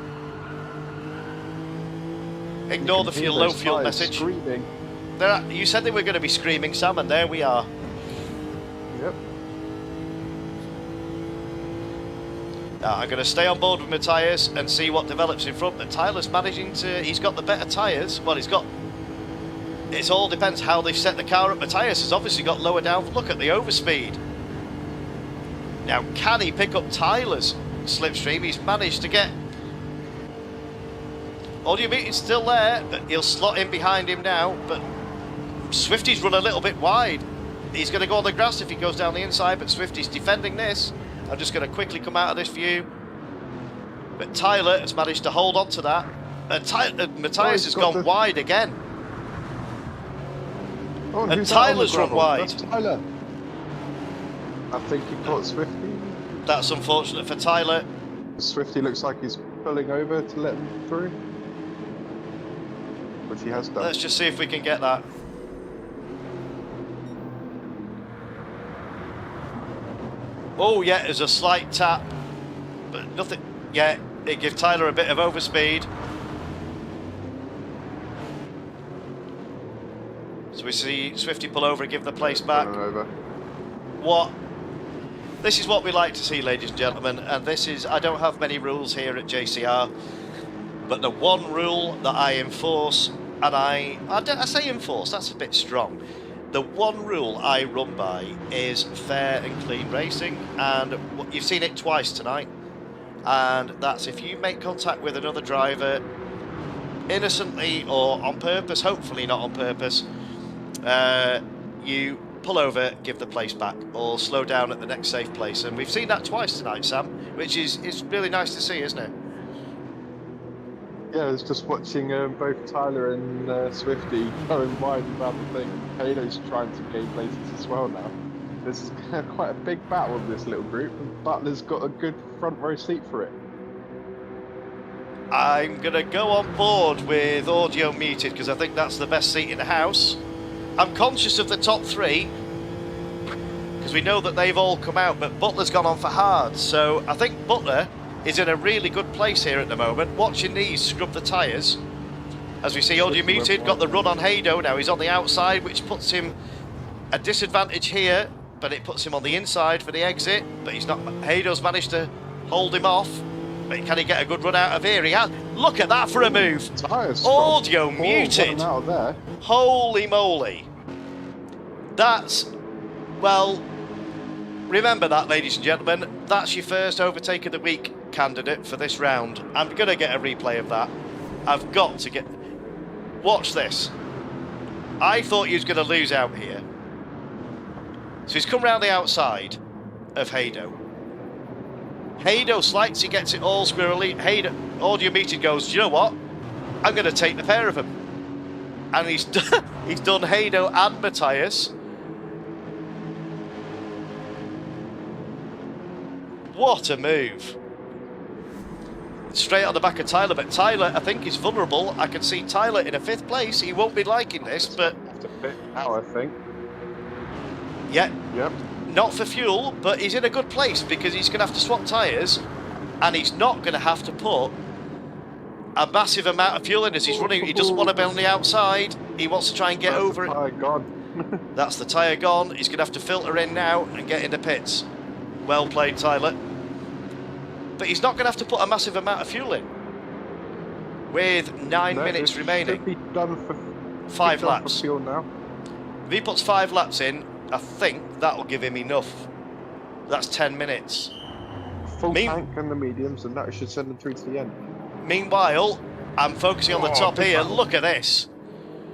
Ignore the low fuel message. Screaming. You said they were going to be screaming, Sam, and there we are. Yep. Now, I'm going to stay on board with Matthias and see what develops in front. But Tyler's managing to. He's got the better tyres. Well, it all depends how they've set the car up. Matthias has obviously got lower down. Look at the overspeed. Now, can he pick up Tyler's slipstream? He's managed to get. Audio Muted's still there, but he'll slot in behind him now. But Swifty's run a little bit wide. He's going to go on the grass if he goes down the inside, but Swifty's defending this. I'm just going to quickly come out of this view. But Tyler has managed to hold on to that. And Matthias has gone wide again. Oh, and Tyler's run wide. That's Tyler. I think he caught Swifty. That's unfortunate for Tyler. Swifty looks like he's pulling over to let him through. Which he has done. Let's just see if we can get that. Oh yeah, there's a slight tap, but nothing. Yeah, it gives Tyler a bit of overspeed. So we see Swifty pull over and give the place back. What? This is what we like to see, ladies and gentlemen, and this is, I don't have many rules here at JCR, but the one rule that I enforce, and I say enforce, that's a bit strong. The one rule I run by is fair and clean racing, and you've seen it twice tonight, and that's if you make contact with another driver innocently or on purpose, hopefully not on purpose, you pull over, give the place back, or slow down at the next safe place. And we've seen that twice tonight, Sam, which is really nice to see, isn't it? Yeah, I was just watching both Tyler and Swifty going wide about the thing. Haydo's trying to gain places as well now. This is quite a big battle of this little group, and Butler's got a good front row seat for it. I'm going to go on board with Audio Muted because I think that's the best seat in the house. I'm conscious of the top three because we know that they've all come out, but Butler's gone on for hard. So I think Butler is in a really good place here at the moment. Watching these scrub the tyres. As we see, Audio Muted got the run on Haydo. Now he's on the outside, which puts him a disadvantage here, but it puts him on the inside for the exit. But he's not. Haydo's managed to hold him off. But can he get a good run out of here? He has. Look at that for a move. Audio Muted. Out there. Holy moly. That's, well, remember that, ladies and gentlemen. That's your first overtake of the week candidate for this round. I'm going to get a replay of that. I've got to get... Watch this. I thought he was going to lose out here. So he's come round the outside of Haydo. Haydo slights, he gets it all squirrely. Haydo, Audio Muted goes, do you know what? I'm going to take the pair of them. And he's done Haydo and Matthias. What a move. Straight on the back of Tyler, but Tyler, I think, is vulnerable. I can see Tyler in a 5th place. He won't be liking this, but... It's a bit now, I think. Yeah. Yep. Not for fuel, but he's in a good place because he's going to have to swap tyres and he's not going to have to put a massive amount of fuel in as he's running. He doesn't want to be on the outside. He wants to try and get over it. That's the tyre gone. That's the tyre gone. He's going to have to filter in now and get in the pits. Well played, Tyler. But he's not going to have to put a massive amount of fuel in. With 9 minutes remaining. Should be done for 5 laps. For fuel now. If he puts 5 laps in, I think that will give him enough. That's 10 minutes. Full tank and the mediums, and that should send them through to the end. Meanwhile, I'm focusing on the top here. Look at this.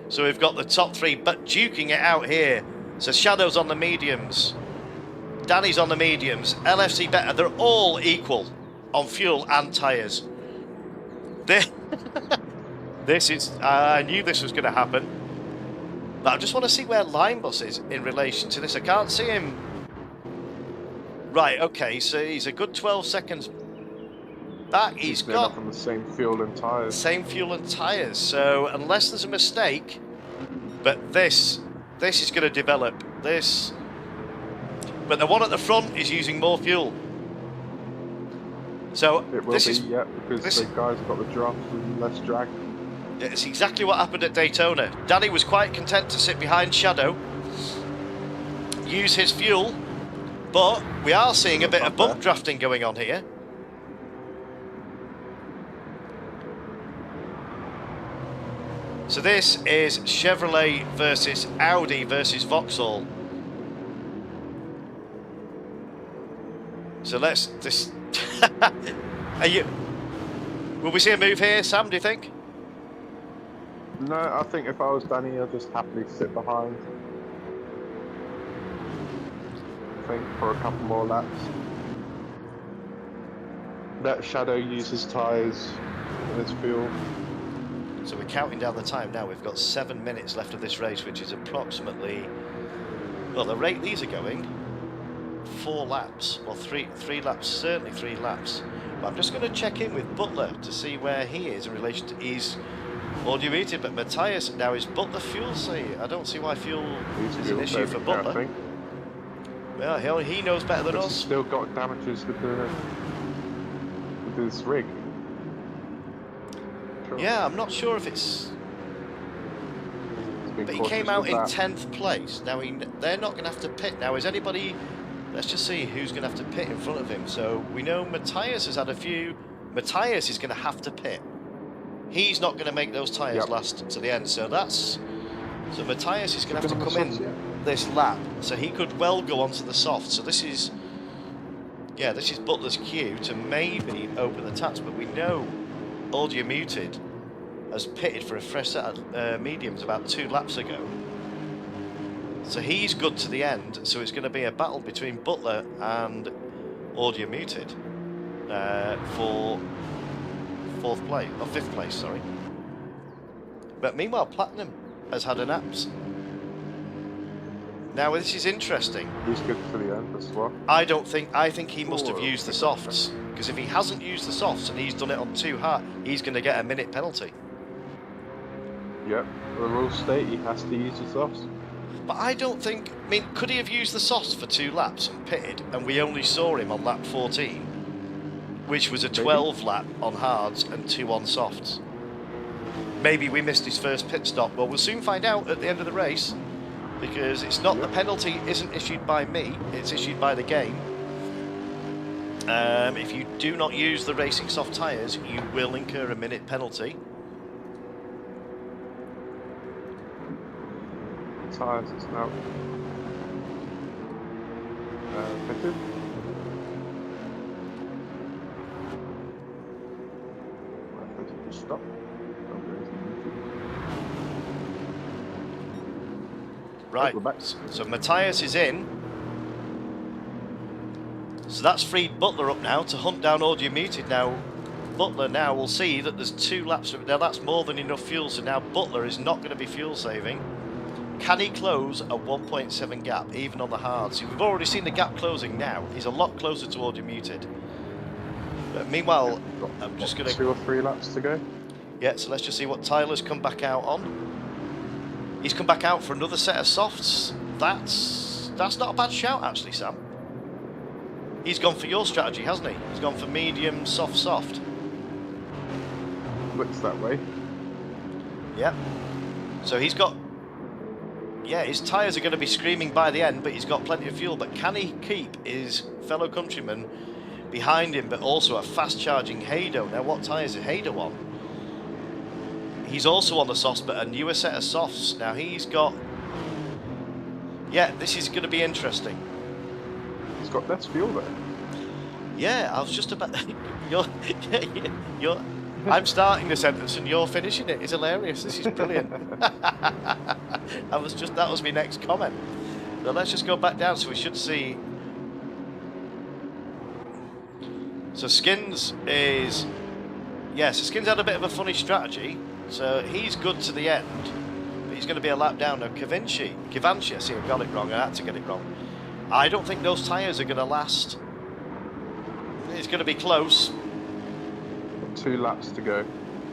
So we've got the top 3, but duking it out here. So Shadow's on the mediums. Danny's on the mediums. LFC better. They're all equal on fuel and tyres. This is... I knew this was going to happen. But I just want to see where Linebus is in relation to this. I can't see him. Right, okay, so he's a good 12 seconds back. He's got on the same fuel and tyres. Same fuel and tyres. So unless there's a mistake, but this is going to develop. This, but the one at the front is using more fuel. So it will be, yeah, because the guys have got the drops and less drag. It's exactly what happened at Daytona. Danny was quite content to sit behind Shadow, use his fuel, but we are seeing a bit of bump drafting going on here. So this is Chevrolet versus Audi versus Vauxhall. So let's just... Will we see a move here, Sam, do you think? No, I think if I was Danny, I'd just happily sit behind. I think for a couple more laps. Let Shadow use his tyres and his fuel. So we're counting down the time now. We've got 7 minutes left of this race, which is approximately... Well, the rate these are going, 4 laps. Well, three laps, certainly 3 laps. But I'm just going to check in with Butler to see where he is in relation to his... Audio Muted, but Matthias now is Butler fuel. See, I don't see why fuel is an issue for Butler. Well, he knows better than us. Still got damages with his rig. Sure. Yeah, I'm not sure if it's. But he came out in 10th place. Now they're not going to have to pit. Now is anybody? Let's just see who's going to have to pit in front of him. So we know Matthias has had a few. Matthias is going to have to pit. He's not going to make those tyres last to the end, so that's... So Matthias is going to have to come in this lap, so he could well go onto the soft. So this is... Yeah, this is Butler's cue to maybe open the taps, but we know Audio Muted has pitted for a fresh set of mediums about 2 laps ago. So he's good to the end, so it's going to be a battle between Butler and Audio Muted for... 4th place, or 5th place, sorry. But meanwhile, Platinum has had an apps. Now this is interesting. He's good for the end as well. I think he must have used the softs, because if he hasn't used the softs and he's done it on too hard, he's going to get a minute penalty. Yep, the rules state he has to use the softs. But I don't think... I mean, could he have used the softs for 2 laps and pitted, and we only saw him on lap 14, which was a 12 lap on hards and 2 on softs? Maybe we missed his first pit stop. Well, we'll soon find out at the end of the race, because it's not, the penalty isn't issued by me, it's issued by the game. If you do not use the racing soft tyres, you will incur a minute penalty. Tyres, it's now fitted. Stop. Right, so Matthias is in. So that's freed Butler up now to hunt down audio muted. Now Butler now will see that there's 2 laps. Now that's more than enough fuel, so now Butler is not going to be fuel saving. Can he close a 1.7 gap even on the hard? So we've already seen the gap closing now. He's a lot closer to audio muted. But meanwhile, I'm just going to... 2 or 3 laps to go. Yeah, so let's just see what Tyler's come back out on. He's come back out for another set of softs. That's not a bad shout, actually, Sam. He's gone for your strategy, hasn't he? He's gone for medium, soft, soft. Looks that way. Yeah. So he's got... Yeah, his tyres are going to be screaming by the end, but he's got plenty of fuel. But can he keep his fellow countryman behind him, but also a fast-charging Haydo? Now, what tyres is Haydo on? He's also on the softs, but a newer set of softs. Now, he's got... Yeah, this is going to be interesting. He's got less fuel there. Yeah, I was just about... you're... I'm starting the sentence and you're finishing it. It's hilarious. This is brilliant. That was my next comment. Now let's just go back down, so we should see. So Skins is... Yeah, so Skins had a bit of a funny strategy. So he's good to the end, but he's going to be a lap down. Now Givenchy, I see I got it wrong. I had to get it wrong. I don't think those tyres are going to last. It's going to be close. 2 laps to go.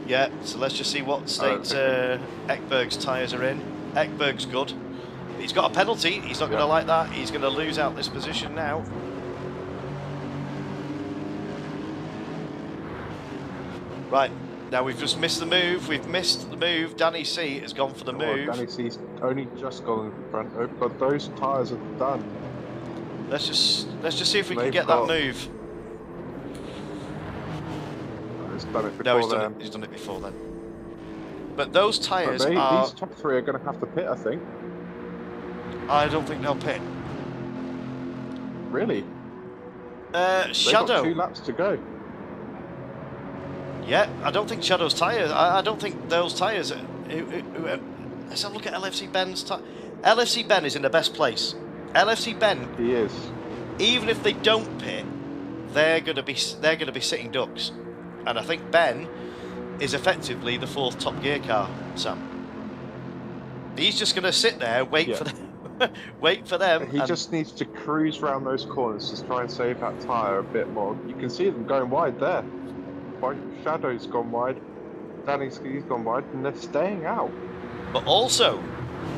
Yeah, so let's just see what state Ekberg's tyres are in. Ekberg's good. He's got a penalty. He's not going to like that. He's going to lose out this position now. Right, now we've just missed the move. We've missed the move. Danny C has gone for the move. Danny C's only just gone in front, but those tyres are done. Let's just see if we can get that move. He's done it before. No, he's done it before then. But those tyres are... These top 3 are going to have to pit, I think. I don't think they'll pit. Really? Shadow. They've got 2 laps to go. Yeah, I don't think Shadow's tyres... I don't think those tyres... Let's have a look at LFC Ben's tyre. LFC Ben is in the best place. LFC Ben... He is. Even if they don't pit, they're going to be sitting ducks. And I think Ben is effectively the 4th Top Gear car, Sam. He's just going to sit there, wait for them. Wait for them. He just needs to cruise around those corners to try and save that tyre a bit more. You can see them going wide there. Shadow's gone wide, Danny's gone wide, and they're staying out. But also,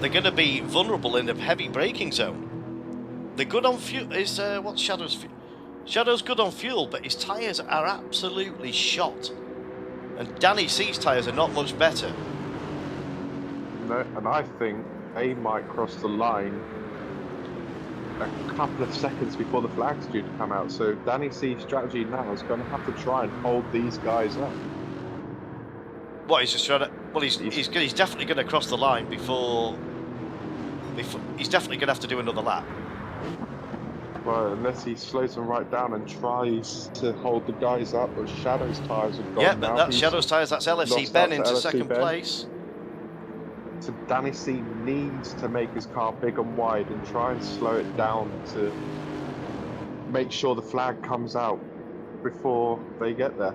they're going to be vulnerable in a heavy braking zone. They're good on fuel. What's Shadow's fuel? Shadow's good on fuel, but his tyres are absolutely shot. And Danny C's tyres are not much better. No, and I think they might cross the line a couple of seconds before the flag's due to come out. So Danny C's strategy now is going to have to try and hold these guys up. What, he's just trying to... Well, he's definitely going to cross the line before... He's definitely going to have to do another lap. Well, unless he slows them right down and tries to hold the guys up, but Shadow's tyres have gone. Yeah, but that's Shadow's tyres, that's LFC Ben into second place. So Danny C needs to make his car big and wide and try and slow it down to make sure the flag comes out before they get there.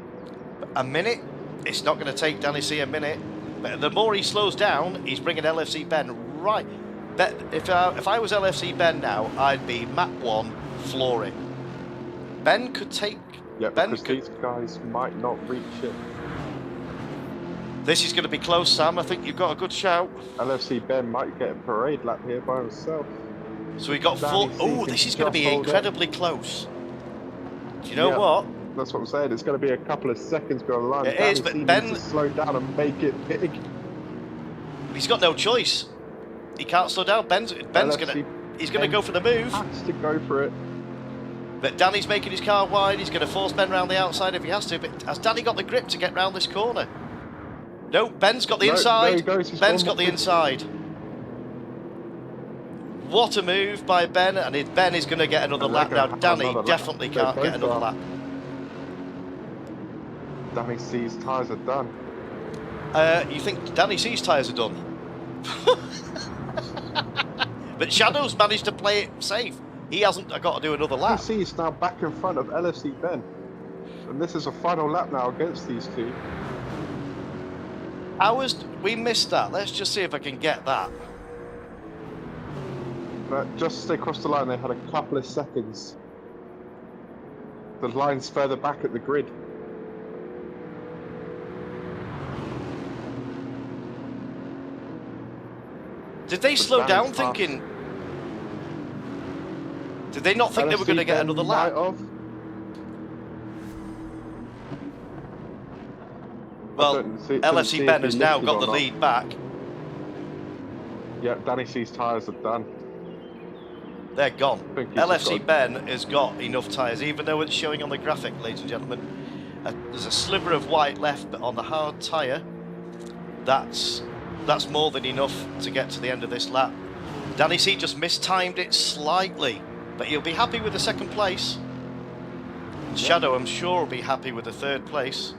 A minute? It's not going to take Danny C a minute. But the more he slows down, he's bringing LFC Ben right. But if I was LFC Ben now, I'd be map 1, flooring. Ben could take... Yeah, Ben because these guys might not reach it. This is going to be close, Sam. I think you've got a good shout. LFC Ben might get a parade lap here by himself. So we got Danny four. C Oh, can this is going to just be hold incredibly close. Do you know Yeah. what? That's what I'm saying. It's going to be a couple of seconds beyond the line. It Danny is, but C Ben- needs to slow down and make it big. He's got no choice. He can't slow down. Ben's LFC he's gonna go for the move. Has to go for it. But Danny's making his car wide. He's going to force Ben round the outside if he has to. But has Danny got the grip to get round this corner? No, Ben's got the inside. There he goes. He's Ben's gone got the inside. What a move by Ben, and if Ben is going to get another lap now. Danny definitely can't get another lap. Danny C's tyres are done. You think Danny C's tyres are done? But Shadow's managed to play it safe. He hasn't got to do another lap. LFC is now back in front of LFC Ben. And this is a final lap now against these two. We missed that. Let's just see if I can get that. But just as they crossed the line, they had a couple of seconds. The line's further back at the grid. Did they slow down thinking... Did they not think they were going to get another lap? Well, LFC Ben has now got the lead back. Yeah, Danny C's tyres are done. They're gone. LFC Ben has got enough tyres, even though it's showing on the graphic, ladies and gentlemen. There's a sliver of white left, but on the hard tyre, that's more than enough to get to the end of this lap. Danny C just mistimed it slightly, but he'll be happy with the second place. Shadow, I'm sure, will be happy with the third place.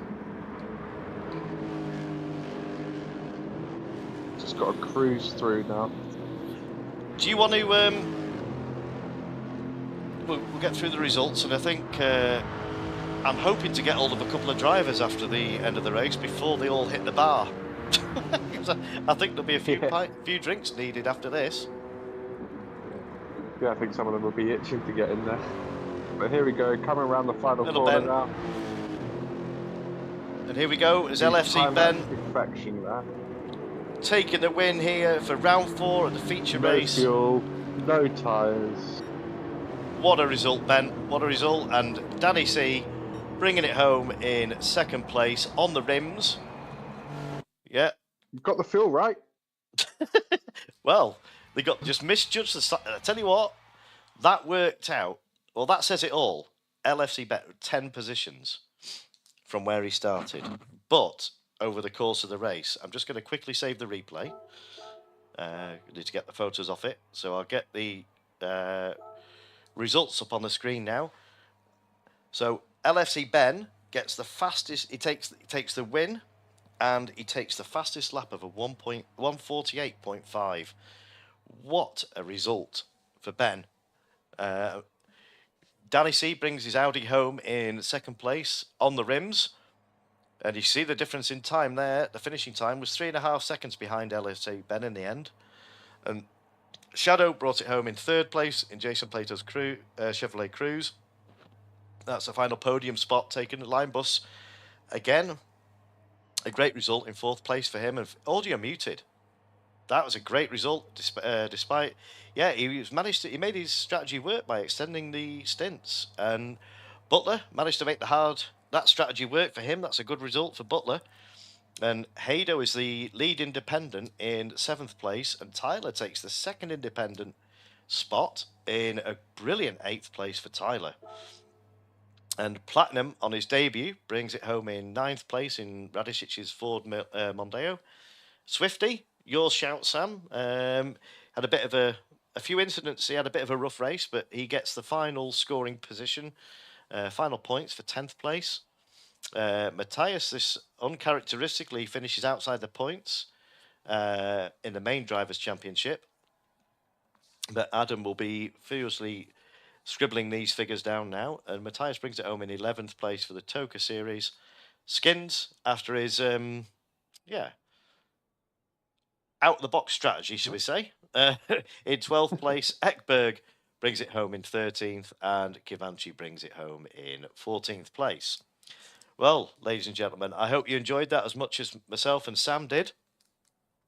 Just got to cruise through now. Do you want to... We'll get through the results, and I think I'm hoping to get hold of a couple of drivers after the end of the race before they all hit the bar. I think there'll be a few drinks needed after this. Yeah, I think some of them will be itching to get in there. But here we go, coming around the final corner now. And here we go, as LFC Ben perfection there. Taking the win here for round 4 of the feature race. No fuel, no tyres. What a result, Ben. What a result. And Danny C bringing it home in second place on the rims. Yeah. You've got the fuel right. Well, they got just misjudged the... I tell you what, that worked out. Well, that says it all. LFC bet 10 positions from where he started. But over the course of the race, I'm just going to quickly save the replay. I need to get the photos off it. So I'll get the results up on the screen now. So LFC Ben gets the fastest... He takes the win, and he takes the fastest lap of a 1:48.5. What a result for Ben. Danny C brings his Audi home in second place on the rims. And you see the difference in time there. The finishing time was 3.5 seconds behind LFC Ben in the end. And Shadow brought it home in third place in Jason Plato's Chevrolet Cruze. That's the final podium spot taken at Line Bus. Again, a great result in fourth place for him. And audio muted. That was a great result, despite... Yeah, he made his strategy work by extending the stints. And Butler managed to make that strategy work for him. That's a good result for Butler. And Haydo is the lead independent in 7th place. And Tyler takes the second independent spot in a brilliant 8th place for Tyler. And Platinum, on his debut, brings it home in 9th place in Radishic's Ford Mondeo. Swifty, your shout, Sam, had a bit of a few incidents. He had a bit of a rough race, but he gets the final scoring position, final points for 10th place. Matthias, this uncharacteristically finishes outside the points in the main Drivers' Championship. But Adam will be furiously scribbling these figures down now, and Matthias brings it home in 11th place for the Toka Series. Skins, after his, out-the-box strategy, should we say, in 12th place. Ekberg brings it home in 13th, and Kivanchi brings it home in 14th place. Well, ladies and gentlemen, I hope you enjoyed that as much as myself and Sam did.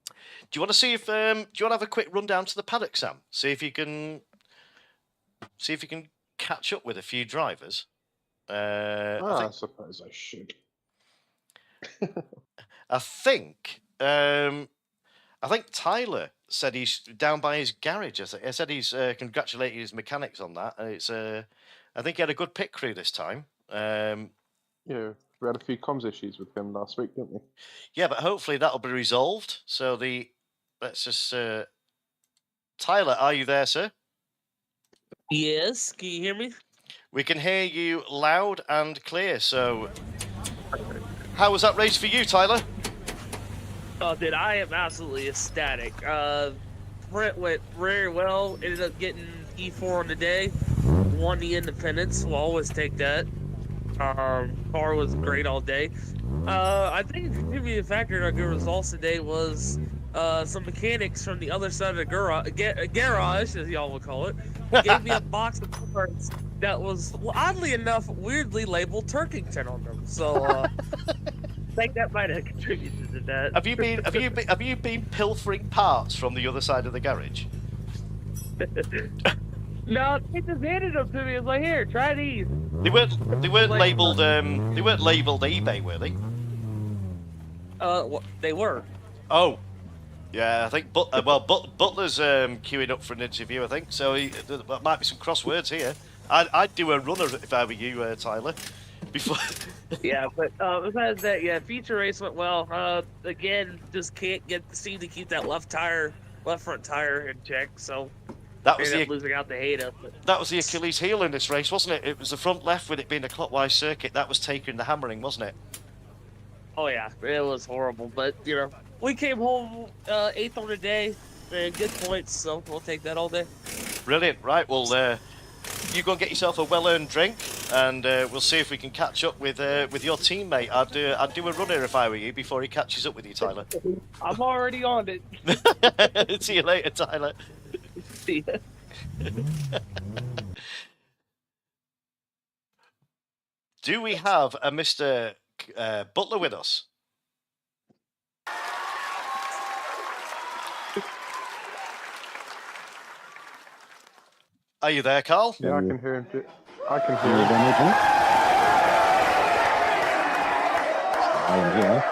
Do you want to see if do you want to have a quick run down to the paddock, Sam? See if you can catch up with a few drivers. I suppose I should. I think Tyler said he's down by his garage. I said he's congratulating his mechanics on that, and it's I think he had a good pit crew this time. Yeah, we had a few comms issues with him last week, didn't we? Yeah, but hopefully that'll be resolved. So let's just Tyler, are you there, sir? Yes, can you hear me? We can hear you loud and clear. So, how was that race for you, Tyler? Oh, dude, I am absolutely ecstatic. Brent went very well. Ended up getting E4 on the day. Won the Independence. We'll always take that. Car was great all day. I think a contributing factor to our good results today was some mechanics from the other side of the garage, as y'all would call it, gave me a box of parts that was, oddly enough, weirdly labeled Turkington on them. So I think that might have contributed to that. Have you been pilfering parts from the other side of the garage? No, they just handed them to me. It's like, here, try these. They weren't labeled. They weren't labeled eBay, were they? They were. Oh, yeah. I think. Butler's queuing up for an interview. I think so. There might be some crosswords here. I'd do a runner if I were you, Tyler. Before. Yeah, but besides that, yeah, feature race went well. Again, just can't seem to keep that left front tire in check. So. That was losing out the Hayda. That was the Achilles heel in this race, wasn't it? It was the front left with it being a clockwise circuit. That was taking the hammering, wasn't it? Oh yeah, it was horrible. But we came home 8th on the day and good points, so we'll take that all day. Brilliant. Right, well, you go and get yourself a well-earned drink, and we'll see if we can catch up with your teammate. I'd do a runner if I were you before he catches up with you, Tyler. I'm already on it. See you later, Tyler. See ya. Do we have a Mr. Butler with us? Are you there, Carl? Yeah, I can hear him. I can hear him. I am here.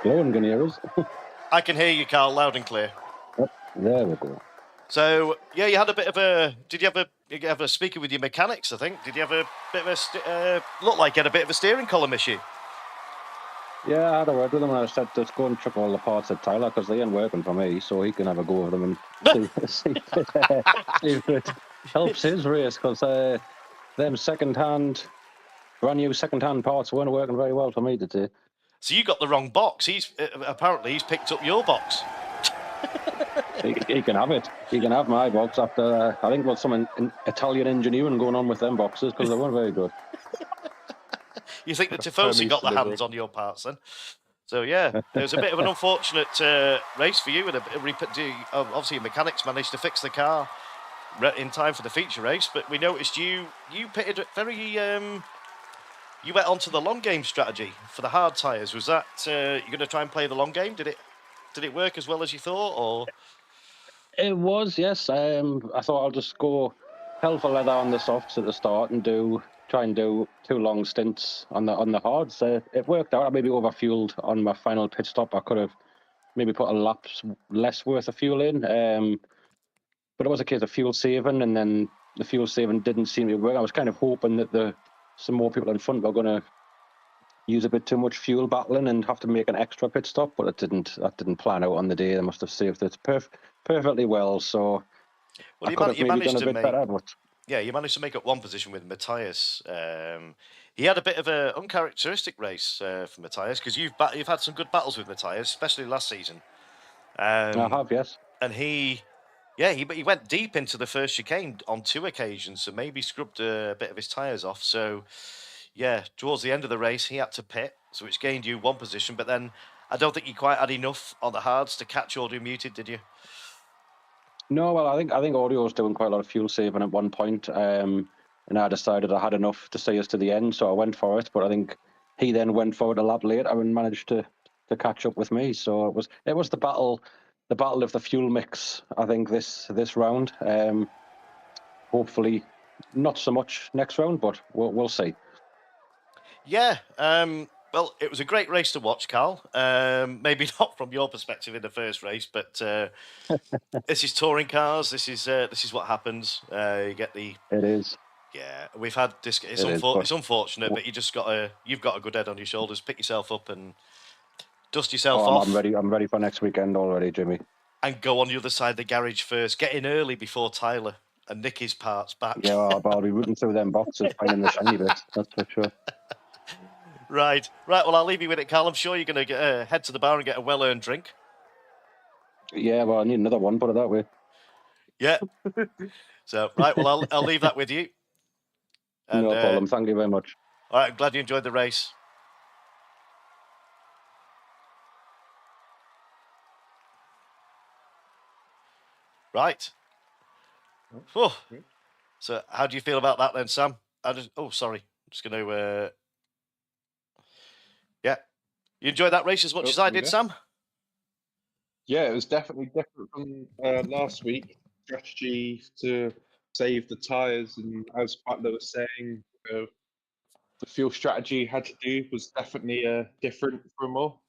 Hello, and can you hear us? I can hear you, Carl, loud and clear. Oh, there we go. So, yeah, you had a bit of a... Did you have a speaker with your mechanics, I think? Did you have a bit of a... looked like you had a bit of a steering column issue. Yeah, I had a word with him and I said, let's go and check all the parts at Tyler because they ain't working for me, so he can have a go at them and see if it helps his race because them brand new second-hand parts weren't working very well for me today. So you got the wrong box. Apparently he's picked up your box. He can have it. He can have my box after, I think, there's some Italian engineering going on with them boxes because they weren't very good. You think that Tifosi got the hands on your parts then? So, yeah, it was a bit of an unfortunate race for you. And obviously, your mechanics managed to fix the car in time for the feature race. But we noticed you pitted very... you went onto the long game strategy for the hard tyres. Was that... you're going to try and play the long game? Did it work as well as you thought, or...? It was, yes. I thought I'll just go hell for leather on the softs at the start and try and do 2 long stints on the hards. It worked out. I maybe overfueled on my final pit stop. I could have maybe put a lap's less worth of fuel in. But it was a case of fuel saving, and then the fuel saving didn't seem to work. I was kind of hoping that some more people in front were going to use a bit too much fuel battling and have to make an extra pit stop, but that didn't plan out on the day. They must have saved it perfectly well. So well, I could have maybe done a bit better. But yeah, you managed to make up one position with Matthias. He had a bit of an uncharacteristic race for Matthias because you've had some good battles with Matthias, especially last season. I have, yes. And he went deep into the first chicane on 2 occasions, so maybe scrubbed a bit of his tyres off. So, yeah, towards the end of the race, he had to pit, so which gained you 1 position. But then I don't think you quite had enough on the hards to catch Audio Muted, did you? No, well, I think Audio was doing quite a lot of fuel saving at one point, and I decided I had enough to see us to the end, so I went for it. But I think he then went forward a lap later and managed to catch up with me. So it was the battle of the fuel mix. I think this round. Hopefully, not so much next round, but we'll see. Yeah. Well, it was a great race to watch, Carl. Maybe not from your perspective in the first race, but this is touring cars. This is what happens. You get the. It is. Yeah, we've had this. It's But unfortunate, but you've got a good head on your shoulders. Pick yourself up and dust yourself I'm off. I'm ready for next weekend already, Jimmy. And go on the other side of the garage first. Get in early before Tyler and nick his parts back. Yeah, I'll be rooting through them boxes, finding the shiny bits. That's for sure. Right. Well, I'll leave you with it, Carl. I'm sure you're going to head to the bar and get a well-earned drink. Yeah, well, I need another one. Put it that way. Yeah. So, right. Well, I'll leave that with you. And, no problem. Thank you very much. All right. I'm glad you enjoyed the race. Right. Oh. So, how do you feel about that then, Sam? Sorry. I'm just going to. Yeah. You enjoyed that race as much as I did, Sam? Yeah, it was definitely different from last week. Strategy to save the tyres, and as Butler was saying, the fuel strategy had to do was definitely different from all.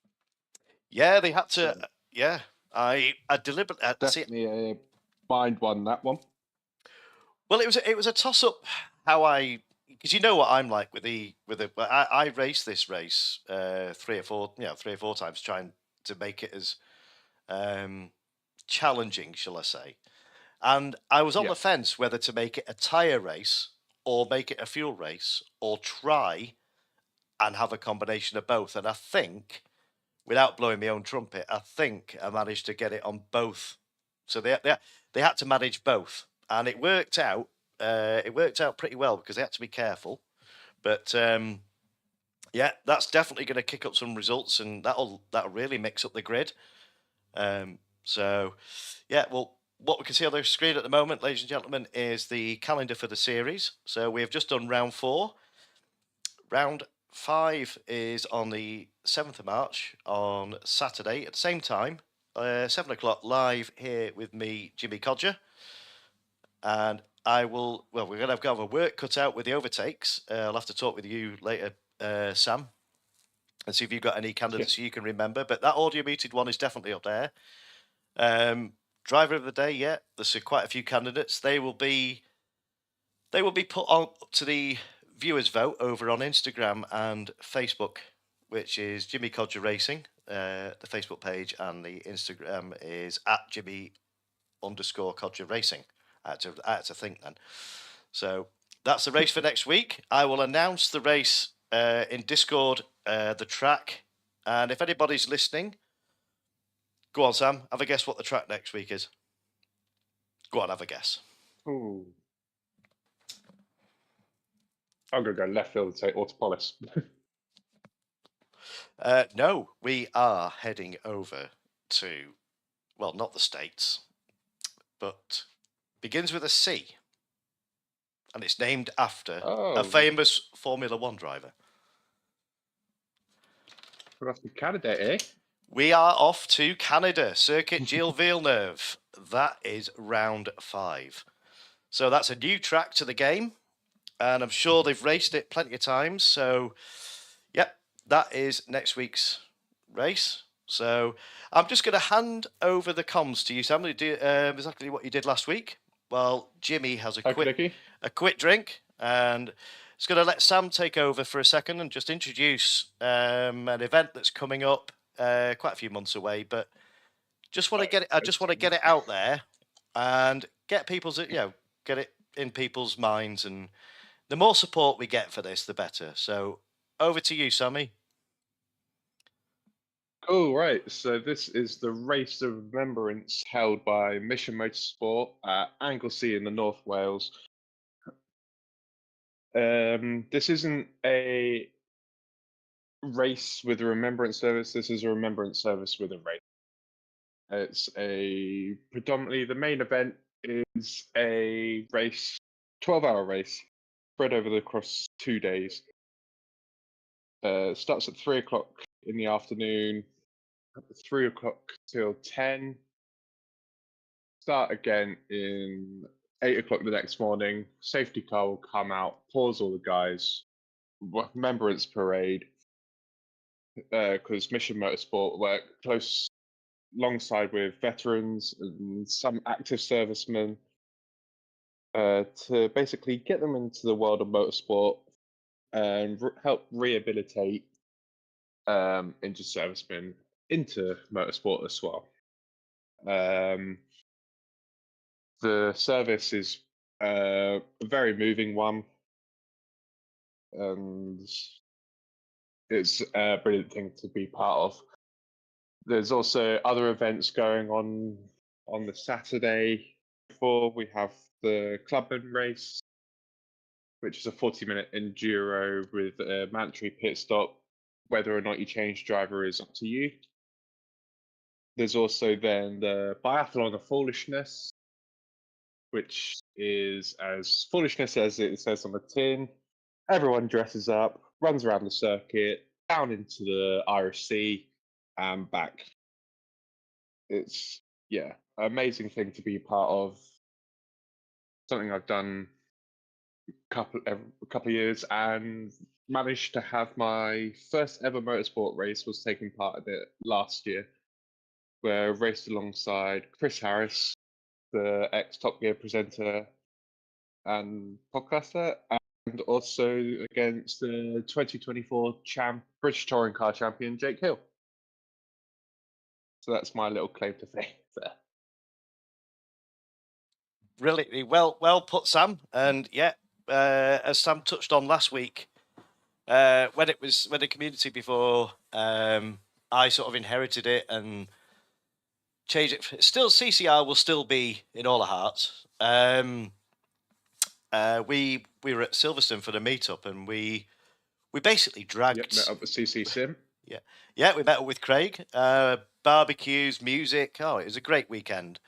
Yeah, they had to. Yeah, I deliberately definitely a mind one, that one. Well, it was a toss up. Because you know what I'm like with the. I raced this race 3 or 4 times, trying to make it as challenging, shall I say? And I was on the fence whether to make it a tyre race or make it a fuel race or try and have a combination of both. And I think, without blowing my own trumpet, I think I managed to get it on both. So they had to manage both, and it worked out. It worked out pretty well because they had to be careful. But yeah, that's definitely going to kick up some results, and that'll really mix up the grid. So yeah, well, what we can see on the screen at the moment, ladies and gentlemen, is the calendar for the series. So we have just done round 4. Round 5 is on the 7th of March on Saturday at the same time, 7 o'clock live here with me, Jimmy Codger. And we're going to have a work cut out with the overtakes. I'll have to talk with you later, Sam, and see if you've got any candidates you can remember. But that audio muted one is definitely up there. Driver of the day, yeah, there's quite a few candidates. They will be put on to the viewers vote over on Instagram and Facebook, which is Jimmy Codger Racing, the Facebook page, and the Instagram is @Jimmy_Codger Racing. I had to think then. So that's the race for next week. I will announce the race in Discord, the track, and if anybody's listening, go on, Sam, have a guess what the track next week is. Go on, have a guess. Ooh. I'm going to go left field and say Autopolis. No, we are heading over to, well, not the States, but begins with a C. And it's named after a famous Formula One driver. We're off to Canada, eh? We are off to Canada, Circuit Gilles Villeneuve. That is round 5. So that's a new track to the game, and I'm sure they've raced it plenty of times. So, yep, that is next week's race. So I'm just going to hand over the comms to you, Sam. Do exactly what you did last week. Well, Jimmy has a quick drink, and it's going to let Sam take over for a second and just introduce an event that's coming up quite a few months away, but just want to get it. I just want to get it out there and get people's, get it in people's minds, and the more support we get for this, the better. So over to you, Sammy. Oh, right. So this is the Race of Remembrance held by Mission Motorsport at Anglesey in the North Wales. This isn't a race with a remembrance service. This is a remembrance service with a race. It's predominantly the main event is a race, 12-hour race, spread over across 2 days. Starts at 3 o'clock in the afternoon, 3 o'clock till 10. Start again in 8 o'clock the next morning. Safety car will come out, pause all the guys, remembrance parade, because Mission Motorsport work close alongside with veterans and some active servicemen to basically get them into the world of motorsport and help rehabilitate injured servicemen into motorsport as well. The service is a very moving one, and it's a brilliant thing to be part of. There's also other events going on the Saturday. Before we have the Clubman race, which is a 40-minute enduro with a mandatory pit stop. Whether or not you change driver is up to you. There's also then the Biathlon of Foolishness, which is as foolishness as it says on the tin. Everyone dresses up, runs around the circuit, down into the Irish Sea, and back. It's, yeah, an amazing thing to be part of. Something I've done a couple of years, and managed to have my first ever motorsport race was taking part in it last year, where I raced alongside Chris Harris, the ex-Top Gear presenter and podcaster, and also against the 2024 British Touring Car Champion, Jake Hill. So that's my little claim to fame there. Brilliantly well put, Sam. And yeah, as Sam touched on last week, when the community before, I sort of inherited it and changed it. Still, CCR will still be in all our hearts. We were at Silverstone for the meetup, and we basically dragged. Yep, met up with CC Sim. Yeah, we met up with Craig. Barbecues, music. Oh, it was a great weekend,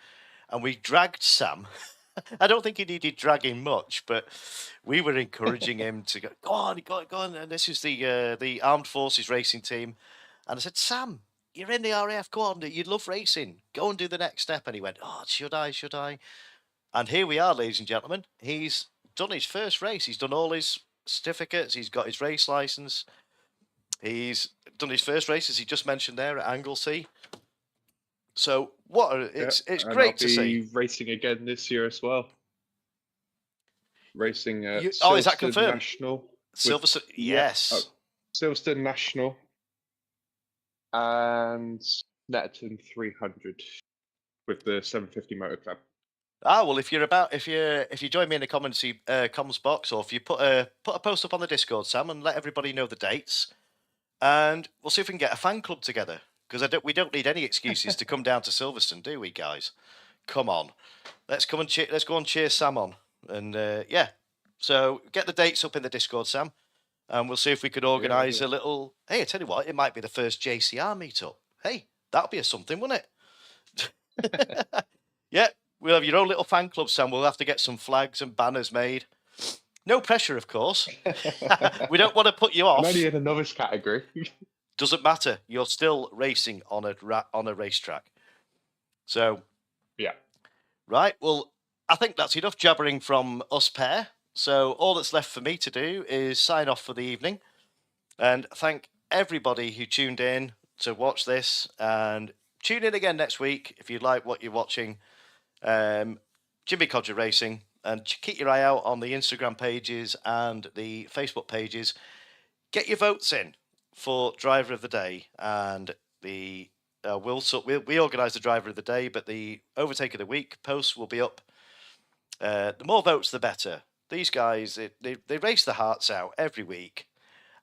and we dragged Sam. I don't think he needed dragging much, but we were encouraging him to go on. And this is the Armed Forces racing team, and I said, Sam, you're in the RAF. Go on, you love racing. Go and do the next step. And he went, oh, should I? And here we are, ladies and gentlemen. He's done his first race. He's done all his certificates. He's got his race license. He's done his first race, as he just mentioned there, at Anglesey. So it's great to see. Racing again this year as well. Racing at is that confirmed? National. Silverstone, yes. Silverstone National and Netton 300 with the 750 Motor Club. Well, if you join me in the comments box, or if you put a post up on the Discord, Sam, and let everybody know the dates, and we'll see if we can get a fan club together. Because we don't need any excuses to come down to Silverstone, do we, guys? Come on, let's go and cheer Sam on, and yeah. So get the dates up in the Discord, Sam, and we'll see if we could organise a little. Hey, I tell you what, it might be the first JCR meetup. Hey, that'll be something, wouldn't it? Yeah, we'll have your own little fan club, Sam. We'll have to get some flags and banners made. No pressure, of course. We don't want to put you off. I'm only in a novice category. Doesn't matter. You're still racing on a racetrack. So, yeah. Right. Well, I think that's enough jabbering from us pair. So all that's left for me to do is sign off for the evening, and thank everybody who tuned in to watch this. And tune in again next week if you like what you're watching. Jimmy Codger Racing, and keep your eye out on the Instagram pages and the Facebook pages. Get your votes in for Driver of the Day, and we organise the Driver of the Day, but the Overtake of the Week posts will be up. The more votes, the better. These guys, they race their hearts out every week,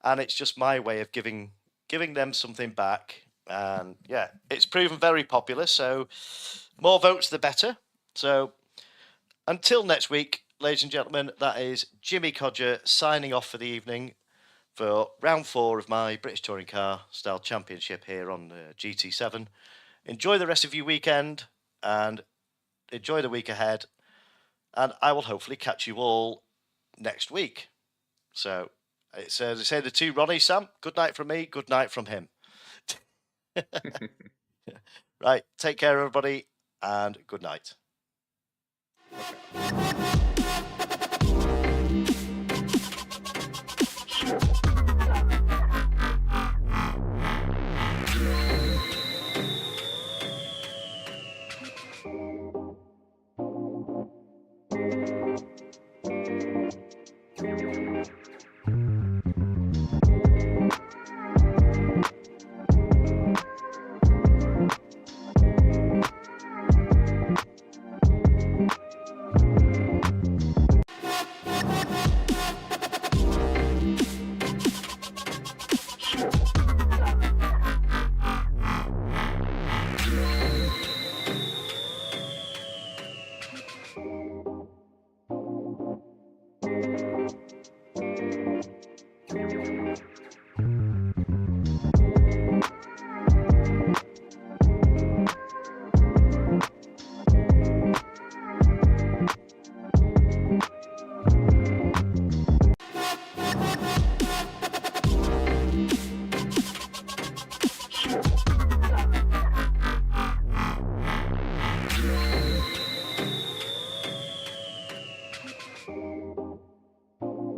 and it's just my way of giving them something back. And yeah, it's proven very popular, so more votes, the better. So until next week, ladies and gentlemen, that is Jimmy Codger signing off for the evening for round 4 of my British Touring Car Style Championship here on GT7. Enjoy the rest of your weekend and enjoy the week ahead. And I will hopefully catch you all next week. So It's they say the two Ronnie, Sam. Good night from me. Good night from him. Right. Take care, everybody, and good night. Okay.